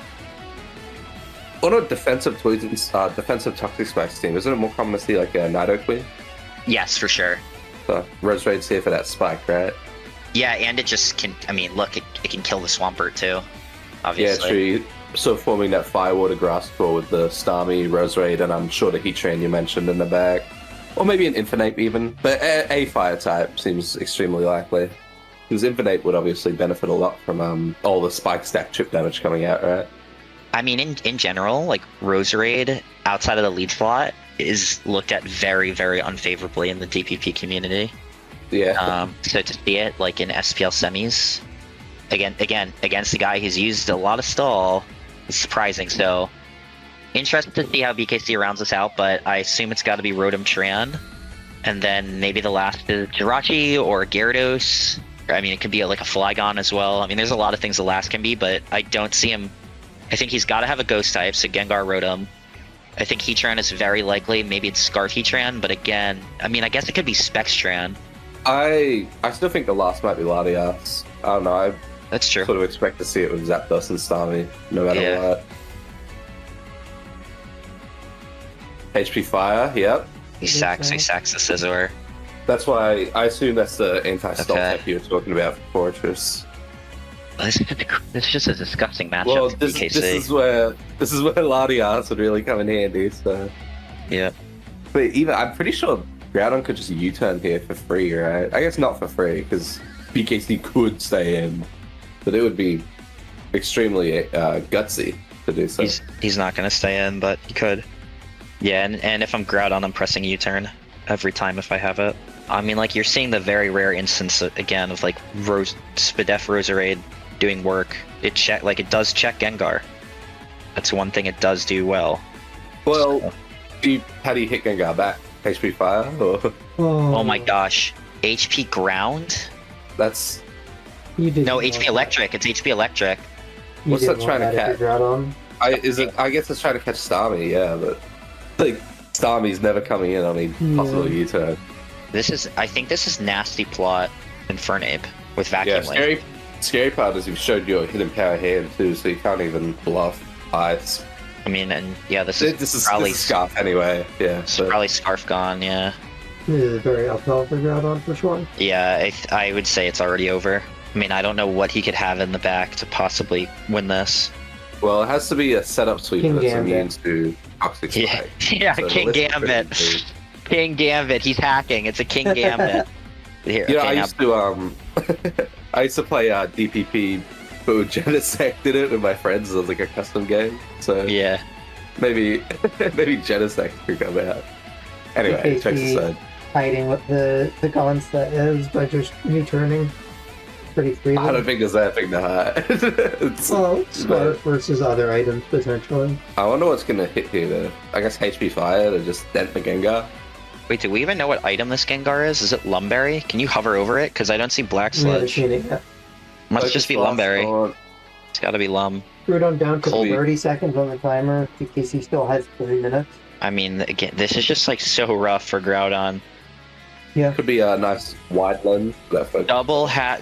Speaker 7: a defensive defensive Toxic Spikes team, isn't it more common to see like a Nido Queen?
Speaker 3: Yes, for sure.
Speaker 7: So Roserade's here for that spike, right?
Speaker 3: Yeah, and it just can, I mean, look, it can kill the Swampert too,
Speaker 7: Yeah,
Speaker 3: obviously.
Speaker 7: true. So forming that Firewater Grass Claw with the Starmie, Roserade, and I'm sure the Heatran you mentioned in the back. Or maybe an Infinite even. But a Fire type seems extremely likely. Because Infinite would obviously benefit a lot from all the Spike Stack chip damage coming out, right?
Speaker 3: I mean, in general, like, Roserade, outside of the lead slot, is looked at very, very unfavorably in the DPP community.
Speaker 7: Yeah.
Speaker 3: So to see it, like, in SPL semis, again, against a guy who's used a lot of stall, is surprising. So, interested to see how BKC rounds us out, but I assume it's got to be Rotom Tran, and then maybe the last is Jirachi or Gyarados. I mean, it could be like a Flygon as well. I mean, there's a lot of things the last can be, but I don't see him. I think he's got to have a Ghost type, so Gengar, Rotom. I think Heatran is very likely. Maybe it's Scarf Heatran, but again, I mean, I guess it could be Specs Tran.
Speaker 7: I still think the last might be Latias. I don't know. I
Speaker 3: That's true.
Speaker 7: sort of expect to see it with Zapdos and Starmie, no matter
Speaker 3: Yeah.
Speaker 7: what. HP Fire, yep.
Speaker 3: He sacks the Scizor.
Speaker 7: That's why I assume that's the anti-stall
Speaker 3: Okay.
Speaker 7: type you were talking about for Fortress.
Speaker 3: This is just a disgusting matchup
Speaker 7: Well,
Speaker 3: for
Speaker 7: this
Speaker 3: BKC.
Speaker 7: is where Latias would really come in handy. So,
Speaker 3: Yeah.
Speaker 7: but even I'm pretty sure Groudon could just U-turn here for free, right? I guess not for free because BKC could stay in, but it would be extremely gutsy to do so.
Speaker 3: He's not gonna stay in, but he could. Yeah, and if I'm Groudon, I'm pressing U-turn every time if I have it. I mean, like, you're seeing the very rare instance again of like Spidef Roserade doing work. It does check Gengar. That's one thing it does do well.
Speaker 7: Well,
Speaker 3: So-
Speaker 7: how do you hit Gengar back? HP Fire? Or...
Speaker 3: Oh my gosh. HP Ground?
Speaker 7: That's...
Speaker 6: You didn't
Speaker 3: No,
Speaker 6: want
Speaker 3: HP
Speaker 6: that.
Speaker 3: Electric. It's HP Electric.
Speaker 6: You
Speaker 7: What's
Speaker 6: didn't
Speaker 7: that
Speaker 6: want
Speaker 7: trying to
Speaker 6: that if you're Groudon.
Speaker 7: I guess it's trying to catch Starmie, yeah, but... Like, Starmie's never coming in on a possible U-turn.
Speaker 3: I think this is nasty plot Infernape with Vacuum
Speaker 7: Yeah,
Speaker 3: Link.
Speaker 7: scary part is you've showed your hidden power hand too, so you can't even bluff Ice.
Speaker 3: I mean, and yeah, this is probably
Speaker 7: Scarf anyway, yeah. So.
Speaker 3: probably Scarf gone, yeah.
Speaker 6: This is very uphill for Groudon for sure.
Speaker 3: Yeah, I would say it's already over. I mean, I don't know what he could have in the back to possibly win this.
Speaker 7: Well, it has to be a setup sweep
Speaker 6: King
Speaker 7: that's
Speaker 6: Gambit.
Speaker 7: immune to Toxic
Speaker 3: Yeah,
Speaker 7: Spike.
Speaker 3: yeah,
Speaker 7: So
Speaker 3: King
Speaker 7: the list is
Speaker 3: Gambit.
Speaker 7: pretty-
Speaker 3: King Gambit, he's hacking. It's a King Gambit. Here,
Speaker 7: You know,
Speaker 3: okay,
Speaker 7: I
Speaker 3: now-
Speaker 7: used to I used to play DPP, but Genesect did it with my friends as like a custom game. So
Speaker 3: yeah.
Speaker 7: maybe Genesect could come out. Anyway,
Speaker 6: DPP.
Speaker 7: jokes aside.
Speaker 6: Hiding what the concept is by just returning pretty freely.
Speaker 7: I don't think there's anything to hide. It's-
Speaker 6: Well, Scarf versus other items potentially.
Speaker 7: I wonder what's gonna hit here though. I guess HP Fire to just dent the Gengar.
Speaker 3: Wait, do we even know what item this Gengar is? Is it Lumberry? Can you hover over it? Because I don't see Black
Speaker 6: We haven't
Speaker 3: Sludge.
Speaker 6: seen it yet.
Speaker 3: Must
Speaker 7: Focus
Speaker 3: just be
Speaker 7: Blast
Speaker 3: Lumberry.
Speaker 7: on-
Speaker 3: It's gotta be Lum.
Speaker 6: Groudon down to
Speaker 7: Cool.
Speaker 6: 30 seconds on the timer. TKC still has 3 minutes.
Speaker 3: I mean, again, this is just like so rough for Groudon.
Speaker 6: Yeah.
Speaker 7: Could be a nice wide lens. For that focus.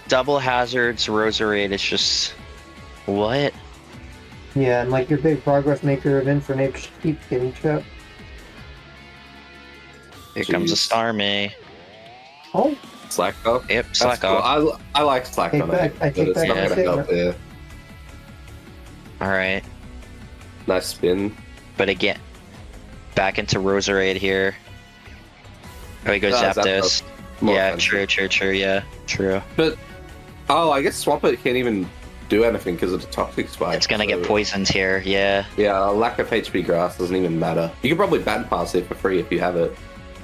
Speaker 3: Double hazards, Roserade. It's just what?
Speaker 6: Yeah, and like your big progress maker of Infernape should keep getting chipped.
Speaker 3: Here comes a
Speaker 7: Jeez.
Speaker 3: Starmie.
Speaker 6: Oh,
Speaker 7: Slack off.
Speaker 3: Yep,
Speaker 7: That's
Speaker 3: slack
Speaker 7: cool.
Speaker 3: off.
Speaker 7: I like slack
Speaker 6: Take
Speaker 7: on
Speaker 6: back-
Speaker 7: it,
Speaker 6: I
Speaker 7: but
Speaker 6: take
Speaker 7: it's
Speaker 6: back
Speaker 7: not
Speaker 3: my
Speaker 7: gonna help
Speaker 6: statement.
Speaker 7: there.
Speaker 3: All right,
Speaker 7: Nice spin.
Speaker 3: but again, back into Roserade here. Oh, he goes
Speaker 7: Ah,
Speaker 3: Zapdos.
Speaker 7: More
Speaker 3: Yeah,
Speaker 7: offensive.
Speaker 3: true. Yeah, true.
Speaker 7: But I guess Swampert can't even do anything because of the toxic spike.
Speaker 3: It's gonna
Speaker 7: so-
Speaker 3: get poisoned here. Yeah.
Speaker 7: Yeah, a lack of HP grass doesn't even matter. You can probably Baton Pass it for free if you have it.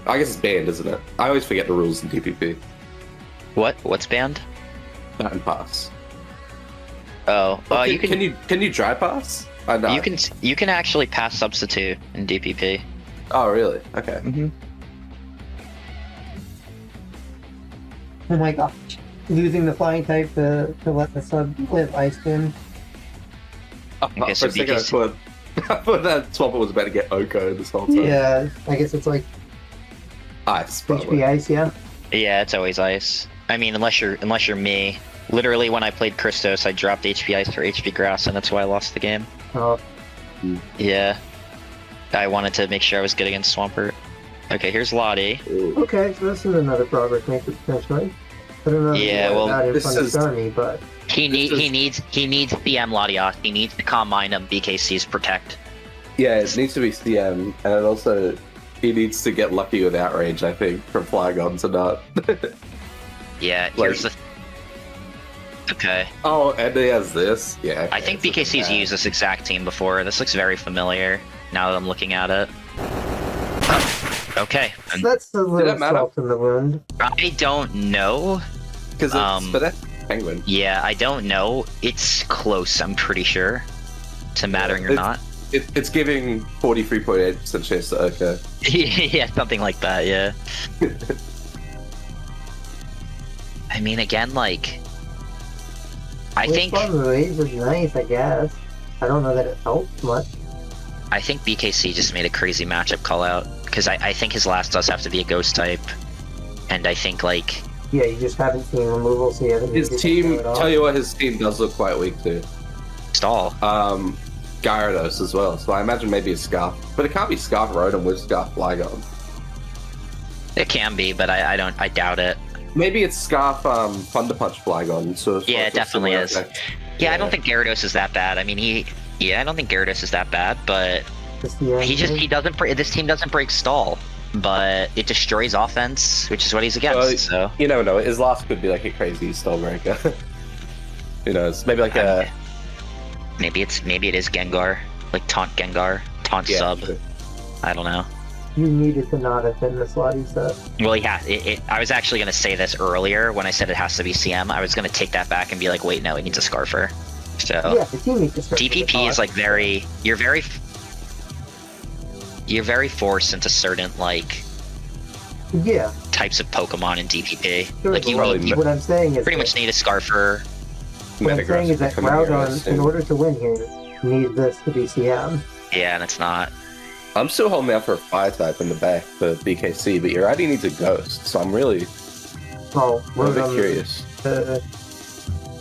Speaker 7: I guess it's banned, isn't it? I always forget the rules in DPP.
Speaker 3: What? What's banned?
Speaker 7: Baton Pass.
Speaker 3: Oh, you can
Speaker 7: can you dry pass? I know.
Speaker 3: you can actually pass substitute in DPP.
Speaker 7: Oh really? Okay.
Speaker 3: Mm-hmm.
Speaker 6: oh my gosh. Losing the flying type to let the sub live Ice Spin.
Speaker 3: Okay,
Speaker 7: For
Speaker 3: so
Speaker 7: a second,
Speaker 3: BKC
Speaker 7: I thought that Swampert was about to get Oko this whole time.
Speaker 6: Yeah, I guess it's like
Speaker 7: Ice, probably.
Speaker 6: HP Ice, yeah.
Speaker 3: Yeah, it's always ice. I mean, unless you're me. Literally, when I played Christos, I dropped HP Ice for HP Grass, and that's why I lost the game.
Speaker 6: Oh,
Speaker 3: Yeah. I wanted to make sure I was good against Swampert. Okay, here's Lottie.
Speaker 7: Ooh.
Speaker 6: okay, so this is another progress maker potentially. I don't know if
Speaker 3: Yeah,
Speaker 6: you
Speaker 3: well,
Speaker 6: want that in
Speaker 7: this
Speaker 6: front of
Speaker 7: is-
Speaker 6: Starmie, but
Speaker 3: He needs CM Latios. He needs to calm mind him. BKC's protect.
Speaker 7: Yeah, it needs to be CM, and it also he needs to get lucky with outrage. I think from Flygon to not.
Speaker 3: Yeah,
Speaker 7: Like-
Speaker 3: here's the. Okay,
Speaker 7: Oh, and he has this. Yeah.
Speaker 3: I think
Speaker 7: okay, so
Speaker 3: BKC's
Speaker 7: bad.
Speaker 3: used this exact team before. This looks very familiar now that I'm looking at it. Okay, and
Speaker 6: that's a little
Speaker 7: that matter?
Speaker 6: salt in the wound.
Speaker 3: I don't know.
Speaker 7: Because but that's Penguin.
Speaker 3: Yeah, I don't know. It's close, I'm pretty sure. To mattering or
Speaker 7: It's-
Speaker 3: not.
Speaker 7: It's giving 43.8% chance to Oko.
Speaker 3: Yeah, something like that, yeah. I mean, again, like... I think
Speaker 6: Waves was nice, I guess. I don't know that it helped much.
Speaker 3: BKC just made a crazy matchup call out. Because I think his last does have to be a ghost type. And I think, like...
Speaker 6: Yeah, you just haven't seen removal, so you haven't
Speaker 7: His
Speaker 6: needed to
Speaker 7: team,
Speaker 6: do it all.
Speaker 7: tell you what, his team does look quite weak too.
Speaker 3: Stall.
Speaker 7: Gyarados as well. So I imagine maybe a Scarf, but it can't be Scarf Rotom with Scarf Flygon.
Speaker 3: It can be, but I doubt it.
Speaker 7: Maybe it's Scarf Thunder Punch Flygon. So it's
Speaker 3: Yeah,
Speaker 7: like
Speaker 3: it definitely
Speaker 7: similar
Speaker 3: is.
Speaker 7: effect.
Speaker 3: Yeah, I don't think Gyarados is that bad. I mean, I don't think Gyarados is that bad, but...
Speaker 6: Just the end.
Speaker 3: He doesn't. This team doesn't break stall, but it destroys offense, which is what he's against.
Speaker 7: Well,
Speaker 3: So
Speaker 7: You never know. His last could be like a crazy Stallbreaker. Who knows? Maybe like a
Speaker 3: maybe it is Gengar, like taunt Gengar, taunt
Speaker 7: yeah,
Speaker 3: sub.
Speaker 7: sure.
Speaker 3: I don't know.
Speaker 6: You needed to not have been the slotty set.
Speaker 3: Well, yeah, I was actually going to say this earlier when I said it has to be CM. I was going to take that back and be like, wait, no, it needs a Scarfer. So
Speaker 6: Yeah, the team needs to start.
Speaker 3: DPP is like you're very forced into certain like
Speaker 6: Yeah.
Speaker 3: types of Pokemon in DPP.
Speaker 6: Sure,
Speaker 3: Like you
Speaker 6: what I'm saying is
Speaker 3: pretty much need a Scarfer.
Speaker 6: what I'm saying is that Groudon, in order to win here, needs this to be CM.
Speaker 3: Yeah, and it's not.
Speaker 7: I'm still holding out for a fire type in the back for BKC, but your ID needs a ghost, so I'm really
Speaker 6: Well,
Speaker 7: a bit curious.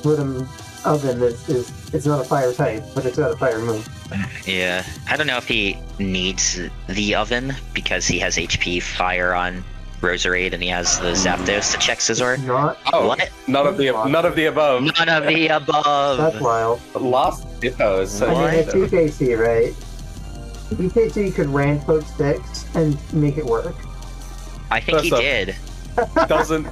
Speaker 6: Rotom Oven is not a fire type, but it's got a fire move.
Speaker 3: Yeah, I don't know if he needs the oven because he has HP fire on Roserade and he has the Zapdos to check Scizor.
Speaker 6: Not.
Speaker 7: Oh,
Speaker 3: What?
Speaker 7: none of the above.
Speaker 3: None of the above.
Speaker 6: That's wild.
Speaker 7: Last Hippo is so
Speaker 6: I mean, it's
Speaker 7: random.
Speaker 6: BKC, right? BKC could rand poke sticks and make it work.
Speaker 3: I think he
Speaker 7: That's
Speaker 3: did.
Speaker 7: Doesn't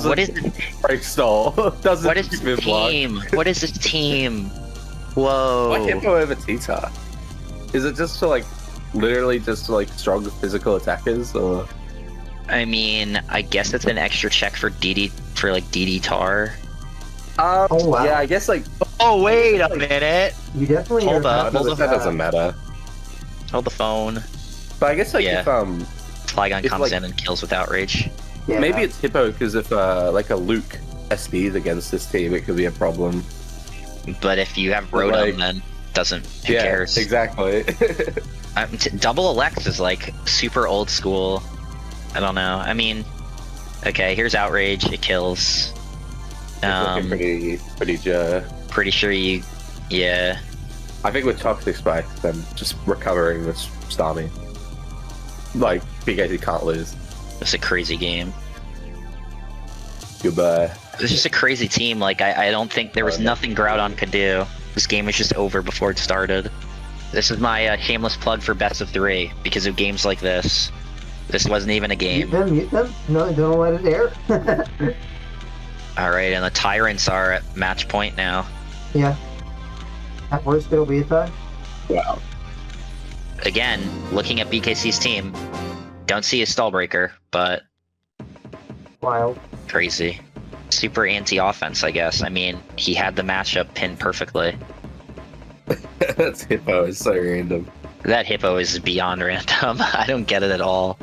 Speaker 3: What is the,
Speaker 7: break stall. Doesn't
Speaker 3: what is his
Speaker 7: mid block.
Speaker 3: team? What is his team? Whoa.
Speaker 7: Why Hippo over Tita? Is it just for like literally just like strong physical attackers or?
Speaker 3: I mean, I guess it's an extra check for DD Tar.
Speaker 6: Oh, wow.
Speaker 7: Yeah, I guess like
Speaker 3: Oh wait a minute.
Speaker 6: You definitely
Speaker 3: Hold
Speaker 6: are
Speaker 3: up.
Speaker 7: that doesn't matter.
Speaker 3: Hold the phone.
Speaker 7: But I guess like
Speaker 3: Yeah.
Speaker 7: if
Speaker 3: Flygon
Speaker 7: It's
Speaker 3: comes
Speaker 7: like-
Speaker 3: in and kills with outrage.
Speaker 6: Yeah.
Speaker 7: maybe it's Hippo because if like a Luke SPs against this team, it could be a problem.
Speaker 3: But if you have
Speaker 7: But,
Speaker 3: Rotom,
Speaker 7: like-
Speaker 3: then doesn't. Who
Speaker 7: Yeah,
Speaker 3: cares?
Speaker 7: exactly.
Speaker 3: Double Alex is like super old school. I don't know. I mean, okay, here's outrage. It kills.
Speaker 7: It's looking pretty
Speaker 3: Pretty sure you. Yeah.
Speaker 7: I think with Toxic Spike, then just recovering this Starmie. Like, BKC can't lose.
Speaker 3: It's a crazy game.
Speaker 7: Goodbye.
Speaker 3: It's just a crazy team. Like, I don't think there was nothing Groudon could do. This game was just over before it started. This is my shameless plug for best of 3 because of games like this. This wasn't even a game.
Speaker 6: Mute them. No, don't let it air.
Speaker 3: Alright, and the Tyrants are at match point now.
Speaker 6: Yeah. At worst, it'll be a tie.
Speaker 7: Wow.
Speaker 3: Again, looking at BKC's team, don't see a stall breaker, but
Speaker 6: Wild.
Speaker 3: crazy. Super anti-offense, I guess. I mean, he had the matchup pinned perfectly.
Speaker 7: That's Hippo is so random.
Speaker 3: That Hippo is beyond random. I don't get it at all.